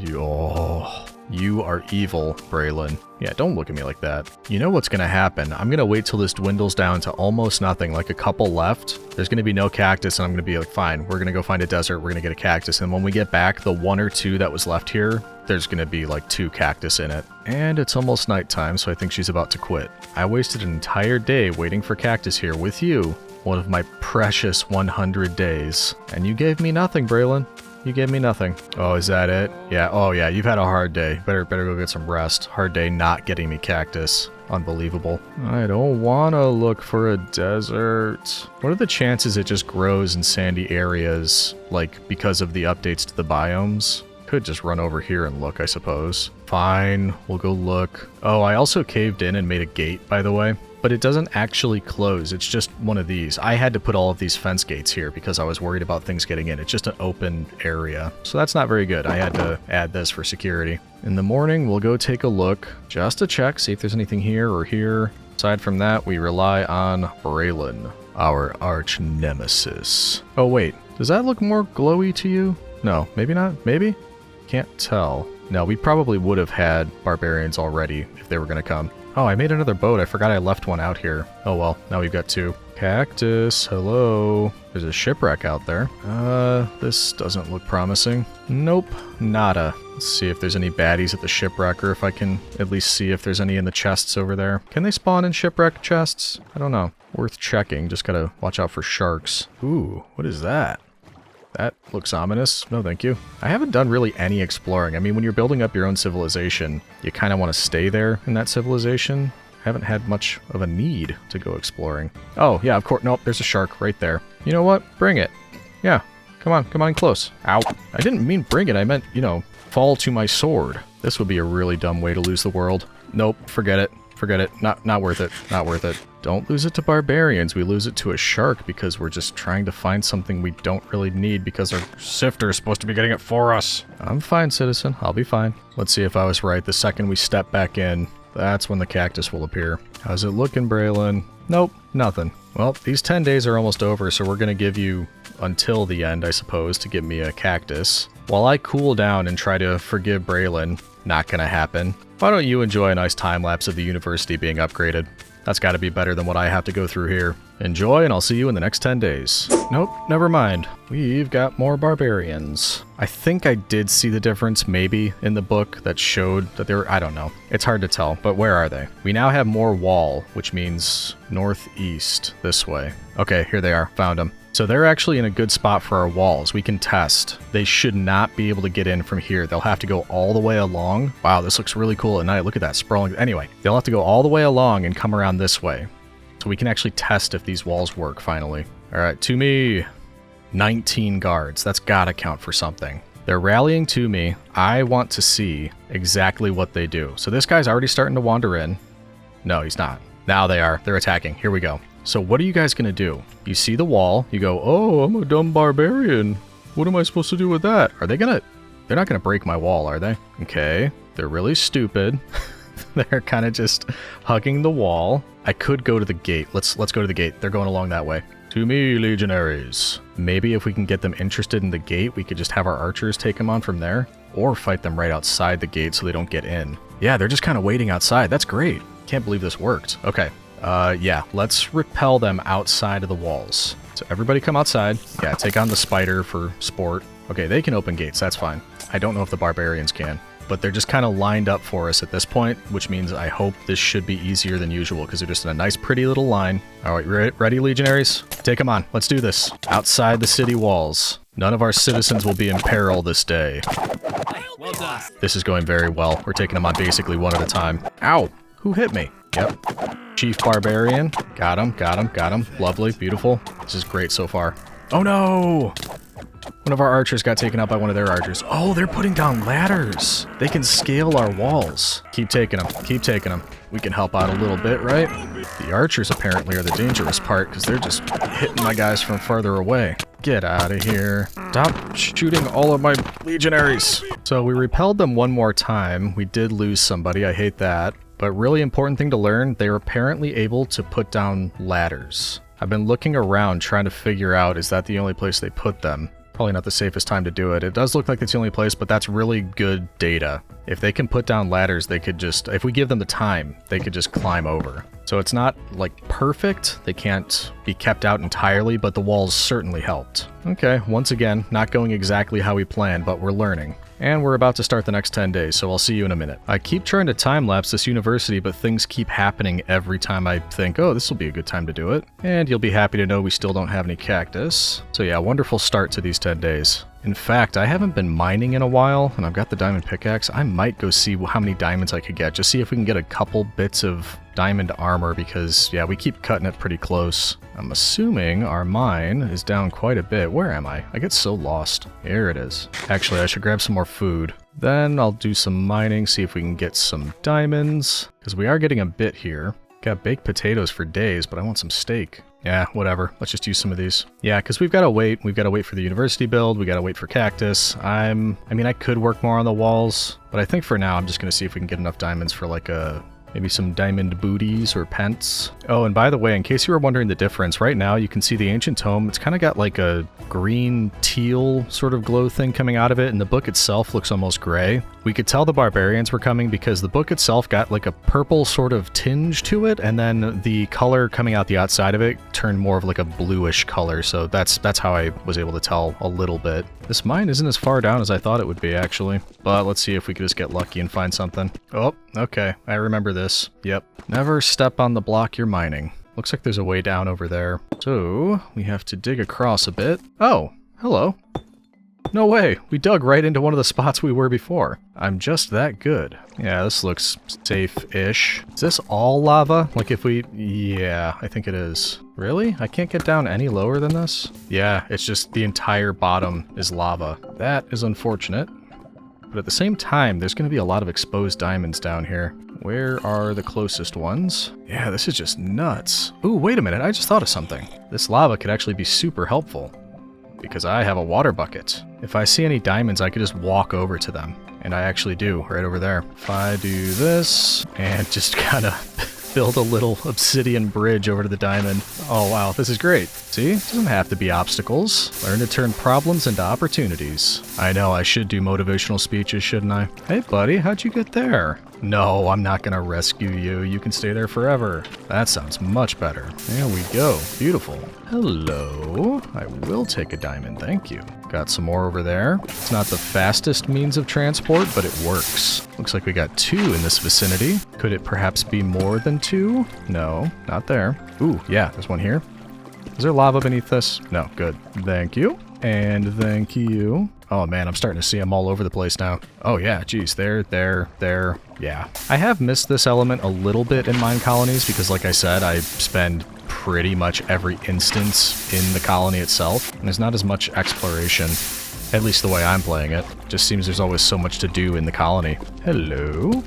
Speaker 1: you are evil, Braylon. Yeah, don't look at me like that. You know what's gonna happen. I'm gonna wait till this dwindles down to almost nothing, like a couple left. There's gonna be no cactus, and I'm gonna be like, fine, we're gonna go find a desert, we're gonna get a cactus, and when we get back, the 1 or 2 that was left here, there's gonna be like 2 cactus in it. And it's almost nighttime, so I think she's about to quit. I wasted an entire day waiting for cactus here with you, one of my precious 100 days. And you gave me nothing, Braylon. You gave me nothing. Oh, is that it? Yeah, oh yeah, you've had a hard day. Better go get some rest. Hard day not getting me cactus. Unbelievable. I don't want to look for a desert. What are the chances it just grows in sandy areas, like because of the updates to the biomes? Could just run over here and look, I suppose. Fine, we'll go look. Oh, I also caved in and made a gate, by the way. But it doesn't actually close, it's just one of these. I had to put all of these fence gates here because I was worried about things getting in. It's just an open area. So that's not very good. I had to add this for security. In the morning, we'll go take a look just to check, see if there's anything here or here. Aside from that, we rely on Braylon, our arch nemesis. Oh wait, does that look more glowy to you? No, maybe not, maybe? Can't tell. No, we probably would have had barbarians already if they were gonna come. Oh, I made another boat. I forgot I left one out here. Oh well, now we've got 2. Cactus, hello. There's a shipwreck out there. This doesn't look promising. Nope, nada. Let's see if there's any baddies at the shipwreck, or if I can at least see if there's any in the chests over there. Can they spawn in shipwreck chests? I don't know. Worth checking, just gotta watch out for sharks. Ooh, what is that? That looks ominous. No, thank you. I haven't done really any exploring. I mean, when you're building up your own civilization, you kind of want to stay there in that civilization. Haven't had much of a need to go exploring. Oh, yeah, of course. Nope, there's a shark right there. You know what? Bring it. Yeah, come on close. Ow. I didn't mean bring it. I meant, you know, fall to my sword. This would be a really dumb way to lose the world. Nope, forget it. Forget it. Not worth it. Not worth it. Don't lose it to barbarians. We lose it to a shark because we're just trying to find something we don't really need because our sifter is supposed to be getting it for us. I'm fine, citizen. I'll be fine. Let's see if I was right. The second we step back in, that's when the cactus will appear. How's it looking, Braylon? Nope, nothing. Well, these 10 days are almost over, so we're going to give you until the end, I suppose, to give me a cactus. While I cool down and try to forgive Braylon, not going to happen. Why don't you enjoy a nice time-lapse of the university being upgraded? That's got to be better than what I have to go through here. Enjoy, and I'll see you in the next 10 days. Nope, never mind. We've got more barbarians. I think I did see the difference, maybe, in the book that showed that they were... I don't know. It's hard to tell, but where are they? We now have more wall, which means northeast, this way. Okay, here they are. Found them. So they're actually in a good spot for our walls. We can test. They should not be able to get in from here. They'll have to go all the way along. Wow, this looks really cool at night. Look at that sprawling. Anyway, they'll have to go all the way along and come around this way. So we can actually test if these walls work finally. All right, to me, 19 guards. That's gotta count for something. They're rallying to me. I want to see exactly what they do. So this guy's already starting to wander in. No, he's not. Now they are. They're attacking. Here we go. So what are you guys going to do? You see the wall. You go, oh, I'm a dumb barbarian. What am I supposed to do with that? Are they going to... They're not going to break my wall, are they? Okay. They're really stupid. They're kind of just hugging the wall. I could go to the gate. Let's go to the gate. They're going along that way. To me, legionaries. Maybe if we can get them interested in the gate, we could just have our archers take them on from there. Or fight them right outside the gate so they don't get in. Yeah, they're just kind of waiting outside. That's great. Can't believe this worked. Okay. Yeah, let's repel them outside of the walls. So everybody come outside. Yeah, take on the spider for sport. Okay, they can open gates. That's fine. I don't know if the barbarians can. But they're just kind of lined up for us at this point, which means I hope this should be easier than usual because they're just in a nice, pretty little line. All right, ready, legionaries? Take them on. Let's do this. Outside the city walls. None of our citizens will be in peril this day.
Speaker 2: Well done.
Speaker 1: This is going very well. We're taking them on basically one at a time. Ow! Who hit me? Yep. Chief Barbarian. Got him, got him, got him. Lovely, beautiful. This is great so far. Oh no! One of our archers got taken out by one of their archers. Oh, they're putting down ladders. They can scale our walls. Keep taking them. Keep taking them. We can help out a little bit, right? The archers apparently are the dangerous part because they're just hitting my guys from farther away. Get out of here. Stop shooting all of my legionaries. So we repelled them one more time. We did lose somebody. I hate that. But really important thing to learn, they are apparently able to put down ladders. I've been looking around trying to figure out, is that the only place they put them? Probably not the safest time to do it. It does look like it's the only place, but that's really good data. If they can put down ladders, they could just, if we give them the time, they could just climb over. So it's not like perfect. They can't be kept out entirely, but the walls certainly helped. Okay, once again, not going exactly how we planned, but we're learning. And we're about to start the next 10 days, so I'll see you in a minute. I keep trying to time-lapse this university, but things keep happening every time I think, oh, this will be a good time to do it. And you'll be happy to know we still don't have any cactus. So yeah, wonderful start to these 10 days. In fact, I haven't been mining in a while, and I've got the diamond pickaxe. I might go see how many diamonds I could get, just see if we can get a couple bits of diamond armor, because, yeah, we keep cutting it pretty close. I'm assuming our mine is down quite a bit. Where am I? I get so lost. Here it is. Actually, I should grab some more food. Then I'll do some mining, see if we can get some diamonds, because we are getting a bit here. Got baked potatoes for days, but I want some steak. Yeah, whatever. Let's just use some of these. Yeah, because we've got to wait. We've got to wait for the university build. We got to wait for cactus. I mean, I could work more on the walls, but I think for now I'm just going to see if we can get enough diamonds for like maybe some diamond booties or pence. Oh, and by the way, in case you were wondering the difference, right now you can see the ancient tome. It's kind of got like a green teal sort of glow thing coming out of it, and the book itself looks almost gray. We could tell the barbarians were coming because the book itself got like a purple sort of tinge to it, and then the color coming out the outside of it turned more of like a bluish color, so that's how I was able to tell a little bit. This mine isn't as far down as I thought it would be, actually. But let's see if we could just get lucky and find something. Oh, okay. I remember this. Yep. Never step on the block you're mining. Looks like there's a way down over there. So, we have to dig across a bit. Oh, hello. No way. We dug right into one of the spots we were before. I'm just that good. Yeah, this looks safe-ish. Is this all lava? Like if we... Yeah, I think it is. Really? I can't get down any lower than this? Yeah, it's just the entire bottom is lava. That is unfortunate. But at the same time, there's going to be a lot of exposed diamonds down here. Where are the closest ones? Yeah, this is just nuts. Ooh, wait a minute. I just thought of something. This lava could actually be super helpful, because I have a water bucket. If I see any diamonds, I could just walk over to them and I actually do, right over there. If I do this, and just kind of build a little obsidian bridge over to the diamond. Oh wow, this is great. See, it doesn't have to be obstacles. Learn to turn problems into opportunities. I know, I should do motivational speeches, shouldn't I? Hey buddy, how'd you get there? No, I'm not gonna rescue you. You can stay there forever. That sounds much better. There we go. Beautiful. Hello. I will take a diamond, thank you. Got some more over there. It's not the fastest means of transport, but it works. Looks like we got 2 in this vicinity. Could it perhaps be more than 2? No, not there. Ooh, yeah, there's one here. Is there lava beneath this? No, good. Thank you. And thank you. Oh man, I'm starting to see them all over the place now. Oh yeah, geez, there, yeah. I have missed this element a little bit in Minecolonies because like I said, I spend pretty much every instance in the colony itself, and there's not as much exploration, at least the way I'm playing it. Just seems there's always so much to do in the colony. Hello?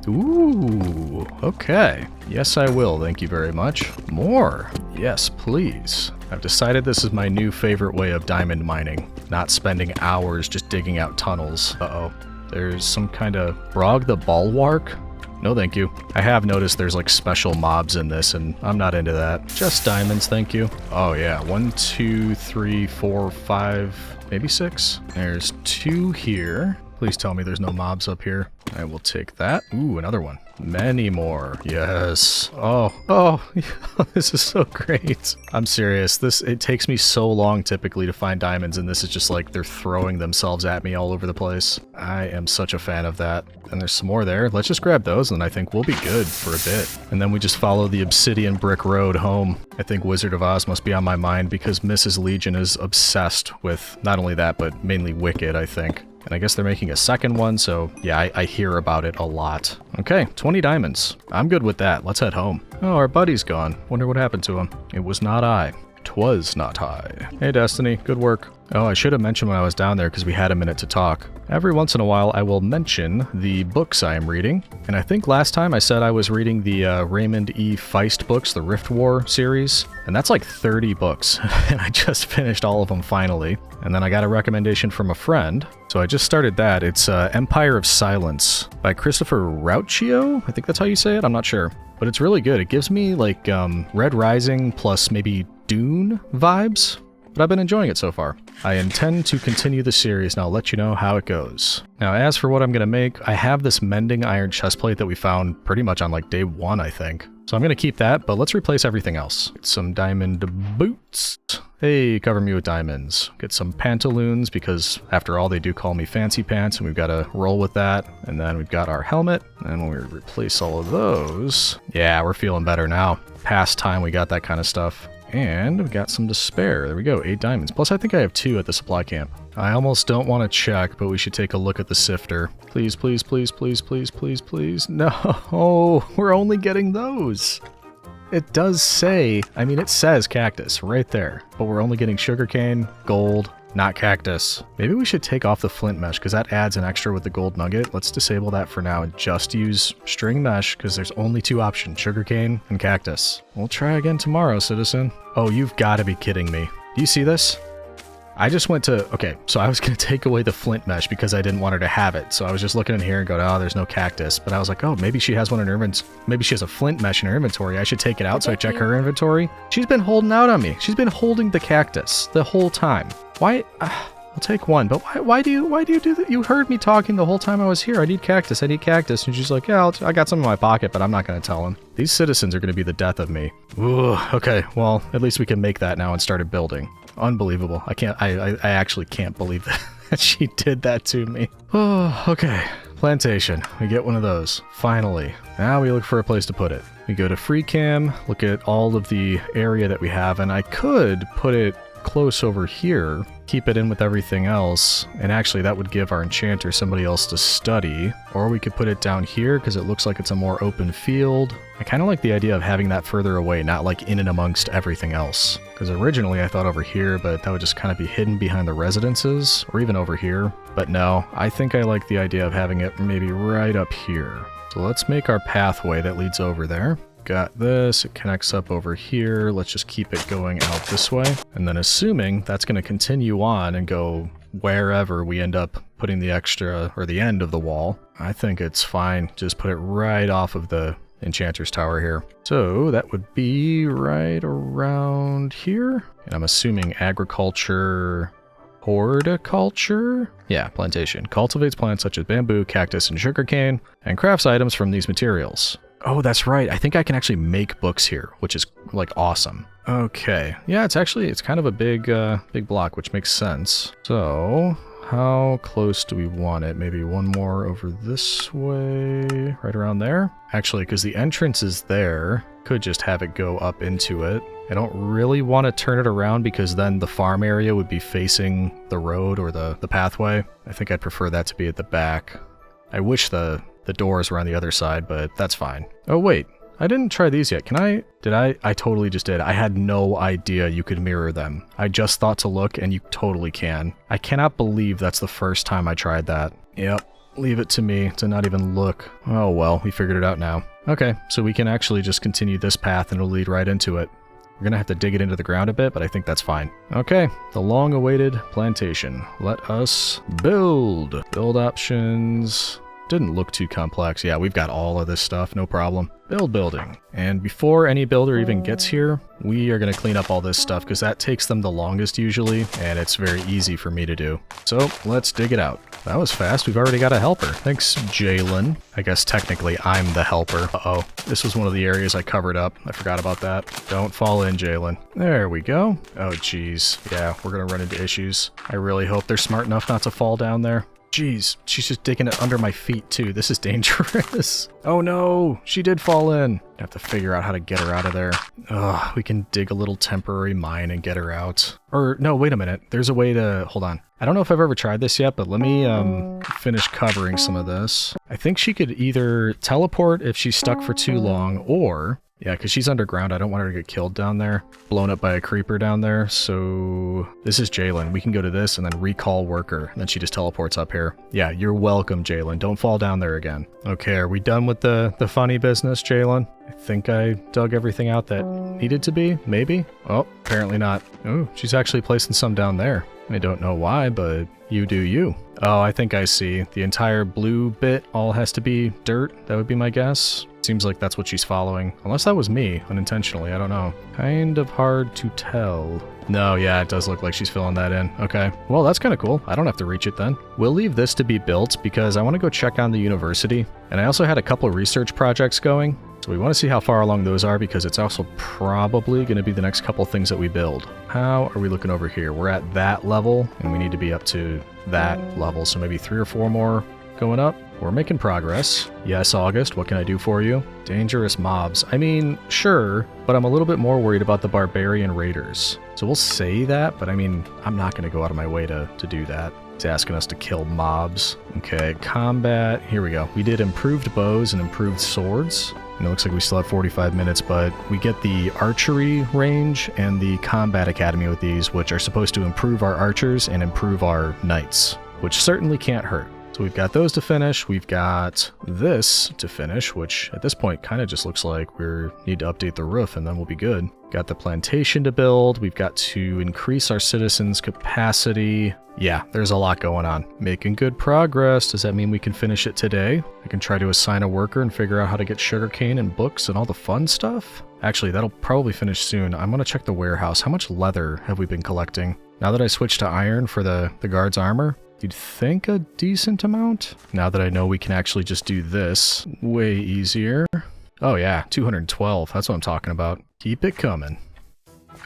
Speaker 1: Ooh, okay. Yes, I will, thank you very much. More. Yes, please. I've decided this is my new favorite way of diamond mining. Not spending hours just digging out tunnels. Uh-oh. There's some kind of... Brog the Bulwark? No, thank you. I have noticed there's like special mobs in this, and I'm not into that. Just diamonds, thank you. Oh yeah, 1, 2, 3, 4, 5, maybe 6. There's 2 here. Please tell me there's no mobs up here. I will take that. Ooh, another one. Many more. Yes. Oh, this is so great. I'm serious. It takes me so long typically to find diamonds, and this is just like they're throwing themselves at me all over the place. I am such a fan of that. And there's some more there. Let's just grab those, and I think we'll be good for a bit. And then we just follow the obsidian brick road home. I think Wizard of Oz must be on my mind because Mrs. Legion is obsessed with not only that, but mainly Wicked, I think. And I guess they're making a second one, so yeah, I hear about it a lot. Okay, 20 diamonds. I'm good with that. Let's head home. Oh, our buddy's gone. Wonder what happened to him. It was not I. 'Twas not I. Hey, Destiny. Good work. Oh, I should have mentioned when I was down there because we had a minute to talk. Every once in a while, I will mention the books I am reading. And I think last time I said I was reading the Raymond E. Feist books, the Rift War series. And that's like 30 books. And I just finished all of them finally. And then I got a recommendation from a friend. So I just started that. It's Empire of Silence by Christopher Rauccio. I think that's how you say it. I'm not sure. But it's really good. It gives me like Red Rising plus maybe Dune vibes. But I've been enjoying it so far. I intend to continue the series, and I'll let you know how it goes. Now, as for what I'm going to make, I have this mending iron chestplate that we found pretty much on like day 1, I think. So I'm going to keep that, but let's replace everything else. Get some diamond boots. Hey, cover me with diamonds. Get some pantaloons, because after all, they do call me fancy pants, and we've got to roll with that. And then we've got our helmet, and when we replace all of those... Yeah, we're feeling better now. Past time we got that kind of stuff. And we got some to spare. There we go, 8 diamonds. Plus, I think I have 2 at the supply camp. I almost don't want to check, but we should take a look at the sifter. Please, please, please, please, please, please, please. No, we're only getting those. It does say, I mean, it says cactus right there, but we're only getting sugarcane, gold, not cactus. Maybe we should take off the flint mesh because that adds an extra with the gold nugget. Let's disable that for now and just use string mesh because there's only 2 options, sugarcane and cactus. We'll try again tomorrow, citizen. Oh, you've got to be kidding me. Do you see this? I just went to, okay, so I was going to take away the flint mesh because I didn't want her to have it. So I was just looking in here and going, oh, there's no cactus. But I was like, oh, maybe she has one in her inventory. Maybe she has a flint mesh in her inventory. I should take it out. So I check her inventory. She's been holding out on me. She's been holding the cactus the whole time. Why? I'll take one, but why do you do that? You heard me talking the whole time I was here. I need cactus. And she's like, yeah, I got some in my pocket, but I'm not going to tell him. These citizens are going to be the death of me. Ooh, okay, well, at least we can make that now and started building. Unbelievable. I actually can't believe that she did that to me. Oh, okay. Plantation. We get one of those. Finally. Now we look for a place to put it. We go to free cam, look at all of the area that we have, and I could put it close over here, keep it in with everything else, and actually that would give our enchanter somebody else to study. Or we could put it down here because it looks like it's a more open field. I kind of like the idea of having that further away, not like in and amongst everything else. Because originally I thought over here, but that would just kind of be hidden behind the residences, or even over here. But no, I think I like the idea of having it maybe right up here. So let's make our pathway that leads over there. got this. It connects up over here. Let's just keep it going out this way. And then assuming that's going to continue on and go wherever we end up putting the extra or the end of the wall, I think it's fine. Just put it right off of the Enchanter's Tower here. So that would be right around here. And I'm assuming agriculture, horticulture? Yeah, plantation. Cultivates plants such as bamboo, cactus, and sugarcane, and crafts items from these materials. Oh, that's right. I think I can actually make books here, which is like awesome. Okay. Yeah, it's kind of a big block, which makes sense. So how close do we want it? Maybe one more over this way, right around there? Actually, because the entrance is there, could just have it go up into it. I don't really want to turn it around because then the farm area would be facing the road or the pathway. I think I'd prefer that to be at the back. I wish the doors were on the other side, but that's fine. Oh wait, I didn't try these yet. Can I? Did I? I totally just did. I had no idea you could mirror them. I just thought to look, and you totally can. I cannot believe that's the first time I tried that. Yep, leave it to me to not even look. Oh well, we figured it out now. Okay, so we can actually just continue this path and it'll lead right into it. We're gonna have to dig it into the ground a bit, but I think that's fine. Okay, the long-awaited plantation. Let us build. Build options. Didn't look too complex. Yeah, we've got all of this stuff, no problem. Building. And before any builder even gets here, we are going to clean up all this stuff because that takes them the longest usually, and it's very easy for me to do. So let's dig it out. That was fast. We've already got a helper. Thanks, Jalen. I guess technically I'm the helper. Uh-oh. This was one of the areas I covered up. I forgot about that. Don't fall in, Jalen. There we go. Oh, geez. Yeah, we're going to run into issues. I really hope they're smart enough not to fall down there. Jeez, she's just digging it under my feet too. This is dangerous. Oh no, she did fall in. I have to figure out how to get her out of there. Ugh, we can dig a little temporary mine and get her out. Or no, wait a minute. There's a way to, hold on. I don't know if I've ever tried this yet, but let me finish covering some of this. I think she could either teleport if she's stuck for too long, or yeah, because she's underground. I don't want her to get killed down there. Blown up by a creeper down there. So this is Jalen. We can go to this and then recall worker. And then she just teleports up here. Yeah, you're welcome, Jalen. Don't fall down there again. Okay, are we done with the funny business, Jalen? I think I dug everything out that needed to be. Maybe? Oh, apparently not. Oh, she's actually placing some down there. I don't know why, but you do you. Oh, I think I see. The entire blue bit all has to be dirt. That would be my guess. Seems like that's what she's following. Unless that was me, unintentionally, I don't know. Kind of hard to tell. No, yeah, it does look like she's filling that in. Okay, well, that's kind of cool. I don't have to reach it then. We'll leave this to be built because I want to go check on the university. And I also had a couple of research projects going. So we want to see how far along those are because it's also probably going to be the next couple things that we build. How are we looking over here? We're at that level and we need to be up to that level. So maybe 3 or 4 more going up. We're making progress. Yes, August, what can I do for you? Dangerous mobs. I mean, sure, but I'm a little bit more worried about the barbarian raiders. So we'll say that, but I mean, I'm not going to go out of my way to do that. It's asking us to kill mobs. Okay, combat. Here we go. We did improved bows and improved swords. And it looks like we still have 45 minutes, but we get the archery range and the combat academy with these, which are supposed to improve our archers and improve our knights, which certainly can't hurt. So we've got those to finish. We've got this to finish, which at this point kind of just looks like we need to update the roof and then we'll be good. Got the plantation to build. We've got to increase our citizens' capacity. Yeah, there's a lot going on. Making good progress. Does that mean we can finish it today? I can try to assign a worker and figure out how to get sugarcane and books and all the fun stuff. Actually, that'll probably finish soon. I'm going to check the warehouse. How much leather have we been collecting? Now that I switched to iron for the guard's armor, you'd think a decent amount? Now that I know we can actually just do this, way easier. Oh yeah, 212, that's what I'm talking about. Keep it coming.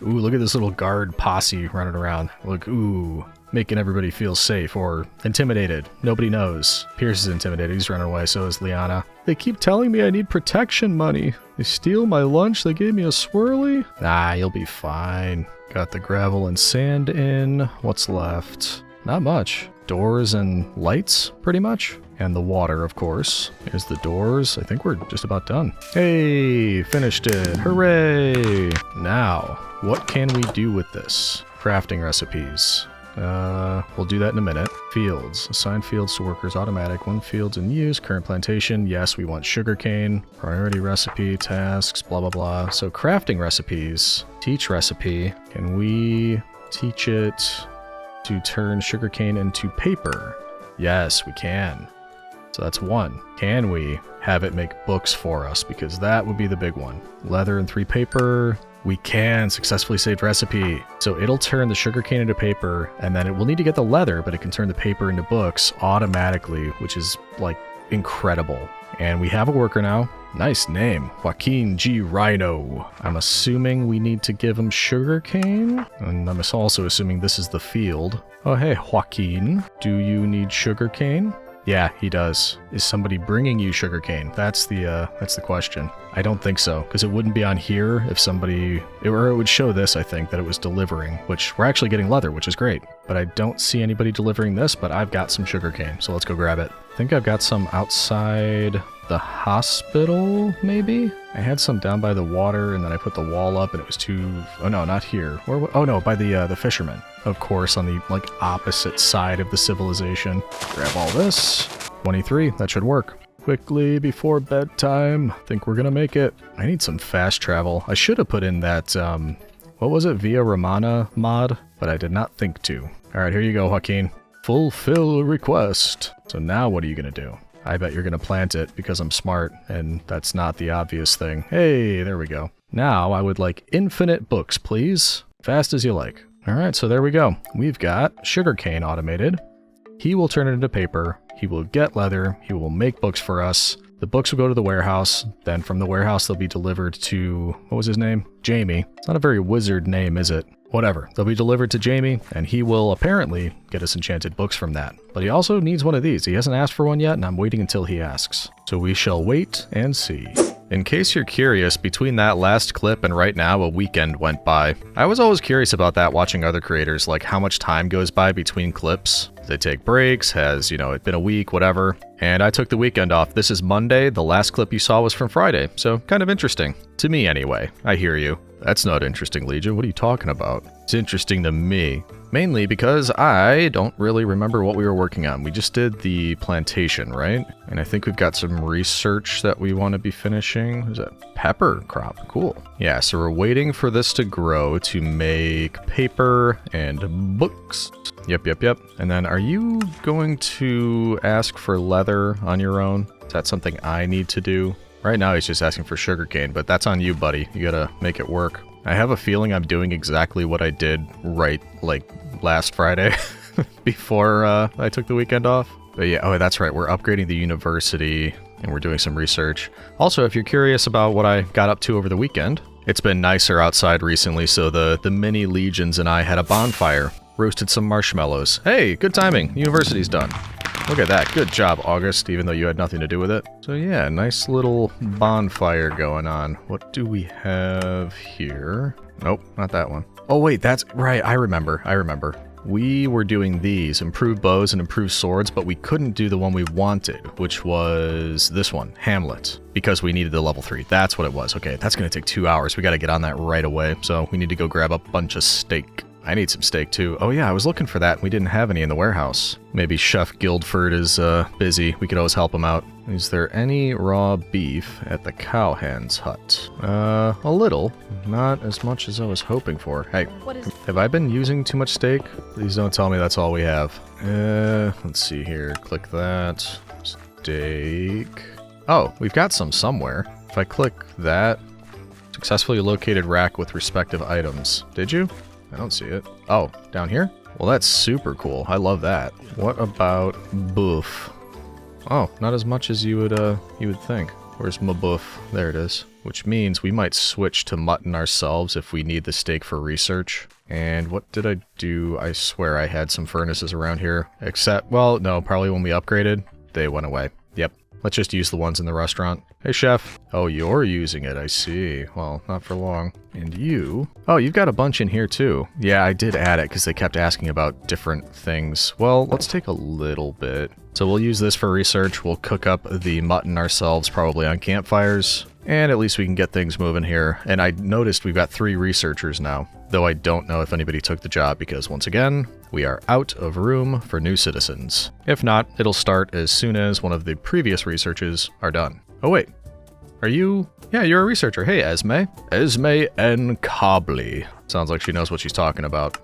Speaker 1: Ooh, look at this little guard posse running around. Look, ooh, making everybody feel safe or intimidated. Nobody knows. Pierce is intimidated, he's running away, so is Liana. They keep telling me I need protection money. They steal my lunch, they gave me a swirly. Nah, you'll be fine. Got the gravel and sand in. What's left? Not much. Doors and lights, pretty much. And the water, of course. Here's the doors. I think we're just about done. Hey, finished it. Hooray! Now, what can we do with this? Crafting recipes. We'll do that in a minute. Fields. Assign fields to workers automatic. 1 field's in use. Current plantation. Yes, we want sugarcane. Priority recipe. Tasks. Blah, blah, blah. So crafting recipes. Teach recipe. Can we teach it to turn sugarcane into paper? Yes, we can. So that's 1. Can we have it make books for us? Because that would be the big one. Leather and 3 paper. We can successfully saved recipe. So it'll turn the sugarcane into paper, and then it will need to get the leather, but it can turn the paper into books automatically, which is like incredible. And we have a worker now. Nice name, Joaquin G. Rhino. I'm assuming we need to give him sugarcane, and I'm also assuming this is the field. Oh hey, Joaquin, do you need sugarcane? Yeah, he does. Is somebody bringing you sugarcane? That's the question. I don't think so, because it wouldn't be on here if somebody, or it would show this, I think, that it was delivering, which we're actually getting leather, which is great. But I don't see anybody delivering this, but I've got some sugarcane, so let's go grab it. I think I've got some outside the hospital, maybe? I had some down by the water, and then I put the wall up, and it was too... Oh no, not here. Oh no, by the fishermen. Of course, on the, like, opposite side of the civilization. Grab all this. 23, that should work. Quickly, before bedtime. Think we're gonna make it. I need some fast travel. I should have put in that, what was it? Via Romana mod? But I did not think to. Alright, here you go, Joaquin. Fulfill request. So now what are you gonna do? I bet you're gonna plant it because I'm smart, and that's not the obvious thing. Hey, there we go. Now I would like infinite books, please. Fast as you like. Alright, so there we go. We've got sugarcane automated. He will turn it into paper. He will get leather. He will make books for us. The books will go to the warehouse. Then from the warehouse, they'll be delivered to... What was his name? Jamie. It's not a very wizard name, is it? Whatever. They'll be delivered to Jamie, and he will apparently get us enchanted books from that. But he also needs one of these. He hasn't asked for one yet, and I'm waiting until he asks. So we shall wait and see. In case you're curious, between that last clip and right now, a weekend went by. I was always curious about that watching other creators, like how much time goes by between clips. They take breaks, has, you know, it been a week, whatever. And I took the weekend off. This is Monday. The last clip you saw was from Friday, so kind of interesting. To me, anyway. I hear you. That's not interesting, Legion. What are you talking about? It's interesting to me. Mainly because I don't really remember what we were working on. We just did the plantation, right? And I think we've got some research that we want to be finishing. Who's that? Pepper crop. Cool. Yeah, so we're waiting for this to grow to make paper and books. Yep. And then are you going to ask for leather on your own? Is that something I need to do? Right now he's just asking for sugarcane, but that's on you, buddy. You gotta make it work. I have a feeling I'm doing exactly what I did right, like, last Friday before I took the weekend off. But yeah, oh, that's right. We're upgrading the university and we're doing some research. Also, if you're curious about what I got up to over the weekend, it's been nicer outside recently, so the mini legions and I had a bonfire. Roasted some marshmallows. Hey, good timing. University's done. Look at that. Good job, August, even though you had nothing to do with it. So yeah, nice little bonfire going on. What do we have here? Nope, not that one. Oh wait, that's right. I remember. We were doing these, improved bows and improved swords, but we couldn't do the one we wanted, which was this one, Hamlet, because we needed the level 3. That's what it was. Okay, that's going to take 2 hours. We got to get on that right away, so we need to go grab a bunch of steak. I need some steak too. Oh yeah, I was looking for that and we didn't have any in the warehouse. Maybe Chef Guildford is busy. We could always help him out. Is there any raw beef at the cowhand's hut? A little. Not as much as I was hoping for. Hey, have I been using too much steak? Please don't tell me that's all we have. Let's see here. Click that. Steak. Oh, we've got some somewhere. If I click that, successfully located rack with respective items. Did you? I don't see it. Oh, down here? Well, that's super cool. I love that. What about boof? Oh, not as much as you would think. Where's my boof? There it is. Which means we might switch to mutton ourselves if we need the steak for research. And what did I do? I swear I had some furnaces around here. Except, well, no, probably when we upgraded, they went away. Yep. Let's just use the ones in the restaurant. Hey, chef. Oh, you're using it, I see. Well, not for long. And you? Oh, you've got a bunch in here, too. Yeah, I did add it because they kept asking about different things. Well, let's take a little bit. So we'll use this for research. We'll cook up the mutton ourselves, probably on campfires. And at least we can get things moving here. And I noticed we've got 3 researchers now. though I don't know if anybody took the job because, once again, we are out of room for new citizens. If not, it'll start as soon as one of the previous researches are done. Oh wait, are you? Yeah, you're a researcher. Hey, Esme. Esme N. Cobley. Sounds like she knows what she's talking about.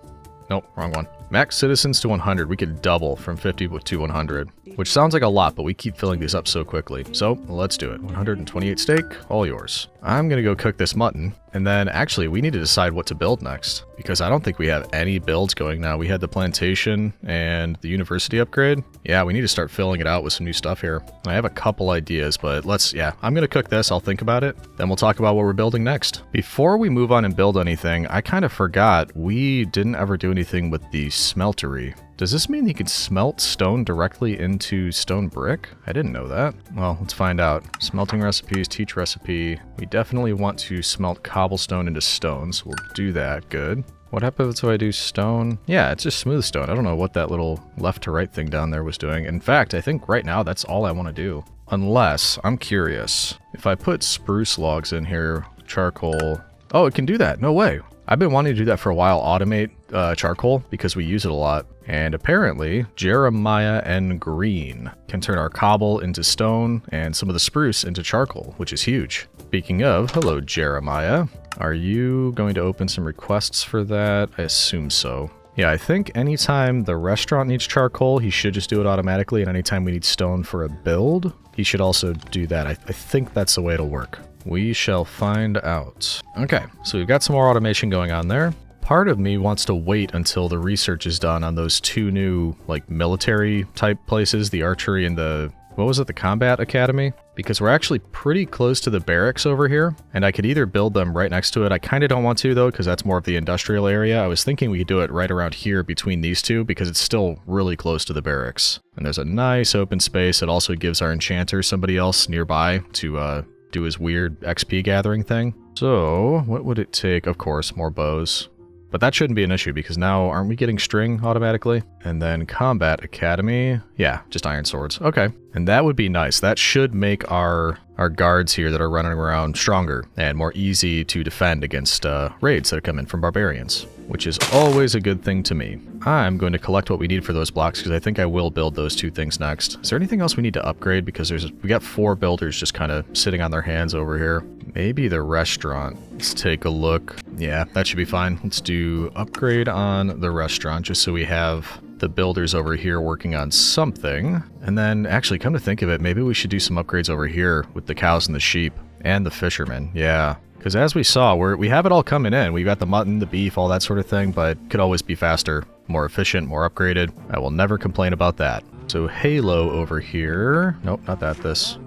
Speaker 1: Nope, wrong one. Max citizens to 100. We could double from 50 to 100, which sounds like a lot, but we keep filling these up so quickly. So let's do it. 128 steak, all yours. I'm gonna go cook this mutton, and then actually we need to decide what to build next, because I don't think we have any builds going now. We had the plantation and the university upgrade. Yeah, we need to start filling it out with some new stuff here. I have a couple ideas, but I'm gonna cook this, I'll think about it, then we'll talk about what we're building next. Before we move on and build anything, I kind of forgot we didn't ever do anything with the smeltery. Does this mean you can smelt stone directly into stone brick? I didn't know that. Well, let's find out. Smelting recipes, teach recipe. We definitely want to smelt cobblestone into stone, so we'll do that. Good. What happens if I do stone? Yeah, it's just smooth stone. I don't know what that little left to right thing down there was doing. In fact, I think right now that's all I want to do. Unless, I'm curious, if I put spruce logs in here, charcoal... Oh, it can do that. No way. I've been wanting to do that for a while, automate charcoal, because we use it a lot. And apparently, Jeremiah N. Green can turn our cobble into stone and some of the spruce into charcoal, which is huge. Speaking of, hello Jeremiah. Are you going to open some requests for that? I assume so. Yeah, I think anytime the restaurant needs charcoal, he should just do it automatically, and anytime we need stone for a build, he should also do that. I think that's the way it'll work. We shall find out. Okay, so we've got some more automation going on there. Part of me wants to wait until the research is done on those two new, like, military type places, the archery and the, what was it, the combat academy? Because we're actually pretty close to the barracks over here, and I could either build them right next to it. I kind of don't want to, though, because that's more of the industrial area. I was thinking we could do it right around here between these two, because it's still really close to the barracks. And there's a nice open space. It also gives our enchanter somebody else nearby to, do his weird XP gathering thing. So, what would it take? Of course, more bows. But that shouldn't be an issue, because now aren't we getting string automatically? And then Combat Academy. Yeah, just iron swords. Okay. And that would be nice. That should make our guards here that are running around stronger and more easy to defend against raids that come in from barbarians, which is always a good thing to me. I'm going to collect what we need for those blocks, because I think I will build those two things next. Is there anything else we need to upgrade? Because we got 4 builders just kind of sitting on their hands over here. Maybe the restaurant. Let's take a look. Yeah, that should be fine. Let's do upgrade on the restaurant, just so we have the builders over here working on something. And then, actually, come to think of it, maybe we should do some upgrades over here with the cows and the sheep and the fishermen. Yeah. Because as we saw, we have it all coming in. We've got the mutton, the beef, all that sort of thing, but could always be faster, more efficient, more upgraded. I will never complain about that. So Halo over here. Nope, not that. This.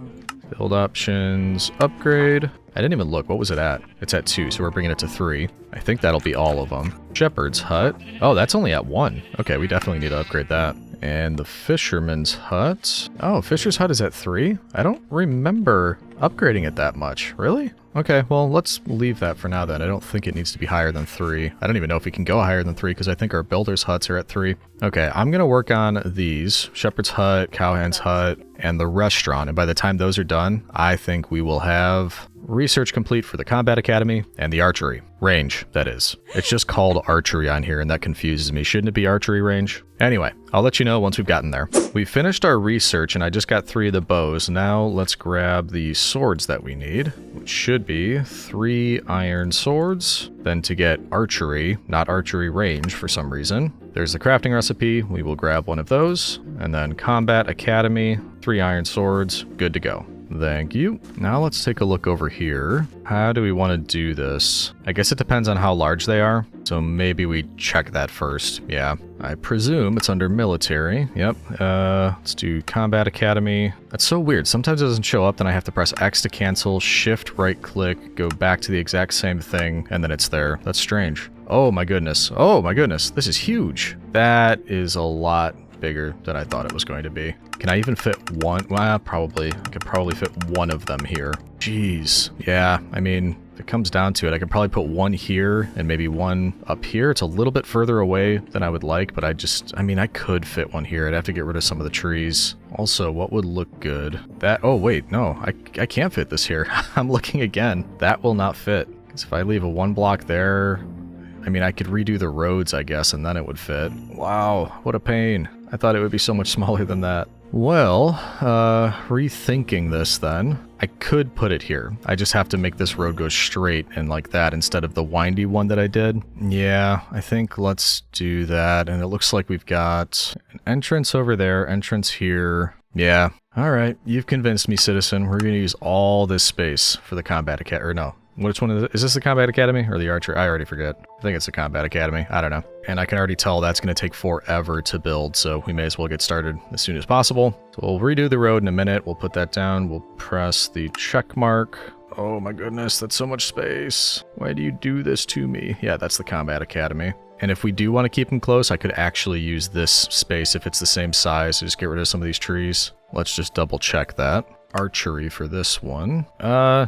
Speaker 1: Build options, upgrade. I didn't even look. What was it at? It's at 2, so we're bringing it to 3. I think that'll be all of them. Shepherd's hut. Oh, that's only at 1. Okay, we definitely need to upgrade that. And the fisherman's hut. Oh, Fisher's hut is at 3? I don't remember upgrading it that much. Really? Okay, well, let's leave that for now then. I don't think it needs to be higher than 3. I don't even know if we can go higher than 3, because I think our builder's huts are at 3. Okay, I'm going to work on these. Shepherd's hut, cowhand's hut, and the restaurant. And by the time those are done, I think we will have research complete for the Combat Academy and the archery. Range, that is. It's just called archery on here, and that confuses me. Shouldn't it be archery range? Anyway, I'll let you know once we've gotten there. We finished our research, and I just got 3 of the bows. Now let's grab the swords that we need, which should be 3 iron swords. Then to get archery, not archery range for some reason, there's the crafting recipe. We will grab one of those. And then Combat Academy, 3 iron swords, good to go. Thank you. Now let's take a look over here. How do we want to do this? I guess it depends on how large they are. So maybe we check that first. Yeah, I presume it's under military. Yep. Let's do Combat Academy. That's so weird. Sometimes it doesn't show up, then I have to press X to cancel, Shift right click, go back to the exact same thing, and then it's there. That's strange. Oh my goodness. Oh my goodness. This is huge. That is a lot bigger than I thought it was going to be. Can I even fit one? Well, probably. I could probably fit one of them here. Jeez. Yeah, I mean, if it comes down to it, I could probably put one here and maybe one up here. It's a little bit further away than I would like, but I mean, I could fit one here. I'd have to get rid of some of the trees. Also, what would look good? Oh wait, no, I can't fit this here. I'm looking again. That will not fit. Because if I leave a 1 block there, I mean, I could redo the roads, I guess, and then it would fit. Wow, what a pain. I thought it would be so much smaller than that. Well, rethinking this then, I could put it here. I just have to make this road go straight and like that instead of the windy one that I did. Yeah, I think let's do that. And it looks like we've got an entrance over there, entrance here. Yeah. All right, you've convinced me, citizen. We're going to use all this space for the Combat Academy. Or no, which one is this the Combat Academy or the Archer? I already forget. I think it's the Combat Academy. I don't know. And I can already tell that's going to take forever to build, so we may as well get started as soon as possible. So we'll redo the road in a minute. We'll put that down. We'll press the check mark. Oh my goodness, that's so much space. Why do you do this to me? Yeah, that's the Combat Academy. And if we do want to keep them close, I could actually use this space if it's the same size. So just get rid of some of these trees. Let's just double check that. Archery for this one.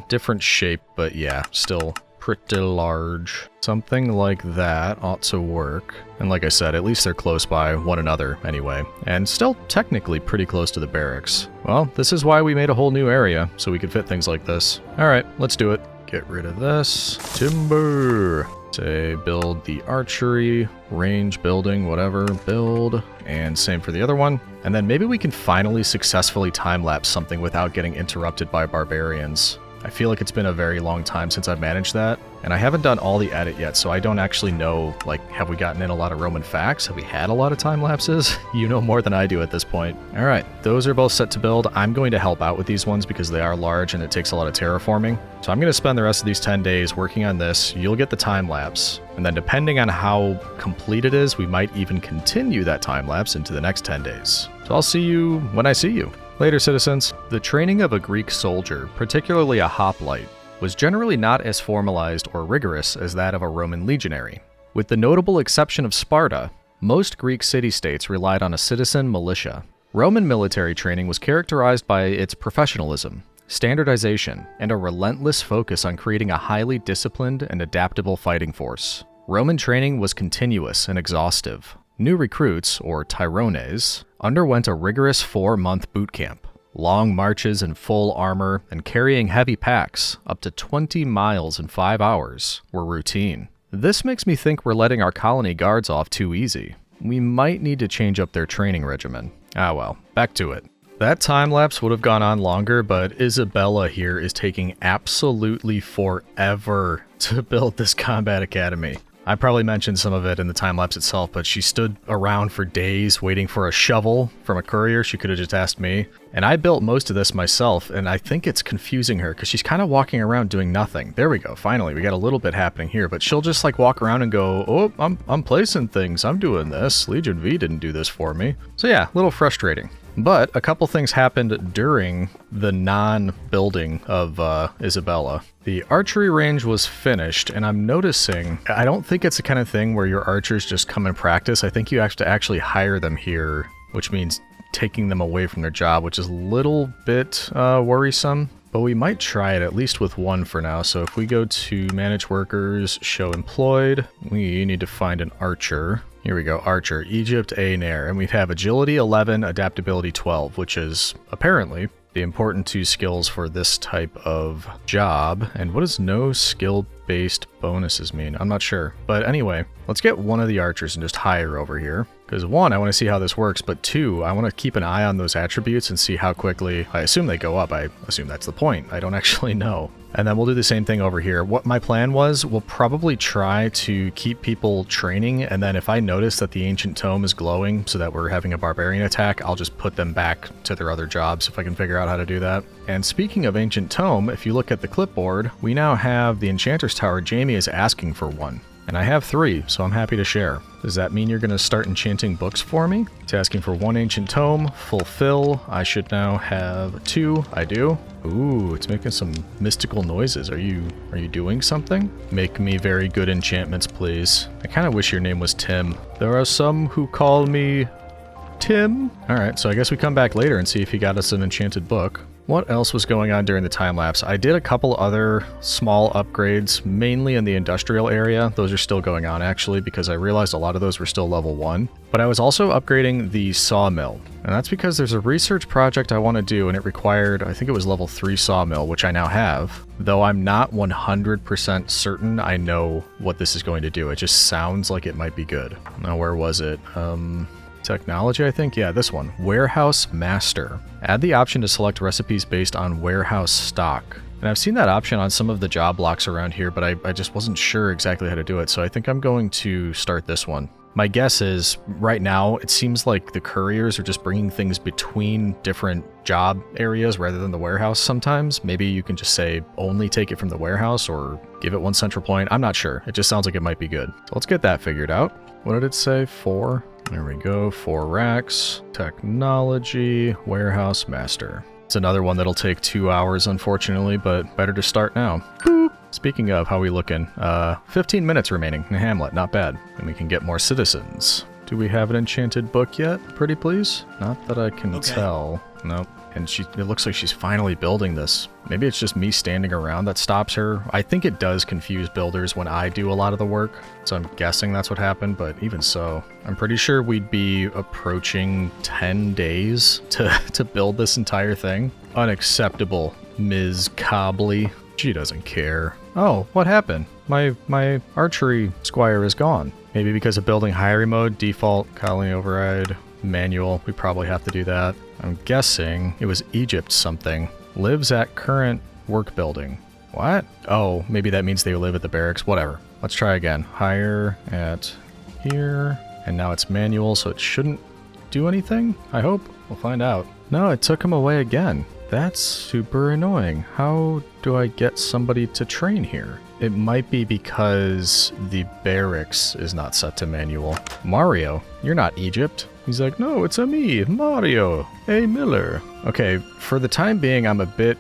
Speaker 1: Different shape, but yeah, still pretty large. Something like that ought to work. And like I said, at least they're close by one another anyway. And still technically pretty close to the barracks. Well, this is why we made a whole new area, so we could fit things like this. All right, let's do it. Get rid of this. Timber. Say build the archery, range building, whatever, build, and same for the other one. And then maybe we can finally successfully time-lapse something without getting interrupted by barbarians. I feel like it's been a very long time since I've managed that, and I haven't done all the edit yet, so I don't actually know, like, have we gotten in a lot of Roman facts? Have we had a lot of time lapses? You know more than I do at this point. All right, those are both set to build. I'm going to help out with these ones because they are large and it takes a lot of terraforming. So I'm going to spend the rest of these 10 days working on this. You'll get the time lapse, and then depending on how complete it is, we might even continue that time lapse into the next 10 days. So I'll see you when I see you. Later, citizens. The training of a Greek soldier, particularly a hoplite, was generally not as formalized or rigorous as that of a Roman legionary. With the notable exception of Sparta, most Greek city-states relied on a citizen militia. Roman military training was characterized by its professionalism, standardization, and a relentless focus on creating a highly disciplined and adaptable fighting force. Roman training was continuous and exhaustive. New recruits, or tyrones, underwent a rigorous 4-month boot camp. Long marches in full armor and carrying heavy packs, up to 20 miles in 5 hours, were routine. This makes me think we're letting our colony guards off too easy. We might need to change up their training regimen. Ah well, back to it. That time lapse would have gone on longer, but Isabella here is taking absolutely forever to build this combat academy. I probably mentioned some of it in the time-lapse itself, but she stood around for days waiting for a shovel from a courier. She could have just asked me. And I built most of this myself, and I think it's confusing her because she's kind of walking around doing nothing. There we go. Finally, we got a little bit happening here, but she'll just like walk around and go, oh, I'm placing things. I'm doing this. Legion V didn't do this for me. So yeah, a little frustrating. But a couple things happened during the non-building of Isabella. The archery range was finished, and I'm noticing, I don't think it's the kind of thing where your archers just come and practice. I think you have to actually hire them here, which means taking them away from their job, which is a little bit worrisome. But we might try it at least with one for now. So if we go to manage workers, show employed, we need to find an archer. Here we go, archer, Egypt, A, Nair. And we have agility 11, adaptability 12, which is apparently the important 2 skills for this type of job. And what does no skill-based bonuses mean? I'm not sure. But anyway, let's get one of the archers and just hire over here. Because 1, I want to see how this works, but 2, I want to keep an eye on those attributes and see how quickly, I assume they go up. I assume that's the point. I don't actually know. And then we'll do the same thing over here. What my plan was, we'll probably try to keep people training, and then if I notice that the ancient tome is glowing so that we're having a barbarian attack, I'll just put them back to their other jobs if I can figure out how to do that. And speaking of ancient tome, if you look at the clipboard, we now have the Enchanter's Tower. Jamie is asking for one. And I have 3, so I'm happy to share. Does that mean you're going to start enchanting books for me? It's asking for 1 ancient tome, fulfill. I should now have 2. I do. Ooh, it's making some mystical noises. Are you doing something? Make me very good enchantments, please. I kind of wish your name was Tim. There are some who call me Tim. All right, so I guess we come back later and see if he got us an enchanted book. What else was going on during the time lapse? I did a couple other small upgrades, mainly in the industrial area. Those are still going on actually, because I realized a lot of those were still level 1. But I was also upgrading the sawmill, and that's because there's a research project I want to do, and it required, I think it was level 3 sawmill, which I now have. Though I'm not 100% certain I know what this is going to do. It just sounds like it might be good. Now, where was it? Technology, I think? Yeah, this one. Warehouse Master. Add the option to select recipes based on warehouse stock. And I've seen that option on some of the job blocks around here, but I just wasn't sure exactly how to do it, so I think I'm going to start this one. My guess is, right now, it seems like the couriers are just bringing things between different job areas rather than the warehouse sometimes. Maybe you can just say, only take it from the warehouse, or give it one central point. I'm not sure. It just sounds like it might be good. So let's get that figured out. What did it say? 4? There we go. 4 racks. Technology. Warehouse Master. It's another one that'll take 2 hours, unfortunately, but better to start now. Boop. Speaking of, how we looking? 15 minutes remaining in Hamlet. Not bad. And we can get more citizens. Do we have an enchanted book yet? Pretty please? Not that I can tell. Nope. And it looks like she's finally building this. Maybe it's just me standing around that stops her. I think it does confuse builders when I do a lot of the work, so I'm guessing that's what happened, but even so, I'm pretty sure we'd be approaching 10 days to build this entire thing. Unacceptable, Ms. Cobley. She doesn't care. Oh, what happened? My archery squire is gone. Maybe because of building hiring mode, default, colony override, manual. We probably have to do that. I'm guessing it was Egypt something. Lives at current work building. What? Oh, maybe that means they live at the barracks. Whatever. Let's try again. Hire at here. And now it's manual, so it shouldn't do anything, I hope. We'll find out. No, it took him away again. That's super annoying. How do I get somebody to train here? It might be because the barracks is not set to manual. Mario, you're not Egypt. He's like, no, it's a me, Mario, A. Miller. Okay, for the time being, I'm a bit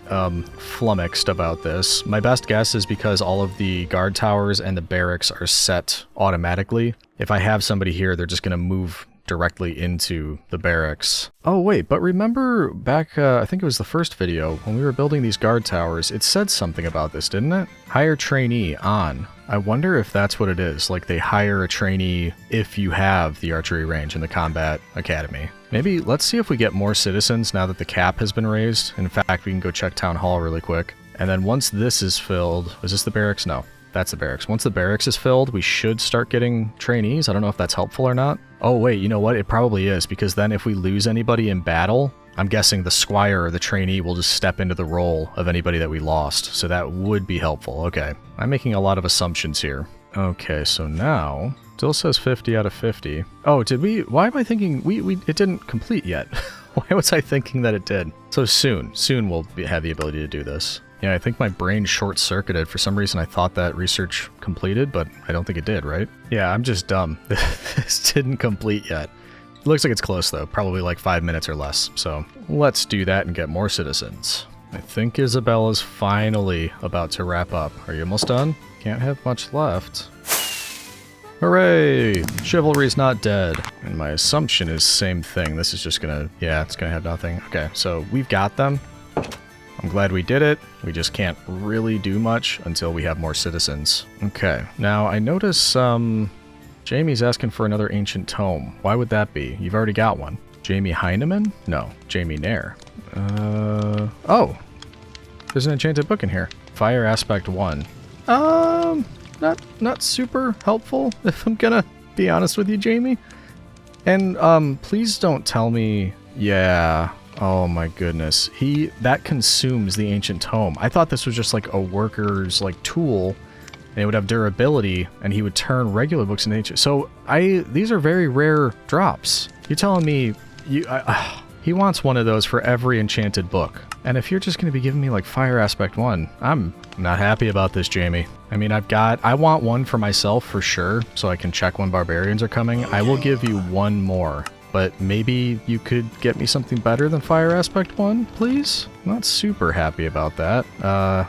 Speaker 1: flummoxed about this. My best guess is because all of the guard towers and the barracks are set automatically. If I have somebody here, they're just going to move directly into the barracks. Oh wait, but remember back, I think it was the first video, when we were building these guard towers, it said something about this, didn't it? Hire trainee on. I wonder if that's what it is, like they hire a trainee if you have the archery range in the combat academy. Maybe let's see if we get more citizens now that the cap has been raised. In fact, we can go check town hall really quick. And then once this is filled, is this the barracks? No. That's the barracks. Once the barracks is filled, we should start getting trainees. I don't know if that's helpful or not. Oh wait, you know what? It probably is, because then if we lose anybody in battle, I'm guessing the squire or the trainee will just step into the role of anybody that we lost. So that would be helpful. Okay. I'm making a lot of assumptions here. Okay, so now, still says 50 out of 50. Oh, did we? Why am I thinking it didn't complete yet? Why was I thinking that it did? So soon we'll have the ability to do this. Yeah, I think my brain short-circuited. For some reason, I thought that research completed, but I don't think it did, right? Yeah, I'm just dumb. This didn't complete yet. It looks like it's close, though. Probably like 5 minutes or less. So let's do that and get more citizens. I think Isabella's finally about to wrap up. Are you almost done? Can't have much left. Hooray! Chivalry's not dead. And my assumption is same thing. This is just gonna... yeah, it's gonna have nothing. Okay, so we've got them. I'm glad we did it. We just can't really do much until we have more citizens. Okay, now I notice Jamie's asking for another ancient tome. Why would that be? You've already got one. Jamie Heineman? No, Jamie Nair. Oh! There's an enchanted book in here. Fire Aspect 1. Not super helpful, if I'm gonna be honest with you, Jamie. And, please don't tell me... yeah... oh my goodness. That consumes the ancient tome. I thought this was just like a worker's like tool, and it would have durability, and he would turn regular books into ancient. So these are very rare drops. You're telling me he wants one of those for every enchanted book. And if you're just going to be giving me like Fire Aspect 1, I'm not happy about this, Jamie. I mean, I want one for myself for sure, so I can check when barbarians are coming. I will give you one more. but maybe you could get me something better than Fire Aspect 1, please? I'm not super happy about that.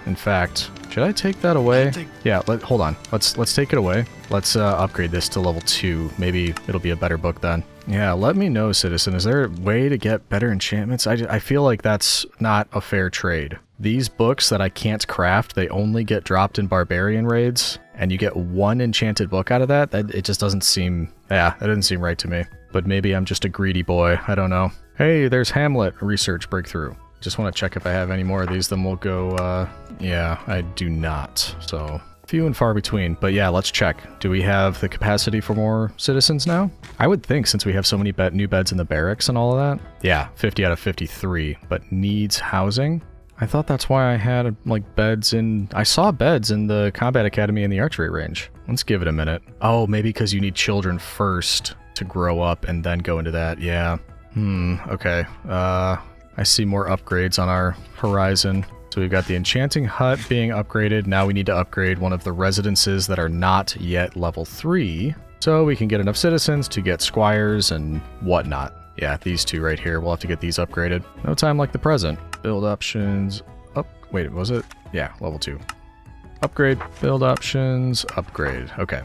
Speaker 1: In fact, should I take that away? Yeah, hold on. Let's take it away. Let's upgrade this to level 2. Maybe it'll be a better book then. Yeah, let me know, citizen. Is there a way to get better enchantments? I feel like that's not a fair trade. These books that I can't craft, they only get dropped in barbarian raids, and you get one enchanted book out of that? It just doesn't seem... Yeah, that didn't seem right to me. But maybe I'm just a greedy boy. I don't know. Hey, there's Hamlet research breakthrough. Just want to check if I have any more of these, then we'll go... Yeah, I do not. So, few and far between. But yeah, let's check. Do we have the capacity for more citizens now? I would think, since we have so many new beds in the barracks and all of that. Yeah, 50 out of 53. But needs housing? I thought that's why I had, like, beds in... I saw beds in the Combat Academy and the Archery Range. Let's give it a minute. Oh, maybe because you need children first to grow up and then go into that. Yeah. Okay. I see more upgrades on our horizon. So we've got the Enchanting Hut being upgraded. Now we need to upgrade one of the residences that are not yet level 3. So we can get enough citizens to get squires and whatnot. Yeah, these two right here. We'll have to get these upgraded. No time like the present. Build options. Wait, was it? Yeah, level 2. Upgrade. Build options. Upgrade. Okay.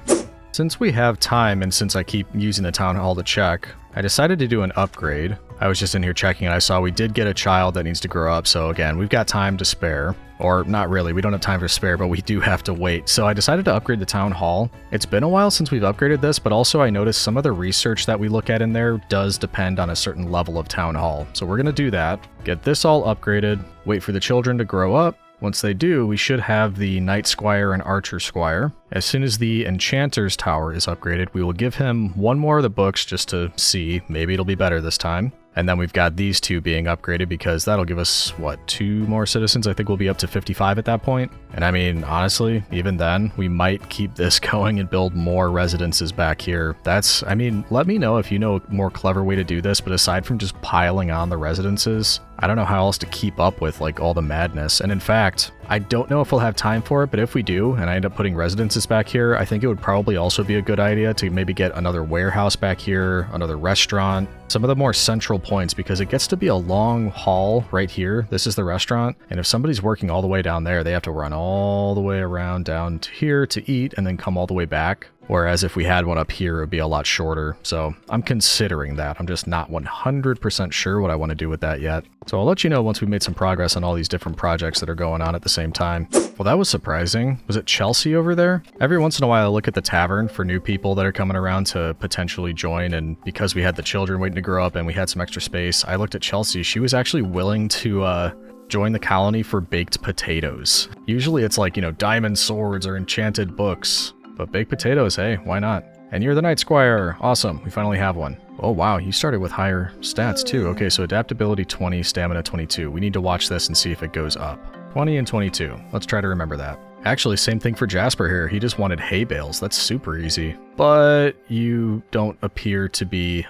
Speaker 1: Since we have time and since I keep using the town hall to check, I decided to do an upgrade. I was just in here checking and I saw we did get a child that needs to grow up. So again, we've got time to spare. Or not really, we don't have time to spare, but we do have to wait. So I decided to upgrade the town hall. It's been a while since we've upgraded this, but also I noticed some of the research that we look at in there does depend on a certain level of town hall. So we're gonna do that, get this all upgraded, wait for the children to grow up. Once they do, we should have the Knight Squire and Archer Squire. As soon as the Enchanter's Tower is upgraded, we will give him one more of the books just to see. Maybe it'll be better this time. And then we've got these two being upgraded because that'll give us, what, 2 more citizens? I think we'll be up to 55 at that point. And I mean, honestly, even then, we might keep this going and build more residences back here. I mean, let me know if you know a more clever way to do this, but aside from just piling on the residences, I don't know how else to keep up with, like, all the madness. And in fact, I don't know if we'll have time for it, but if we do, and I end up putting residences back here, I think it would probably also be a good idea to maybe get another warehouse back here, another restaurant, some of the more central points, because it gets to be a long haul right here. This is the restaurant, and if somebody's working all the way down there, they have to run all the way around down to here to eat and then come all the way back. Whereas if we had one up here, it would be a lot shorter. So I'm considering that. I'm just not 100% sure what I want to do with that yet. So I'll let you know once we've made some progress on all these different projects that are going on at the same time. Well, that was surprising. Was it Chelsea over there? Every once in a while, I look at the tavern for new people that are coming around to potentially join. And because we had the children waiting to grow up and we had some extra space, I looked at Chelsea. She was actually willing to join the colony for baked potatoes. Usually it's like, you know, diamond swords or enchanted books. But baked potatoes, hey, why not? And you're the Knight Squire. Awesome, we finally have one. Oh wow, you started with higher stats too. Okay, so adaptability 20, stamina 22. We need to watch this and see if it goes up. 20 and 22. Let's try to remember that. Actually, same thing for Jasper here. He just wanted hay bales. That's super easy. But you don't appear to be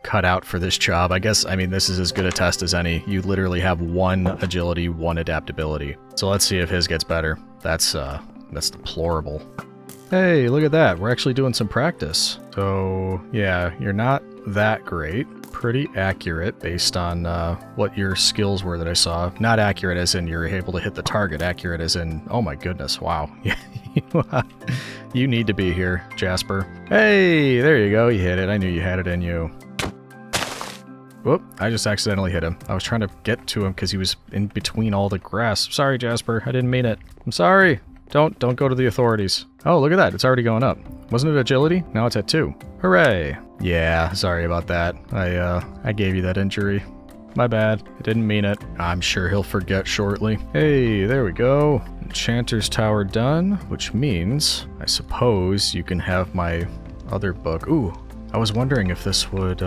Speaker 1: cut out for this job. I guess, I mean, this is as good a test as any. You literally have 1 agility, 1 adaptability. So let's see if his gets better. That's deplorable. Hey, look at that. We're actually doing some practice. So, yeah, you're not that great. Pretty accurate based on what your skills were that I saw. Not accurate as in you're able to hit the target. Accurate as in, oh my goodness, wow. You need to be here, Jasper. Hey, there you go. You hit it. I knew you had it in you. Whoop, I just accidentally hit him. I was trying to get to him because he was in between all the grass. Sorry, Jasper. I didn't mean it. I'm sorry. Don't go to the authorities. Oh, look at that. It's already going up. Wasn't it agility? Now it's at 2. Hooray. Yeah, sorry about that. I gave you that injury. My bad. I didn't mean it. I'm sure he'll forget shortly. Hey, there we go. Enchanter's Tower done, which means, I suppose, you can have my other book. Ooh, I was wondering if this would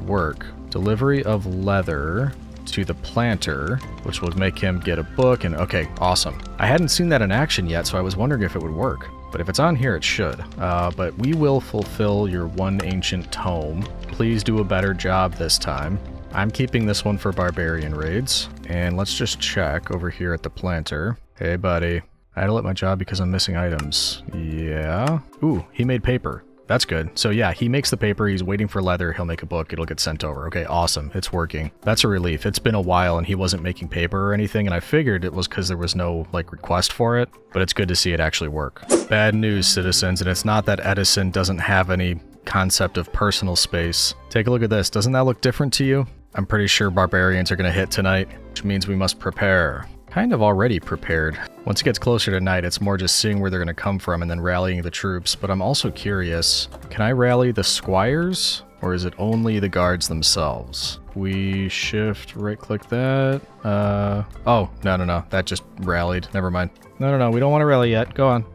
Speaker 1: work. Delivery of leather to the planter, which would make him get a book, and okay, awesome. I hadn't seen that in action yet, so I was wondering if it would work. But if it's on here, it should. But we will fulfill your 1 ancient tome. Please do a better job this time. I'm keeping this one for barbarian raids. And let's just check over here at the planter. Hey, buddy. I had to let my job because I'm missing items. Yeah. Ooh, he made paper. that's good. So yeah, he makes the paper, he's waiting for leather, he'll make a book, it'll get sent over. Okay, awesome. It's working. That's a relief. It's been a while and he wasn't making paper or anything, and I figured it was because there was no, like, request for it, but it's good to see it actually work. Bad news, citizens, and it's not that Edison doesn't have any concept of personal space. Take a look at this. Doesn't that look different to you? I'm pretty sure barbarians are going to hit tonight, which means we must prepare. Kind of already prepared. Once it gets closer to night, it's more just seeing where they're going to come from and then rallying the troops, but I'm also curious, can I rally the squires, or is it only the guards themselves? We shift, right-click that. Oh, no, that just rallied. Never mind. No, we don't want to rally yet. Go on.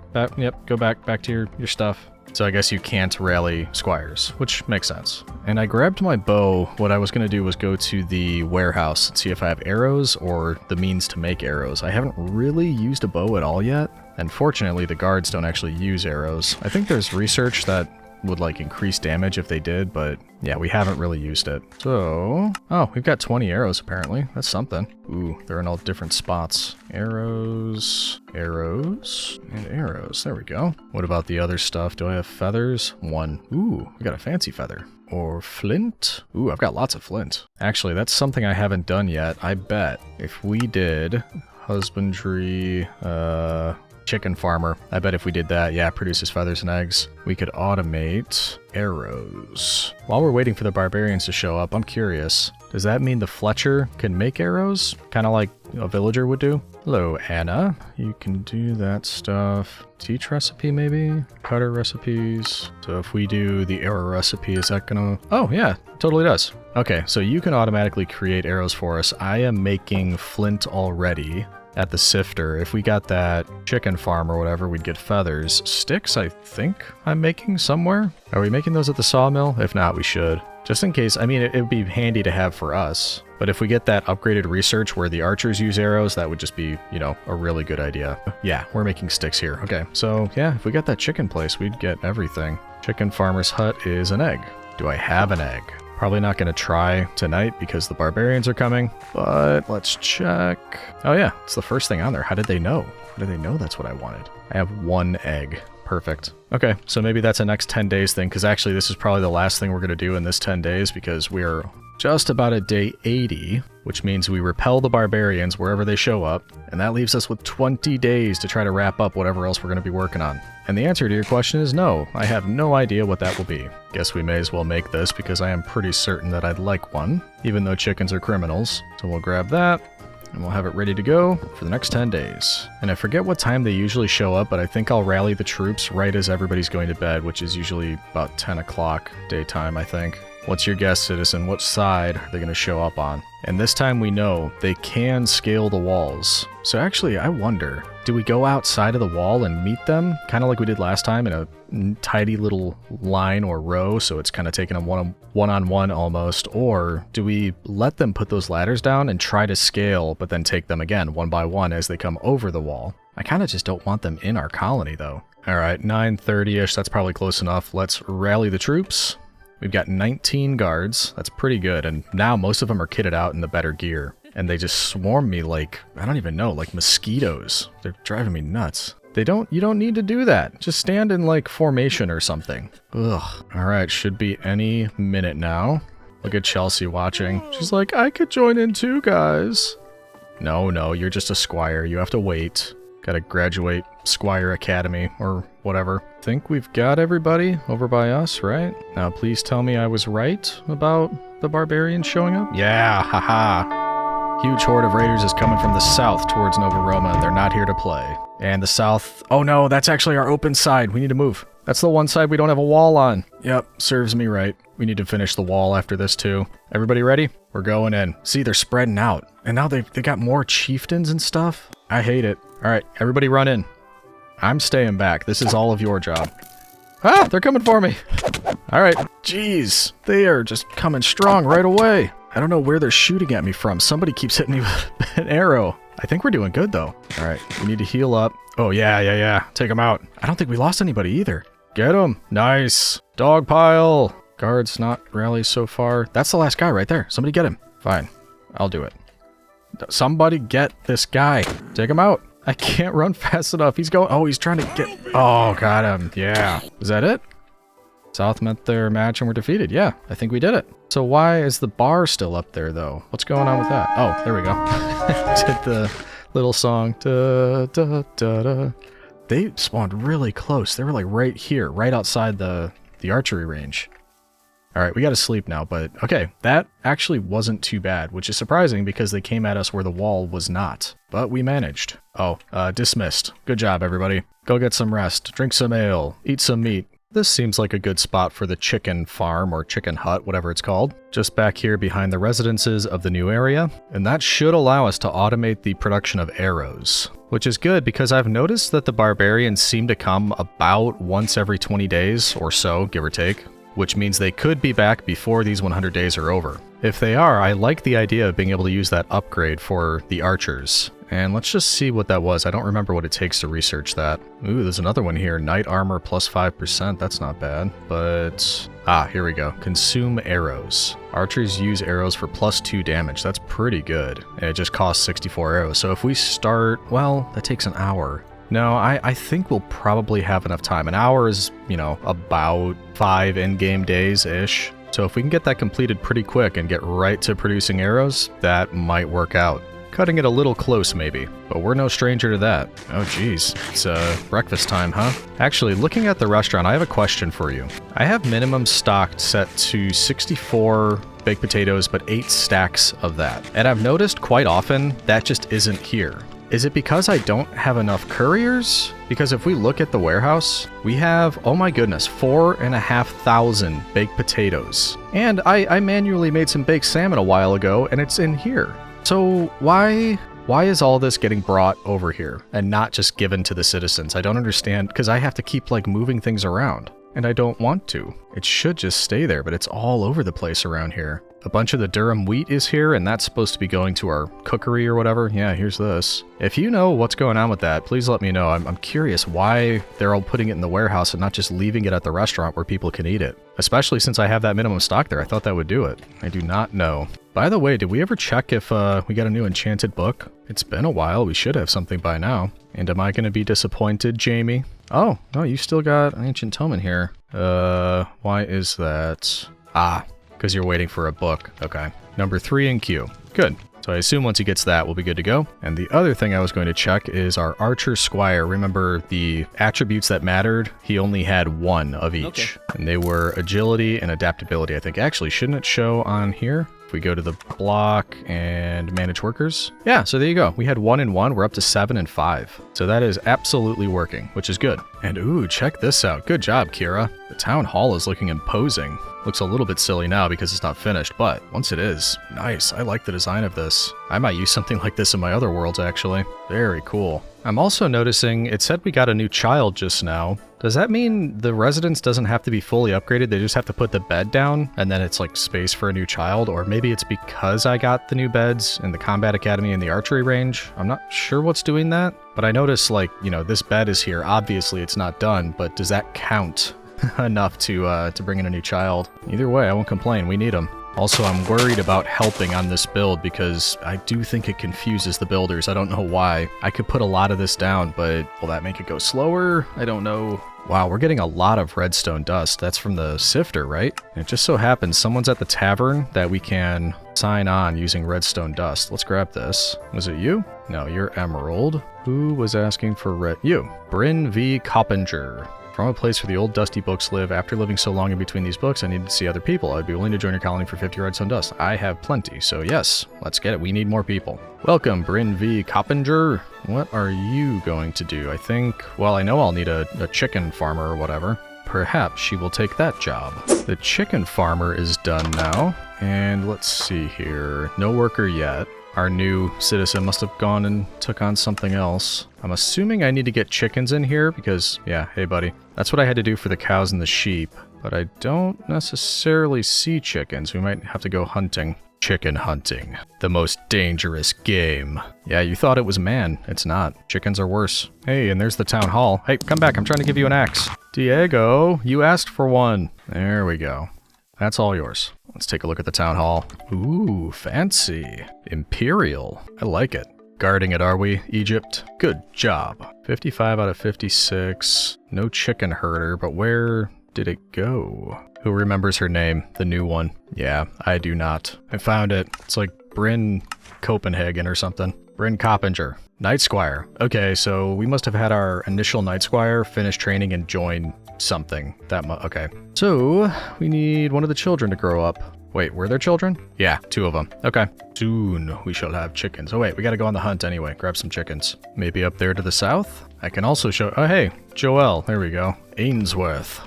Speaker 1: Go back to your stuff. So I guess you can't rally squires, which makes sense. And I grabbed my bow. What I was going to do was go to the warehouse and see if I have arrows or the means to make arrows. I haven't really used a bow at all yet, and fortunately the guards don't actually use arrows. I think there's research that would like increase damage if they did, but yeah, we haven't really used it. So, oh, we've got 20 arrows apparently. That's something. Ooh, they're in all different spots. Arrows, and arrows. There we go. What about the other stuff? Do I have feathers? 1. Ooh, we got a fancy feather. Or flint? Ooh, I've got lots of flint. Actually, that's something I haven't done yet. I bet if we did husbandry, chicken farmer. I bet if we did that, yeah, produces feathers and eggs. We could automate arrows. While we're waiting for the barbarians to show up, I'm curious. Does that mean the Fletcher can make arrows? Kind of like a villager would do? Hello, Anna. You can do that stuff. Teach recipe, maybe? Cutter recipes. So if we do the arrow recipe, is that gonna... Oh, yeah, totally does. Okay, so you can automatically create arrows for us. I am making flint already at the sifter. If we got that chicken farm or whatever, we'd get feathers. Sticks, I think I'm making somewhere. Are we making those at the sawmill? If not, we should. Just in case, I mean, it would be handy to have for us. But if we get that upgraded research where the archers use arrows, that would just be, you know, a really good idea. Yeah, we're making sticks here. Okay, so yeah, if we got that chicken place, we'd get everything. Chicken farmer's hut is an egg. Do I have an egg? Probably not going to try tonight because the barbarians are coming, but let's check. Oh yeah, it's the first thing on there. How did they know? How did they know that's what I wanted? I have 1 egg. Perfect. Okay, so maybe that's a next 10 days thing, because actually this is probably the last thing we're going to do in this 10 days because we are just about at day 80, which means we repel the barbarians wherever they show up, and that leaves us with 20 days to try to wrap up whatever else we're going to be working on. And the answer to your question is no. I have no idea what that will be. Guess we may as well make this because I am pretty certain that I'd like one, even though chickens are criminals. So we'll grab that, and we'll have it ready to go for the next 10 days. And I forget what time they usually show up, but I think I'll rally the troops right as everybody's going to bed, which is usually about 10 o'clock daytime, I think. What's your guess, citizen? What side are they going to show up on? And this time we know they can scale the walls. So actually, I wonder, do we go outside of the wall and meet them? Kind of like we did last time in a tidy little line or row, so it's kind of taking them one-on-one almost. Or do we let them put those ladders down and try to scale, but then take them again one by one as they come over the wall? I kind of just don't want them in our colony, though. All right, 9:30-ish, that's probably close enough. Let's rally the troops. We've got 19 guards. That's pretty good. And now most of them are kitted out in the better gear. And they just swarm me like, I don't even know, like mosquitoes. They're driving me nuts. You don't need to do that. Just stand in like formation or something. Ugh. All right, should be any minute now. Look at Chelsea watching. She's like, I could join in too, guys. No, you're just a squire. You have to wait. Gotta graduate Squire Academy or whatever. Think we've got everybody over by us, right? Now please tell me I was right about the barbarians showing up? Yeah, haha. Huge horde of raiders is coming from the south towards Nova Roma, and they're not here to play. And the south... Oh no, that's actually our open side. We need to move. That's the one side we don't have a wall on. Yep, serves me right. We need to finish the wall after this too. Everybody ready? We're going in. See, they're spreading out. And now they got more chieftains and stuff. I hate it. All right, everybody run in. I'm staying back. This is all of your job. Ah, they're coming for me. All right. Jeez, they are just coming strong right away. I don't know where they're shooting at me from. Somebody keeps hitting me with an arrow. I think we're doing good, though. All right, we need to heal up. Oh, yeah. Take them out. I don't think we lost anybody either. Get them. Nice. Dog pile. Guards not rally so far. That's the last guy right there. Somebody get him. Fine. I'll do it. Somebody get this guy. Take him out. I can't run fast enough. He's going... Oh, he's trying to get... Oh, got him. Yeah. Is that it? South met their match and were defeated. Yeah, I think we did it. So why is the bar still up there, though? What's going on with that? Oh, there we go. Did the little song. Da, da, da, da. They spawned really close. They were like right here, right outside the archery range. All right, we got to sleep now, but okay, that actually wasn't too bad, which is surprising because they came at us where the wall was not, but we managed. Oh, dismissed. Good job, everybody. Go get some rest, drink some ale, eat some meat. This seems like a good spot for the chicken farm or chicken hut, whatever it's called, just back here behind the residences of the new area, and that should allow us to automate the production of arrows, which is good because I've noticed that the barbarians seem to come about once every 20 days or so, give or take, which means they could be back before these 100 days are over. If they are, I like the idea of being able to use that upgrade for the archers. And let's just see what that was. I don't remember what it takes to research that. Ooh, there's another one here. Knight armor plus 5%. That's not bad. But, here we go. Consume arrows. Archers use arrows for plus 2 damage. That's pretty good. And it just costs 64 arrows. So if we start, well, that takes an hour. No, I think we'll probably have enough time. An hour is, you know, about 5 in-game days-ish. So if we can get that completed pretty quick and get right to producing arrows, that might work out. Cutting it a little close, maybe, but we're no stranger to that. Oh, geez. It's breakfast time, huh? Actually, looking at the restaurant, I have a question for you. I have minimum stocked set to 64 baked potatoes, but 8 stacks of that. And I've noticed quite often that just isn't here. Is it because I don't have enough couriers? Because if we look at the warehouse, we have, oh my goodness, 4,500 baked potatoes. And I manually made some baked salmon a while ago, and it's in here. So why is all this getting brought over here and not just given to the citizens? I don't understand, because I have to keep like moving things around, and I don't want to. It should just stay there, but it's all over the place around here. A bunch of the Durham wheat is here, and that's supposed to be going to our cookery or whatever. Yeah, here's this. If you know what's going on with that, please let me know. I'm curious why they're all putting it in the warehouse and not just leaving it at the restaurant where people can eat it. Especially since I have that minimum stock there. I thought that would do it. I do not know. By the way, did we ever check if we got a new enchanted book? It's been a while. We should have something by now. And am I going to be disappointed, Jamie? Oh, no, you still got an ancient tome in here. Why is that? Because you're waiting for a book. Okay. Number 3 in queue. Good. So I assume once he gets that, we'll be good to go. And the other thing I was going to check is our Archer Squire. Remember the attributes that mattered? He only had 1 of each. Okay. And they were agility and adaptability, I think. Actually, shouldn't it show on here? If we go to the block and manage workers. Yeah, so there you go. We had 1 and 1. We're up to 7 and 5. So that is absolutely working, which is good. And ooh, check this out. Good job, Kira. The town hall is looking imposing. Looks a little bit silly now because it's not finished, but once it is, nice. I like the design of this. I might use something like this in my other worlds, actually. Very cool. I'm also noticing it said we got a new child just now. Does that mean the residence doesn't have to be fully upgraded? They just have to put the bed down and then it's like space for a new child? Or maybe it's because I got the new beds in the combat academy and the archery range? I'm not sure what's doing that, but I noticed like, you know, this bed is here. Obviously it's not done, but does that count enough to bring in a new child? Either way, I won't complain. We need them. Also, I'm worried about helping on this build because I do think it confuses the builders. I don't know why. I could put a lot of this down, but will that make it go slower? I don't know. Wow, we're getting a lot of redstone dust. That's from the sifter, right? And it just so happens someone's at the tavern that we can sign on using redstone dust. Let's grab this. Was it you? No, you're Emerald. Who was asking for red? You. Bryn V. Coppinger. From a place where the old dusty books live. After living so long in between these books, I needed to see other people. I'd be willing to join your colony for 50 redstone dust. I have plenty, so yes, let's get it. We need more people. Welcome, Bryn V. Coppinger. What are you going to do? I think, well, I know I'll need a chicken farmer or whatever. Perhaps she will take that job. The chicken farmer is done now. And let's see here. No worker yet. Our new citizen must have gone and took on something else. I'm assuming I need to get chickens in here because, yeah, hey buddy. That's what I had to do for the cows and the sheep. But I don't necessarily see chickens. We might have to go hunting. Chicken hunting. The most dangerous game. Yeah, you thought it was man. It's not. Chickens are worse. Hey, and there's the town hall. Hey, come back. I'm trying to give you an axe. Diego, you asked for one. There we go. That's all yours. Let's take a look at the town hall. Ooh, fancy. Imperial. I like it. Guarding it, are we, Egypt? Good job. 55 out of 56. No chicken herder, but where did it go? Who remembers her name? The new one. Yeah, I do not. I found it. It's like Bryn Copenhagen or something. Bryn Coppinger. Night Squire. Okay, so we must have had our initial Night Squire finish training and join something. Okay. So, we need one of the children to grow up. Wait, were there children? Yeah, 2 of them. Okay. Soon we shall have chickens. Oh wait, we gotta go on the hunt anyway. Grab some chickens. Maybe up there to the south? I can also show... Oh hey, Joel. There we go. Ainsworth.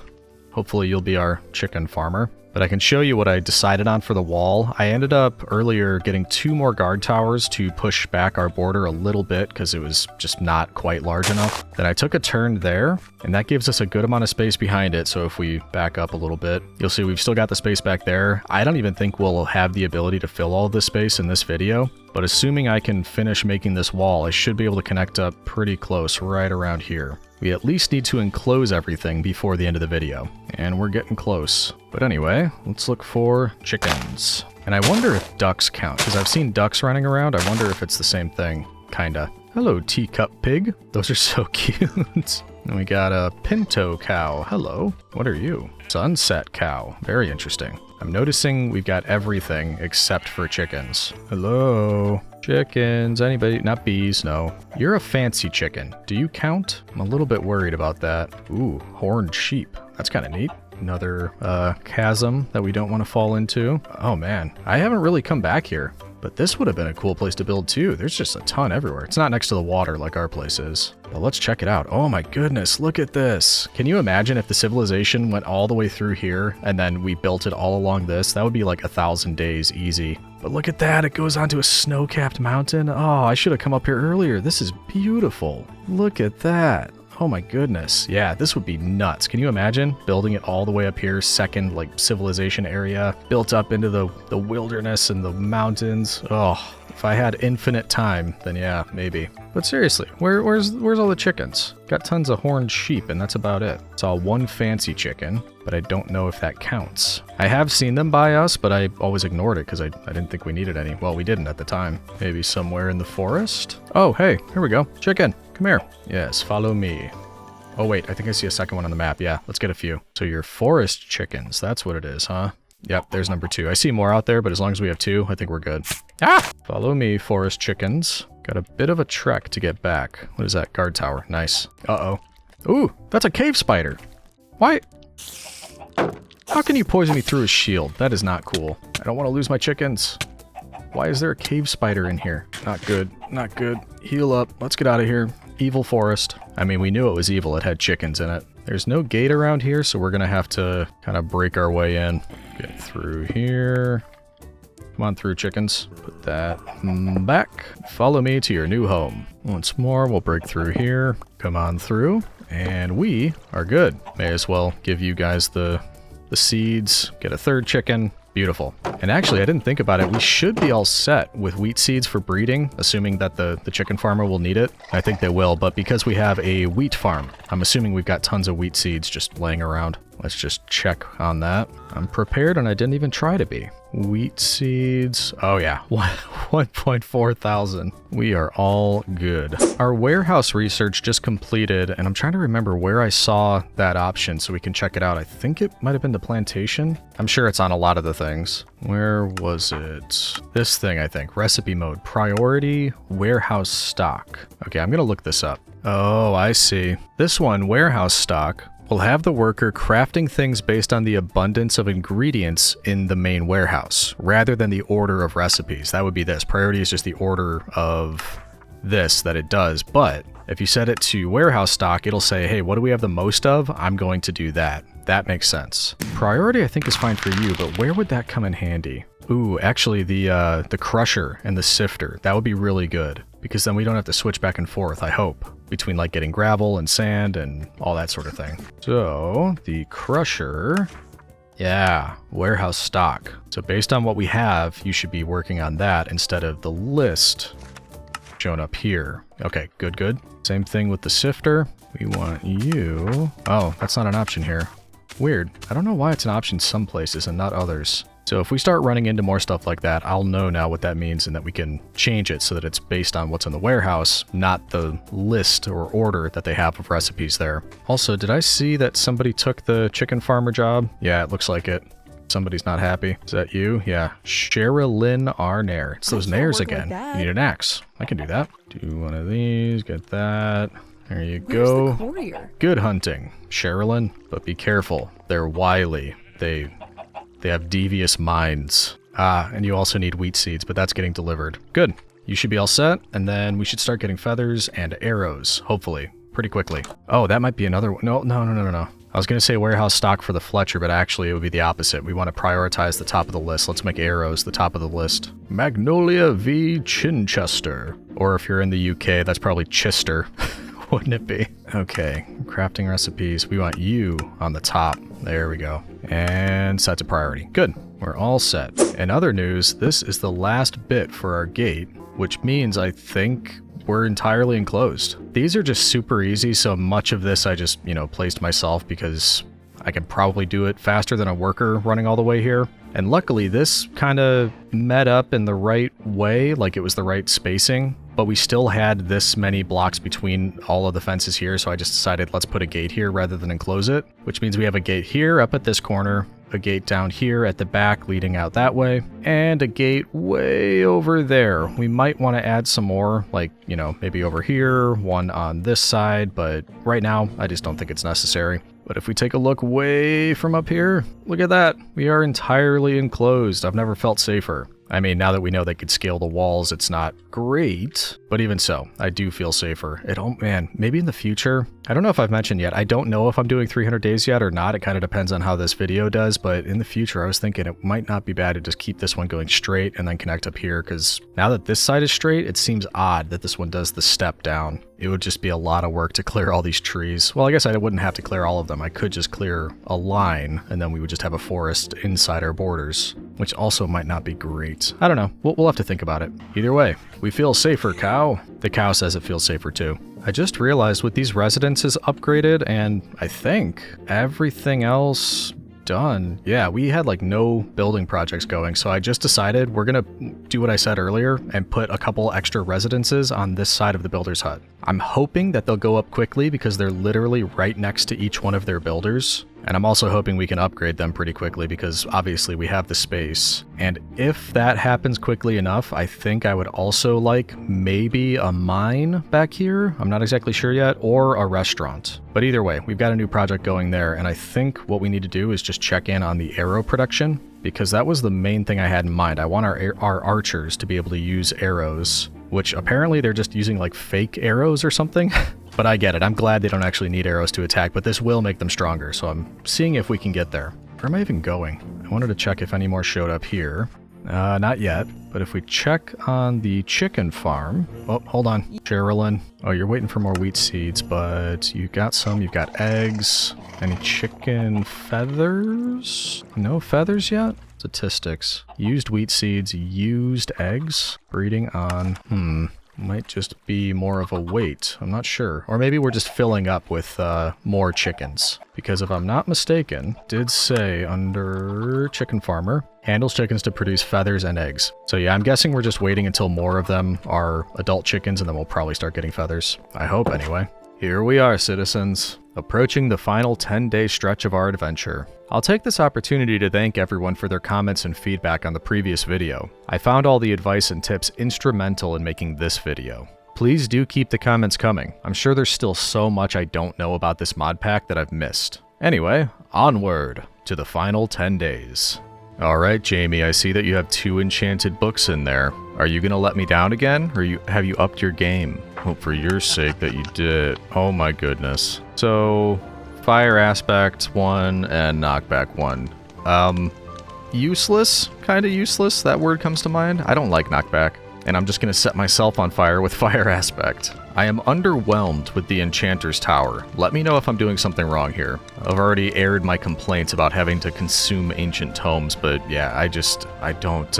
Speaker 1: Hopefully you'll be our chicken farmer. But I can show you what I decided on for the wall. I ended up earlier getting 2 more guard towers to push back our border a little bit because it was just not quite large enough. Then I took a turn there, and that gives us a good amount of space behind it. So if we back up a little bit, you'll see we've still got the space back there. I don't even think we'll have the ability to fill all of this space in this video, but assuming I can finish making this wall, I should be able to connect up pretty close right around here. We at least need to enclose everything before the end of the video, and we're getting close. But anyway, let's look for chickens. And I wonder if ducks count, because I've seen ducks running around. I wonder if it's the same thing, kinda. Hello, teacup pig. Those are so cute. And we got a pinto cow. Hello. What are you? Sunset cow. Very interesting. I'm noticing we've got everything except for chickens. Hello. Chickens. Anybody? Not bees, no. You're a fancy chicken. Do you count? I'm a little bit worried about that. Ooh, horned sheep. That's kind of neat. Another chasm that we don't want to fall into. Oh man, I haven't really come back here. But this would have been a cool place to build too. There's just a ton everywhere. It's not next to the water like our place is. But let's check it out. Oh my goodness, look at this. Can you imagine if the civilization went all the way through here and then we built it all along this? That would be like 1,000 days easy. But look at that, it goes onto a snow-capped mountain. Oh, I should have come up here earlier. This is beautiful. Look at that. Oh my goodness. Yeah, this would be nuts. Can you imagine building it all the way up here, second like civilization area, built up into the wilderness and the mountains? Oh, if I had infinite time, then yeah, maybe. But seriously, where's all the chickens? Got tons of horned sheep and that's about it. Saw one fancy chicken, but I don't know if that counts. I have seen them by us, but I always ignored it because I didn't think we needed any. Well, we didn't at the time. Maybe somewhere in the forest? Oh, hey, here we go. Chicken. Come here. Yes, follow me. Oh wait, I think I see a second one on the map. Yeah, let's get a few. So you're forest chickens, that's what it is, huh? Yep, there's number 2. I see more out there, but as long as we have 2, I think we're good. Ah! Follow me, forest chickens. Got a bit of a trek to get back. What is that? Guard tower. Nice. Uh-oh. Ooh, that's a cave spider. Why? How can you poison me through a shield? That is not cool. I don't want to lose my chickens. Why is there a cave spider in here? Not good. Not good. Heal up. Let's get out of here. Evil forest. I mean, we knew it was evil. It had chickens in it. There's no gate around here, so we're gonna have to kind of break our way in. Get through here. Come on through, chickens. Put that back. Follow me to your new home. Once more, we'll break through here. Come on through. And we are good. May as well give you guys the seeds. Get a 3rd chicken. Beautiful. And actually, I didn't think about it. We should be all set with wheat seeds for breeding, assuming that the chicken farmer will need it. I think they will, but because we have a wheat farm, I'm assuming we've got tons of wheat seeds just laying around. Let's just check on that. I'm prepared and I didn't even try to be. Wheat seeds. Oh yeah, 1.4 thousand. We are all good. Our warehouse research just completed and I'm trying to remember where I saw that option so we can check it out. I think it might have been the plantation. I'm sure it's on a lot of the things. Where was it? This thing, I think. Recipe mode. Priority warehouse stock. Okay, I'm gonna look this up. Oh, I see. This one, warehouse stock, will have the worker crafting things based on the abundance of ingredients in the main warehouse, rather than the order of recipes. That would be this. Priority is just the order of this that it does, but if you set it to warehouse stock, it'll say, hey, what do we have the most of? I'm going to do that. That makes sense. Priority, I think, is fine for you, but where would that come in handy? Ooh, actually, the crusher and the sifter. That would be really good, because then we don't have to switch back and forth, I hope, between like getting gravel and sand and all that sort of thing. So, the crusher, yeah, warehouse stock. So based on what we have, you should be working on that instead of the list shown up here. Okay, good, good. Same thing with the sifter. We want you. Oh, that's not an option here. Weird. I don't know why it's an option some places and not others. So if we start running into more stuff like that, I'll know now what that means and that we can change it so that it's based on what's in the warehouse, not the list or order that they have of recipes there. Also, did I see that somebody took the chicken farmer job? Yeah, it looks like it. Somebody's not happy. Is that you? Yeah. Sherilyn R. Nair. It's those Nairs again. You need an axe. I can do that. Do one of these, get that. There you go.
Speaker 2: Where's the courier?
Speaker 1: Good hunting, Sherilyn, but be careful. They're wily. They have devious minds. Ah, and you also need wheat seeds, but that's getting delivered. Good. You should be all set, and then we should start getting feathers and arrows, hopefully, pretty quickly. Oh, that might be another one. No. I was going to say warehouse stock for the Fletcher, but actually it would be the opposite. We want to prioritize the top of the list. Let's make arrows the top of the list. Magnolia v. Chinchester. Or if you're in the UK, that's probably Chister. Wouldn't it be? Okay, crafting recipes. We want you on the top. There we go. And set to priority. Good. We're all set. In other news, this is the last bit for our gate, which means I think we're entirely enclosed. These are just super easy, so much of this I just, placed myself because I could probably do it faster than a worker running all the way here. And luckily, this kind of met up in the right way, like it was the right spacing, but we still had this many blocks between all of the fences here, so I just decided let's put a gate here rather than enclose it, which means we have a gate here up at this corner, a gate down here at the back leading out that way, and a gate way over there. We might want to add some more, like, maybe over here, one on this side, but right now, I just don't think it's necessary. But if we take a look way from up here, look at that. We are entirely enclosed. I've never felt safer. I mean, now that we know they could scale the walls, it's not great, but even so, I do feel safer. Man, maybe in the future, I don't know if I've mentioned yet, I don't know if I'm doing 300 days yet or not. It kind of depends on how this video does, but in the future, I was thinking it might not be bad to just keep this one going straight and then connect up here, because now that this side is straight, it seems odd that this one does the step down. It would just be a lot of work to clear all these trees. Well, I guess I wouldn't have to clear all of them. I could just clear a line, and then we would just have a forest inside our borders, which also might not be great. I don't know. We'll have to think about it. Either way, we feel safer, cow. The cow says it feels safer too. I just realized with these residences upgraded, and I think everything else done. Yeah, we had like no building projects going, so I just decided we're gonna do what I said earlier and put a couple extra residences on this side of the builder's hut. I'm hoping that they'll go up quickly because they're literally right next to each one of their builders. And I'm also hoping we can upgrade them pretty quickly because obviously we have the space. And if that happens quickly enough, I think I would also like maybe a mine back here. I'm not exactly sure yet, or a restaurant. But either way, we've got a new project going there. And I think what we need to do is just check in on the arrow production, because that was the main thing I had in mind. I want our archers to be able to use arrows, which apparently they're just using like fake arrows or something. But I get it. I'm glad they don't actually need arrows to attack, but this will make them stronger, so I'm seeing if we can get there. Where am I even going? I wanted to check if any more showed up here. Not yet, but if we check on the chicken farm... Oh, hold on. Sherilyn. Oh, you're waiting for more wheat seeds, but you got some. You've got eggs. Any chicken feathers? No feathers yet? Statistics. Used wheat seeds, used eggs. Breeding on... Might just be more of a wait. I'm not sure. Or maybe we're just filling up with more chickens. Because if I'm not mistaken, it did say under chicken farmer, handles chickens to produce feathers and eggs. So yeah, I'm guessing we're just waiting until more of them are adult chickens and then we'll probably start getting feathers. I hope anyway. Here we are, citizens, approaching the final 10-day stretch of our adventure. I'll take this opportunity to thank everyone for their comments and feedback on the previous video. I found all the advice and tips instrumental in making this video. Please do keep the comments coming. I'm sure there's still so much I don't know about this mod pack that I've missed. Anyway, onward to the final 10 days. Alright, Jamie, I see that you have 2 enchanted books in there. Are you gonna let me down again, or have you upped your game? Hope for your sake that you did. Oh my goodness. So, fire aspect 1 and knockback 1. Useless? Kinda useless, that word comes to mind. I don't like knockback, and I'm just gonna set myself on fire with fire aspect. I am underwhelmed with the Enchanter's Tower. Let me know if I'm doing something wrong here. I've already aired my complaints about having to consume ancient tomes, but yeah, I don't,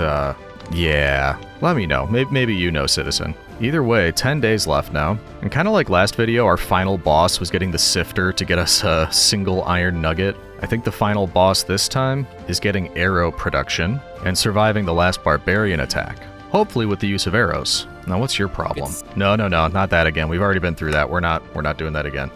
Speaker 1: yeah. Let me know. Maybe you know, citizen. Either way, 10 days left now. And kind of like last video, our final boss was getting the sifter to get us a single iron nugget. I think the final boss this time is getting arrow production and surviving the last barbarian attack. Hopefully with the use of arrows. Now what's your problem? No, not that again. We've already been through that. We're not doing that again.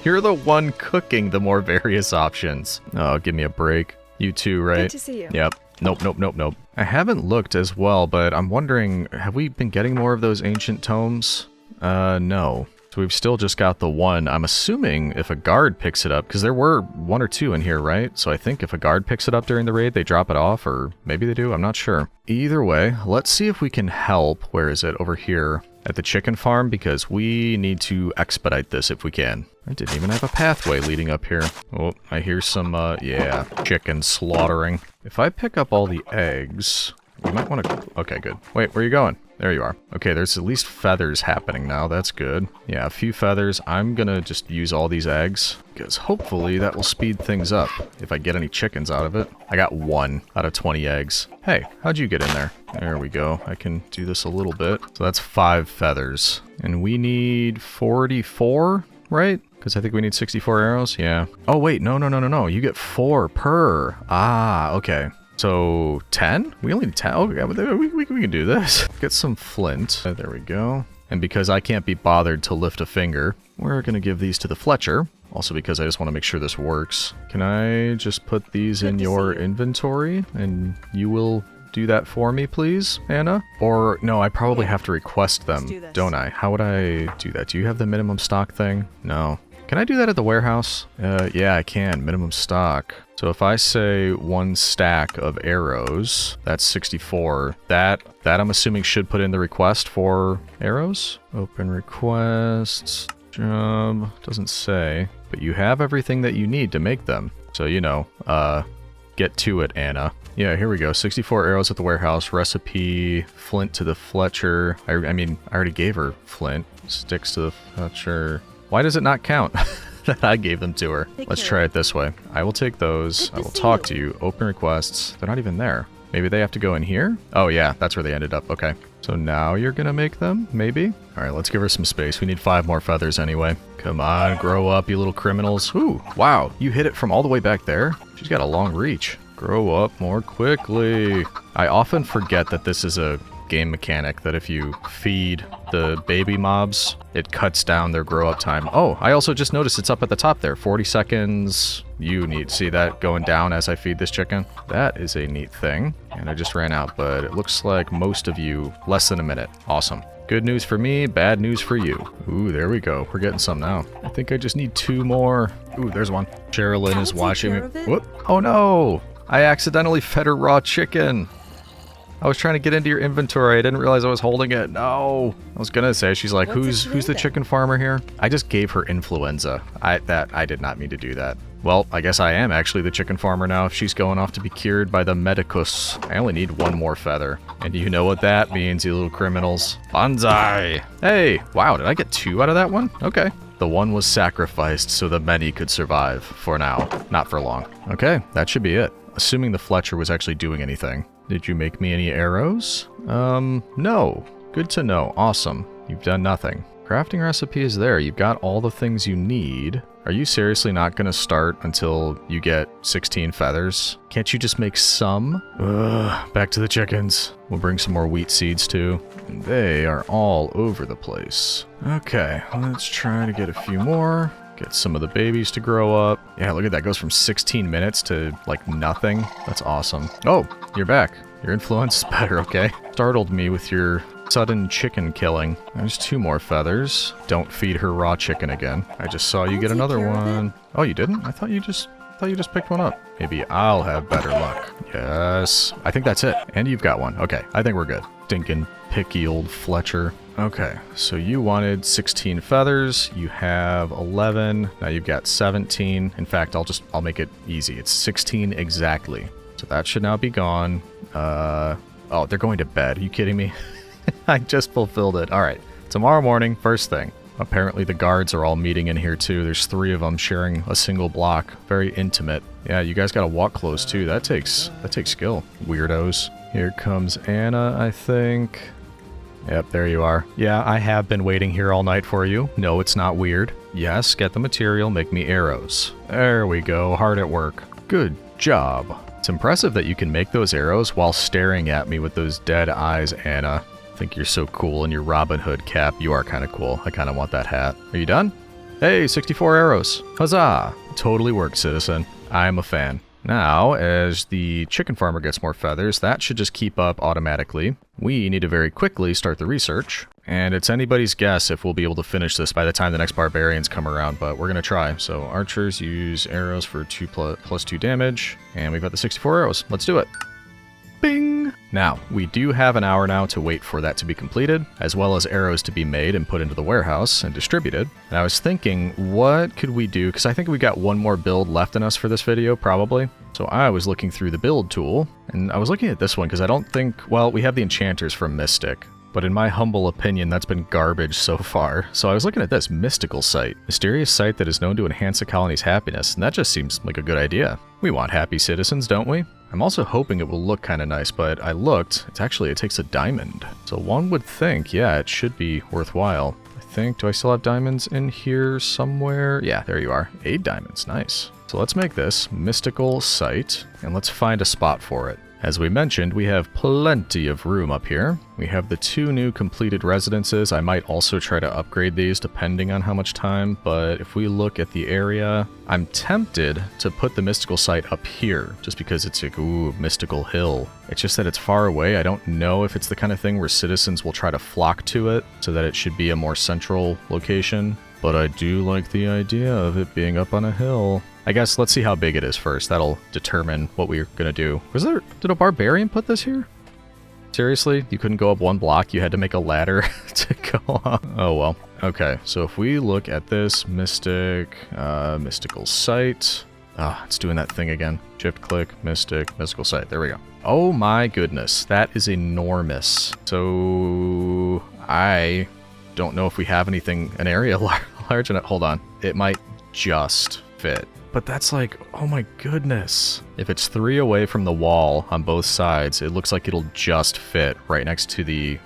Speaker 1: You're the one cooking the more various options. Oh, give me a break. You too, right?
Speaker 2: Good to see you.
Speaker 1: Yep. Nope. I haven't looked as well, but I'm wondering, have we been getting more of those ancient tomes? No. So we've still just got the one. I'm assuming if a guard picks it up, because there were 1 or 2 in here, right? So I think if a guard picks it up during the raid, they drop it off, or maybe they do, I'm not sure. Either way, let's see if we can help. Where is it? Over here at the chicken farm, because we need to expedite this if we can. I didn't even have a pathway leading up here. Oh, I hear some, yeah, chicken slaughtering. If I pick up all the eggs, you might want to... Okay, good. Wait, where are you going? There you are. Okay, there's at least feathers happening now. That's good. Yeah, a few feathers. I'm gonna just use all these eggs, because hopefully that will speed things up if I get any chickens out of it. I got 1 out of 20 eggs. Hey, how'd you get in there? There we go. I can do this a little bit. So that's 5 feathers. And we need 44, right? Because I think we need 64 arrows. Yeah. Oh, wait. No. You get 4 per. Ah, okay. So 10? We only need 10. Oh, yeah, we can do this. Get some flint. There we go. And because I can't be bothered to lift a finger, we're going to give these to the Fletcher. Also because I just want to make sure this works. Can I just put these in your inventory and you will do that for me, please, Anna? Or no, I probably have to request them, don't I? How would I do that? Do you have the minimum stock thing? No. Can I do that at the warehouse? Yeah, I can. Minimum stock. So if I say 1 stack of arrows, that's 64. That I'm assuming should put in the request for arrows. Open requests. Job. Doesn't say. But you have everything that you need to make them. So, you know, get to it, Anna. Yeah, here we go. 64 arrows at the warehouse. Recipe. Flint to the Fletcher. I mean, I already gave her flint. Sticks to the Fletcher. Why does it not count that I gave them to her? Let's try it this way. I will take those. I will talk to you. Open requests. They're not even there. Maybe they have to go in here? Oh, yeah. That's where they ended up. Okay. So now you're going to make them? Maybe? All right. Let's give her some space. We need 5 more feathers anyway. Come on. Grow up, you little criminals. Ooh. Wow. You hit it from all the way back there? She's got a long reach. Grow up more quickly. I often forget that this is a game mechanic, that if you feed the baby mobs, it cuts down their grow up time. Oh, I also just noticed it's up at the top there. 40 seconds. You need to see that going down as I feed this chicken. That is a neat thing. And I just ran out, but it looks like most of you, less than a minute. Awesome. Good news for me, bad news for you. Ooh, there we go. We're getting some now. I think I just need 2 more. Ooh, there's one. Sherilyn is watching me. Whoop. Oh no! I accidentally fed her raw chicken. I was trying to get into your inventory. I didn't realize I was holding it. No. I was gonna say, she's like, who's the chicken farmer here? I just gave her influenza. I did not mean to do that. Well, I guess I am actually the chicken farmer now if she's going off to be cured by the medicus. I only need 1 more feather. And you know what that means, you little criminals. Banzai! Hey! Wow, did I get 2 out of that one? Okay. The one was sacrificed so the many could survive. For now. Not for long. Okay, that should be it. Assuming the Fletcher was actually doing anything. Did you make me any arrows? No. Good to know. Awesome. You've done nothing. Crafting recipe is there. You've got all the things you need. Are you seriously not going to start until you get 16 feathers? Can't you just make some? Ugh, back to the chickens. We'll bring some more wheat seeds too. And they are all over the place. Okay, let's try to get a few more. Get some of the babies to grow up. Yeah, look at that. Goes from 16 minutes to, like, nothing. That's awesome. Oh, you're back. Your influence is better, okay? Startled me with your sudden chicken killing. There's 2 more feathers. Don't feed her raw chicken again. I just saw you get another one. Oh, you didn't? I thought you just picked one up. Maybe I'll have better luck. Yes. I think that's it. And you've got one. Okay, I think we're good. Stinking picky old Fletcher. Okay, so you wanted 16 feathers, you have 11, now you've got 17. In fact, I'll make it easy. It's 16 exactly. So that should now be gone. Oh, they're going to bed. Are you kidding me? I just fulfilled it. All right, tomorrow morning, first thing. Apparently the guards are all meeting in here too. There's 3 of them sharing a single block. Very intimate. Yeah, you guys gotta walk close too. That takes skill. Weirdos. Here comes Anna, I think. Yep, there you are. Yeah, I have been waiting here all night for you. No, it's not weird. Yes, get the material, make me arrows. There we go, hard at work. Good job. It's impressive that you can make those arrows while staring at me with those dead eyes, Anna. I think you're so cool in your Robin Hood cap. You are kind of cool. I kind of want that hat. Are you done? Hey, 64 arrows. Huzzah! Totally worked, citizen. I'm a fan. Now, as the chicken farmer gets more feathers, that should just keep up automatically. We need to very quickly start the research, and it's anybody's guess if we'll be able to finish this by the time the next barbarians come around, but we're going to try. So archers use arrows for plus 2 damage, and we've got the 64 arrows. Let's do it. Bing! Now, we do have an hour now to wait for that to be completed, as well as arrows to be made and put into the warehouse and distributed. And I was thinking, what could we do? Because I think we got one more build left in us for this video, probably. So I was looking through the build tool, and I was looking at this one because I don't think, well, we have the enchanters from Mystic. But in my humble opinion, that's been garbage so far. So I was looking at this mystical site. Mysterious site that is known to enhance a colony's happiness, and that just seems like a good idea. We want happy citizens, don't we? I'm also hoping it will look kind of nice, but I looked, it takes a diamond. So one would think, yeah, it should be worthwhile. I think, do I still have diamonds in here somewhere? Yeah, there you are. 8 diamonds, nice. So let's make this mystical site, and let's find a spot for it. As we mentioned, we have plenty of room up here. We have the 2 new completed residences. I might also try to upgrade these depending on how much time, but if we look at the area, I'm tempted to put the mystical site up here, just because it's like, ooh, mystical hill. It's just that it's far away. I don't know if it's the kind of thing where citizens will try to flock to it, so that it should be a more central location. But I do like the idea of it being up on a hill. I guess let's see how big it is first. That'll determine what we're gonna do. Did a barbarian put this here? Seriously? You couldn't go up 1 block? You had to make a ladder to go up? Oh well. Okay, so if we look at this mystical site. It's doing that thing again. Shift click, mystical site. There we go. Oh my goodness, that is enormous. So I don't know if we have an area large enough. Hold on. It might just fit. But that's like, oh my goodness. If it's 3 away from the wall on both sides, it looks like it'll just fit right next to the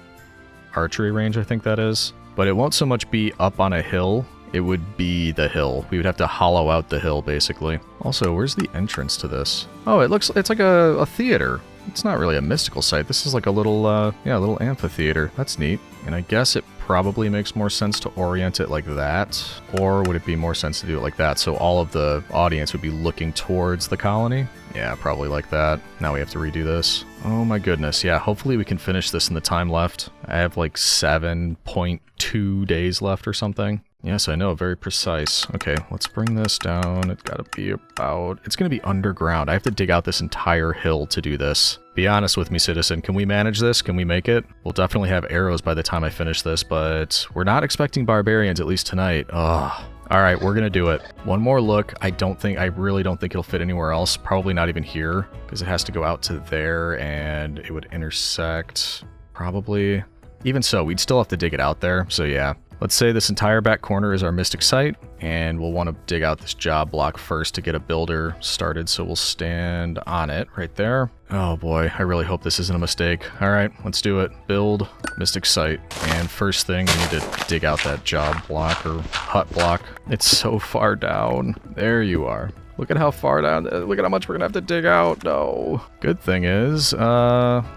Speaker 1: archery range, I think that is. But it won't so much be up on a hill, it would be the hill. We would have to hollow out the hill, basically. Also, where's the entrance to this? Oh, it's like a theater. It's not really a mystical site. This is like a little amphitheater. That's neat. And I guess it probably makes more sense to orient it like that. Or would it be more sense to do it like that? So all of the audience would be looking towards the colony? Yeah, probably like that. Now we have to redo this. Oh my goodness. Yeah, hopefully we can finish this in the time left. I have like 7.2 days left or something. Yes, I know, very precise. Okay, let's bring this down. It's gotta be it's gonna be underground. I have to dig out this entire hill to do this. Be honest with me, citizen. Can we manage this? Can we make it? We'll definitely have arrows by the time I finish this, but we're not expecting barbarians, at least tonight. Ugh. Alright, we're gonna do it. One more look. I really don't think it'll fit anywhere else. Probably not even here, because it has to go out to there, and it would intersect. Probably. Even so, we'd still have to dig it out there, so yeah. Let's say this entire back corner is our mystic site, and we'll want to dig out this job block first to get a builder started, so we'll stand on it right there. Oh boy, I really hope this isn't a mistake. Alright, let's do it. Build mystic site. And first thing, we need to dig out that job block or hut block. It's so far down. There you are. Look at how far down, look at how much we're gonna have to dig out. No. Good thing is,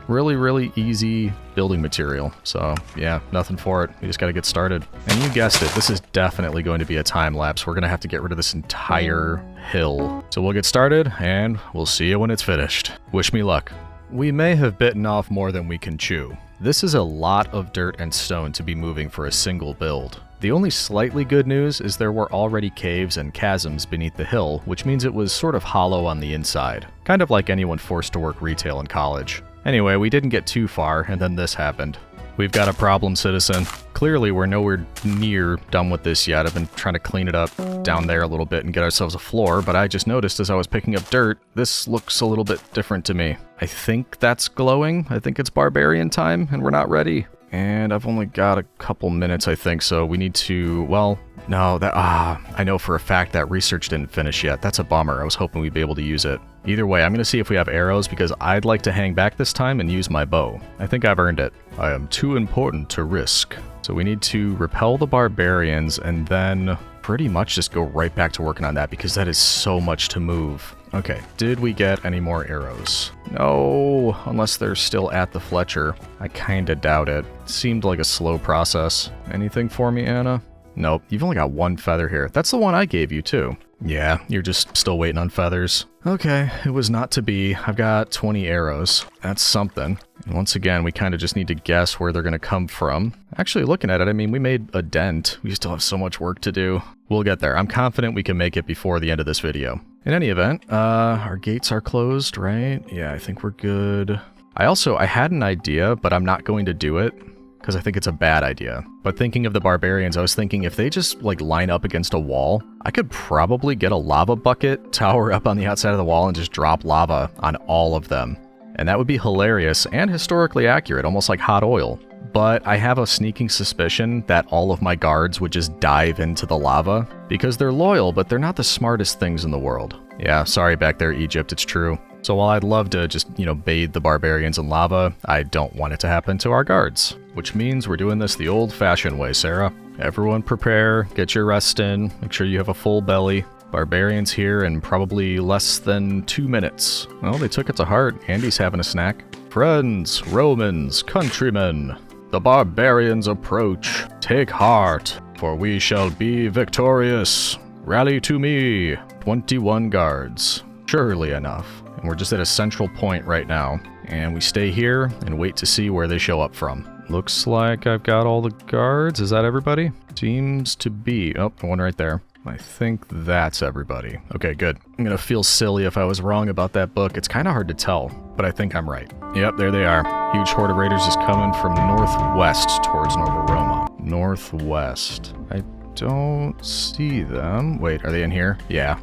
Speaker 1: really easy building material. So yeah, nothing for it. We just gotta get started. And you guessed it, this is definitely going to be a time lapse. We're gonna have to get rid of this entire hill. So we'll get started and we'll see you when it's finished. Wish me luck. We may have bitten off more than we can chew. This is a lot of dirt and stone to be moving for a single build. The only slightly good news is there were already caves and chasms beneath the hill, which means it was sort of hollow on the inside. Kind of like anyone forced to work retail in college. Anyway, we didn't get too far, and then this happened. We've got a problem, citizen. Clearly, we're nowhere near done with this yet. I've been trying to clean it up down there a little bit and get ourselves a floor, but I just noticed as I was picking up dirt, this looks a little bit different to me. I think that's glowing. I think it's barbarian time, and we're not ready. And I've only got a couple minutes, I think, so we need to, well, No, I know for a fact that research didn't finish yet. That's a bummer. I was hoping we'd be able to use it. Either way, I'm going to see if we have arrows because I'd like to hang back this time and use my bow. I think I've earned it. I am too important to risk. So we need to repel the barbarians and then pretty much just go right back to working on that because that is so much to move. Okay, did we get any more arrows? No, unless they're still at the Fletcher. I kinda doubt it. Seemed like a slow process. Anything for me, Anna? Nope, you've only got one feather here. That's the one I gave you, too. Yeah, you're just still waiting on feathers. Okay, it was not to be. I've got 20 arrows. That's something. And once again, we kind of just need to guess where they're going to come from. Actually, looking at it, I mean, we made a dent. We still have so much work to do. We'll get there. I'm confident we can make it before the end of this video. In any event, our gates are closed, right? Yeah, I think we're good. I had an idea, but I'm not going to do it because I think it's a bad idea. But thinking of the barbarians, I was thinking if they just like line up against a wall, I could probably get a lava bucket, tower up on the outside of the wall, and just drop lava on all of them. And that would be hilarious and historically accurate, almost like hot oil. But I have a sneaking suspicion that all of my guards would just dive into the lava because they're loyal, but they're not the smartest things in the world. Yeah, sorry back there, Egypt, it's true. So while I'd love to just, bathe the barbarians in lava, I don't want it to happen to our guards. Which means we're doing this the old-fashioned way, Sarah. Everyone prepare, get your rest in, make sure you have a full belly. Barbarians here in probably less than 2 minutes. Well, they took it to heart. Andy's having a snack. Friends, Romans, countrymen, the barbarians approach. Take heart, for we shall be victorious. Rally to me. 21 guards. Surely enough. And we're just at a central point right now. And we stay here and wait to see where they show up from. Looks like I've got all the guards. Is that everybody? Seems to be. Oh, one right there. I think that's everybody. Okay, good. I'm gonna feel silly if I was wrong about that book. It's kind of hard to tell, but I think I'm right. Yep, there they are. Huge horde of raiders is coming from northwest towards Nova Roma. Northwest. I don't see them. Wait, are they in here? Yeah.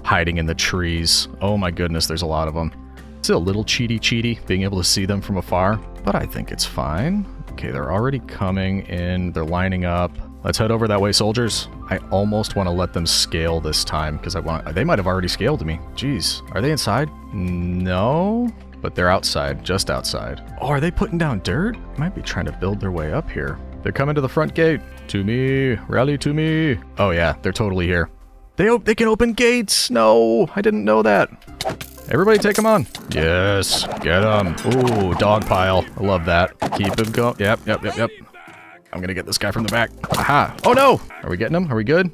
Speaker 1: Hiding in the trees. Oh my goodness, there's a lot of them. It's a little cheaty being able to see them from afar, but I think it's fine. Okay, they're already coming in. They're lining up. Let's head over that way, soldiers. I almost want to let them scale this time because they might have already scaled me. Jeez, are they inside? No, but they're outside, just outside. Oh, are they putting down dirt? Might be trying to build their way up here. They're coming to the front gate. To me, rally to me. Oh yeah, they're totally here. They can open gates. No, I didn't know that. Everybody take them on. Yes, get them. Ooh, dog pile. I love that. Keep him going. Yep. I'm gonna get this guy from the back. Aha! Oh no! Are we getting him? Are we good?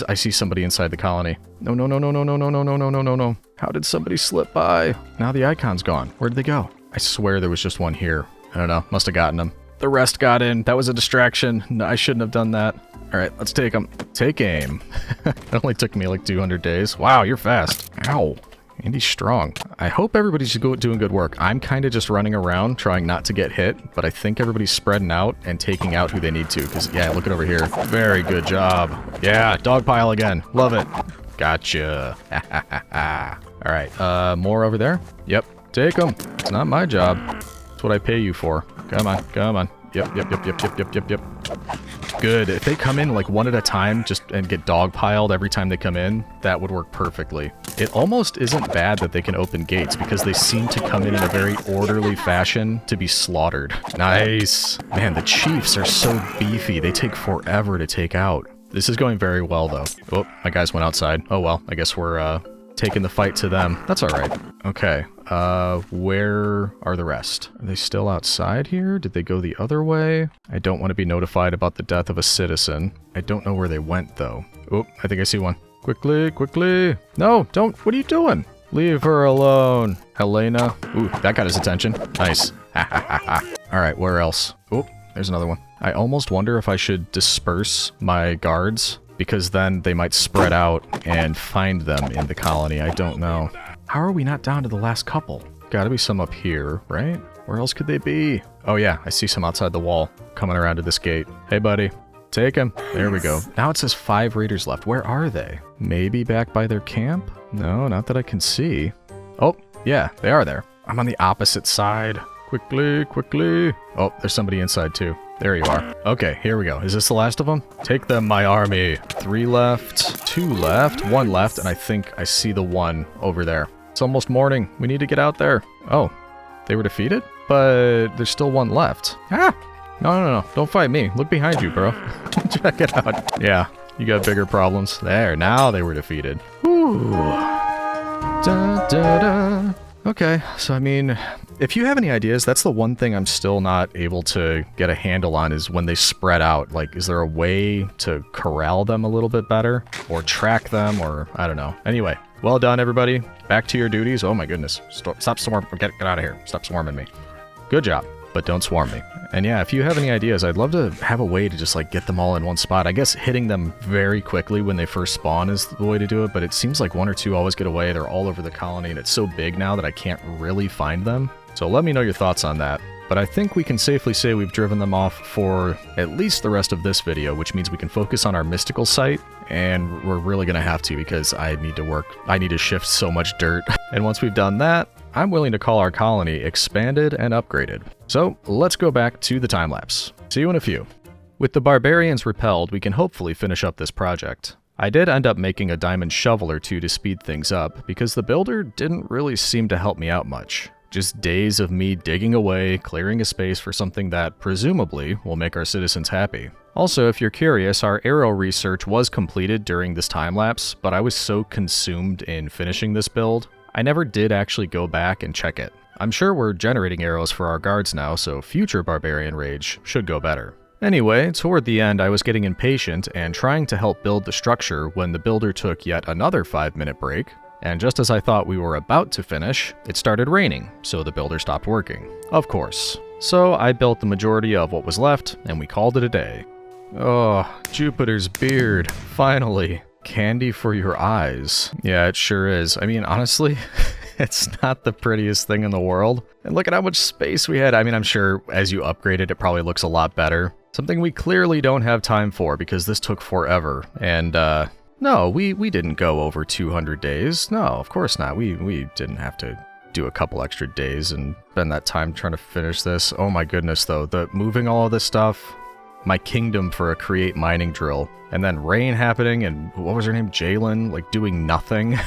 Speaker 1: I see somebody inside the colony. No. How did somebody slip by? Now the icon's gone. Where'd they go? I swear there was just one here. I don't know. Must have gotten him. The rest got in. That was a distraction. No, I shouldn't have done that. Alright, let's take him. Take aim. It only took me like 200 days. Wow, you're fast. Ow. Andy's strong. I hope everybody's doing good work. I'm kind of just running around trying not to get hit, but I think everybody's spreading out and taking out who they need to, because, yeah, look it over here. Very good job. Yeah, dog pile again. Love it. Gotcha. Alright, more over there? Yep, take them. It's not my job. It's what I pay you for. Come on. Yep. Good. If they come in like one at a time and get dogpiled every time they come in, that would work perfectly. It almost isn't bad that they can open gates because they seem to come in a very orderly fashion to be slaughtered. Nice. Man, the chiefs are so beefy. They take forever to take out. This is going very well though. Oh, my guys went outside. Oh well, I guess we're taking the fight to them. That's alright. Okay. Where are the rest? Are they still outside here? Did they go the other way? I don't want to be notified about the death of a citizen. I don't know where they went, though. Oh, I think I see one. Quickly. No, don't. What are you doing? Leave her alone. Helena. Ooh, that got his attention. Nice. Alright, where else? Oh, there's another one. I almost wonder if I should disperse my guards, because then they might spread out and find them in the colony. I don't know. How are we not down to the last couple? Gotta be some up here, right? Where else could they be? Oh yeah, I see some outside the wall coming around to this gate. Hey buddy, take him. There we go. Now it says 5 raiders left. Where are they? Maybe back by their camp? No, not that I can see. Oh, yeah, they are there. I'm on the opposite side. Quickly. Oh, there's somebody inside too. There you are. Okay, here we go. Is this the last of them? Take them, my army. 3 left, 2 left, 1 left, and I think I see the one over there. It's almost morning. We need to get out there. Oh, they were defeated? But there's still 1 left. Ah! No. Don't fight me. Look behind you, bro. Check it out. Yeah, you got bigger problems. There, now they were defeated. Woo. Da, da, da. Okay, so I mean, if you have any ideas, that's the one thing I'm still not able to get a handle on is when they spread out. Like, is there a way to corral them a little bit better? Or track them, or I don't know. Anyway, well done, everybody. Back to your duties. Oh my goodness. Stop swarming. Get out of here. Stop swarming me. Good job, but don't swarm me. And yeah, if you have any ideas, I'd love to have a way to just like get them all in one spot. I guess hitting them very quickly when they first spawn is the way to do it, but it seems like 1 or 2 always get away. They're all over the colony, and it's so big now that I can't really find them. So let me know your thoughts on that. But I think we can safely say we've driven them off for at least the rest of this video, which means we can focus on our mystical site, and we're really gonna have to because I need to shift so much dirt. And once we've done that, I'm willing to call our colony expanded and upgraded. So let's go back to the time-lapse. See you in a few. With the barbarians repelled, we can hopefully finish up this project. I did end up making a diamond shovel or 2 to speed things up, because the builder didn't really seem to help me out much. Just days of me digging away, clearing a space for something that, presumably, will make our citizens happy. Also, if you're curious, our arrow research was completed during this time-lapse, but I was so consumed in finishing this build, I never did actually go back and check it. I'm sure we're generating arrows for our guards now, so future barbarian rage should go better. Anyway, toward the end I was getting impatient and trying to help build the structure when the builder took yet another 5-minute break, and just as I thought we were about to finish, it started raining, so the builder stopped working. Of course. So I built the majority of what was left, and we called it a day. Oh, Jupiter's beard, finally. Candy for your eyes. Yeah, it sure is. I mean, honestly, it's not the prettiest thing in the world. And look at how much space we had. I mean, I'm sure as you upgrade it, it probably looks a lot better. Something we clearly don't have time for because this took forever. And, no, we didn't go over 200 days. No, of course not. We didn't have to do a couple extra days and spend that time trying to finish this. Oh my goodness, though. Moving all of this stuff, my kingdom for a create mining drill. And then rain happening, and what was her name? Jalen, like doing nothing.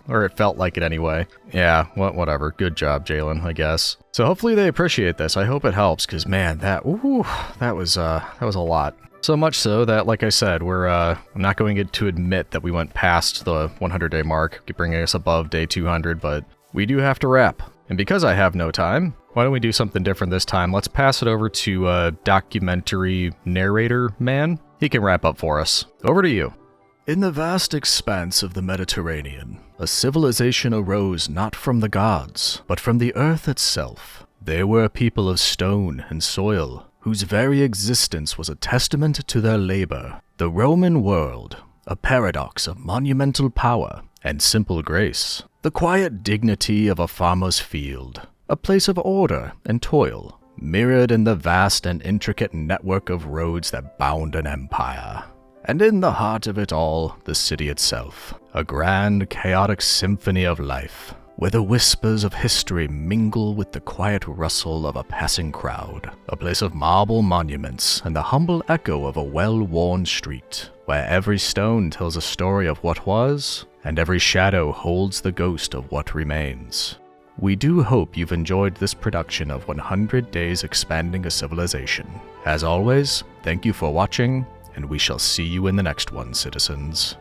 Speaker 1: Or it felt like it anyway. Yeah, whatever. Good job, Jalen, I guess. So hopefully they appreciate this. I hope it helps, because man, that was a lot. So much so that, like I said, I'm not going to admit that we went past the 100-day mark, bringing us above day 200, but we do have to wrap. And because I have no time, why don't we do something different this time? Let's pass it over to documentary narrator man. He can wrap up for us. Over to you. In the vast expanse of the Mediterranean, a civilization arose not from the gods, but from the earth itself. They were a people of stone and soil, whose very existence was a testament to their labor. The Roman world, a paradox of monumental power and simple grace. The quiet dignity of a farmer's field, a place of order and toil, mirrored in the vast and intricate network of roads that bound an empire. And in the heart of it all, the city itself, a grand, chaotic symphony of life, where the whispers of history mingle with the quiet rustle of a passing crowd, a place of marble monuments and the humble echo of a well-worn street, where every stone tells a story of what was, and every shadow holds the ghost of what remains. We do hope you've enjoyed this production of 100 Days Expanding a Civilization. As always, thank you for watching, and we shall see you in the next one, citizens.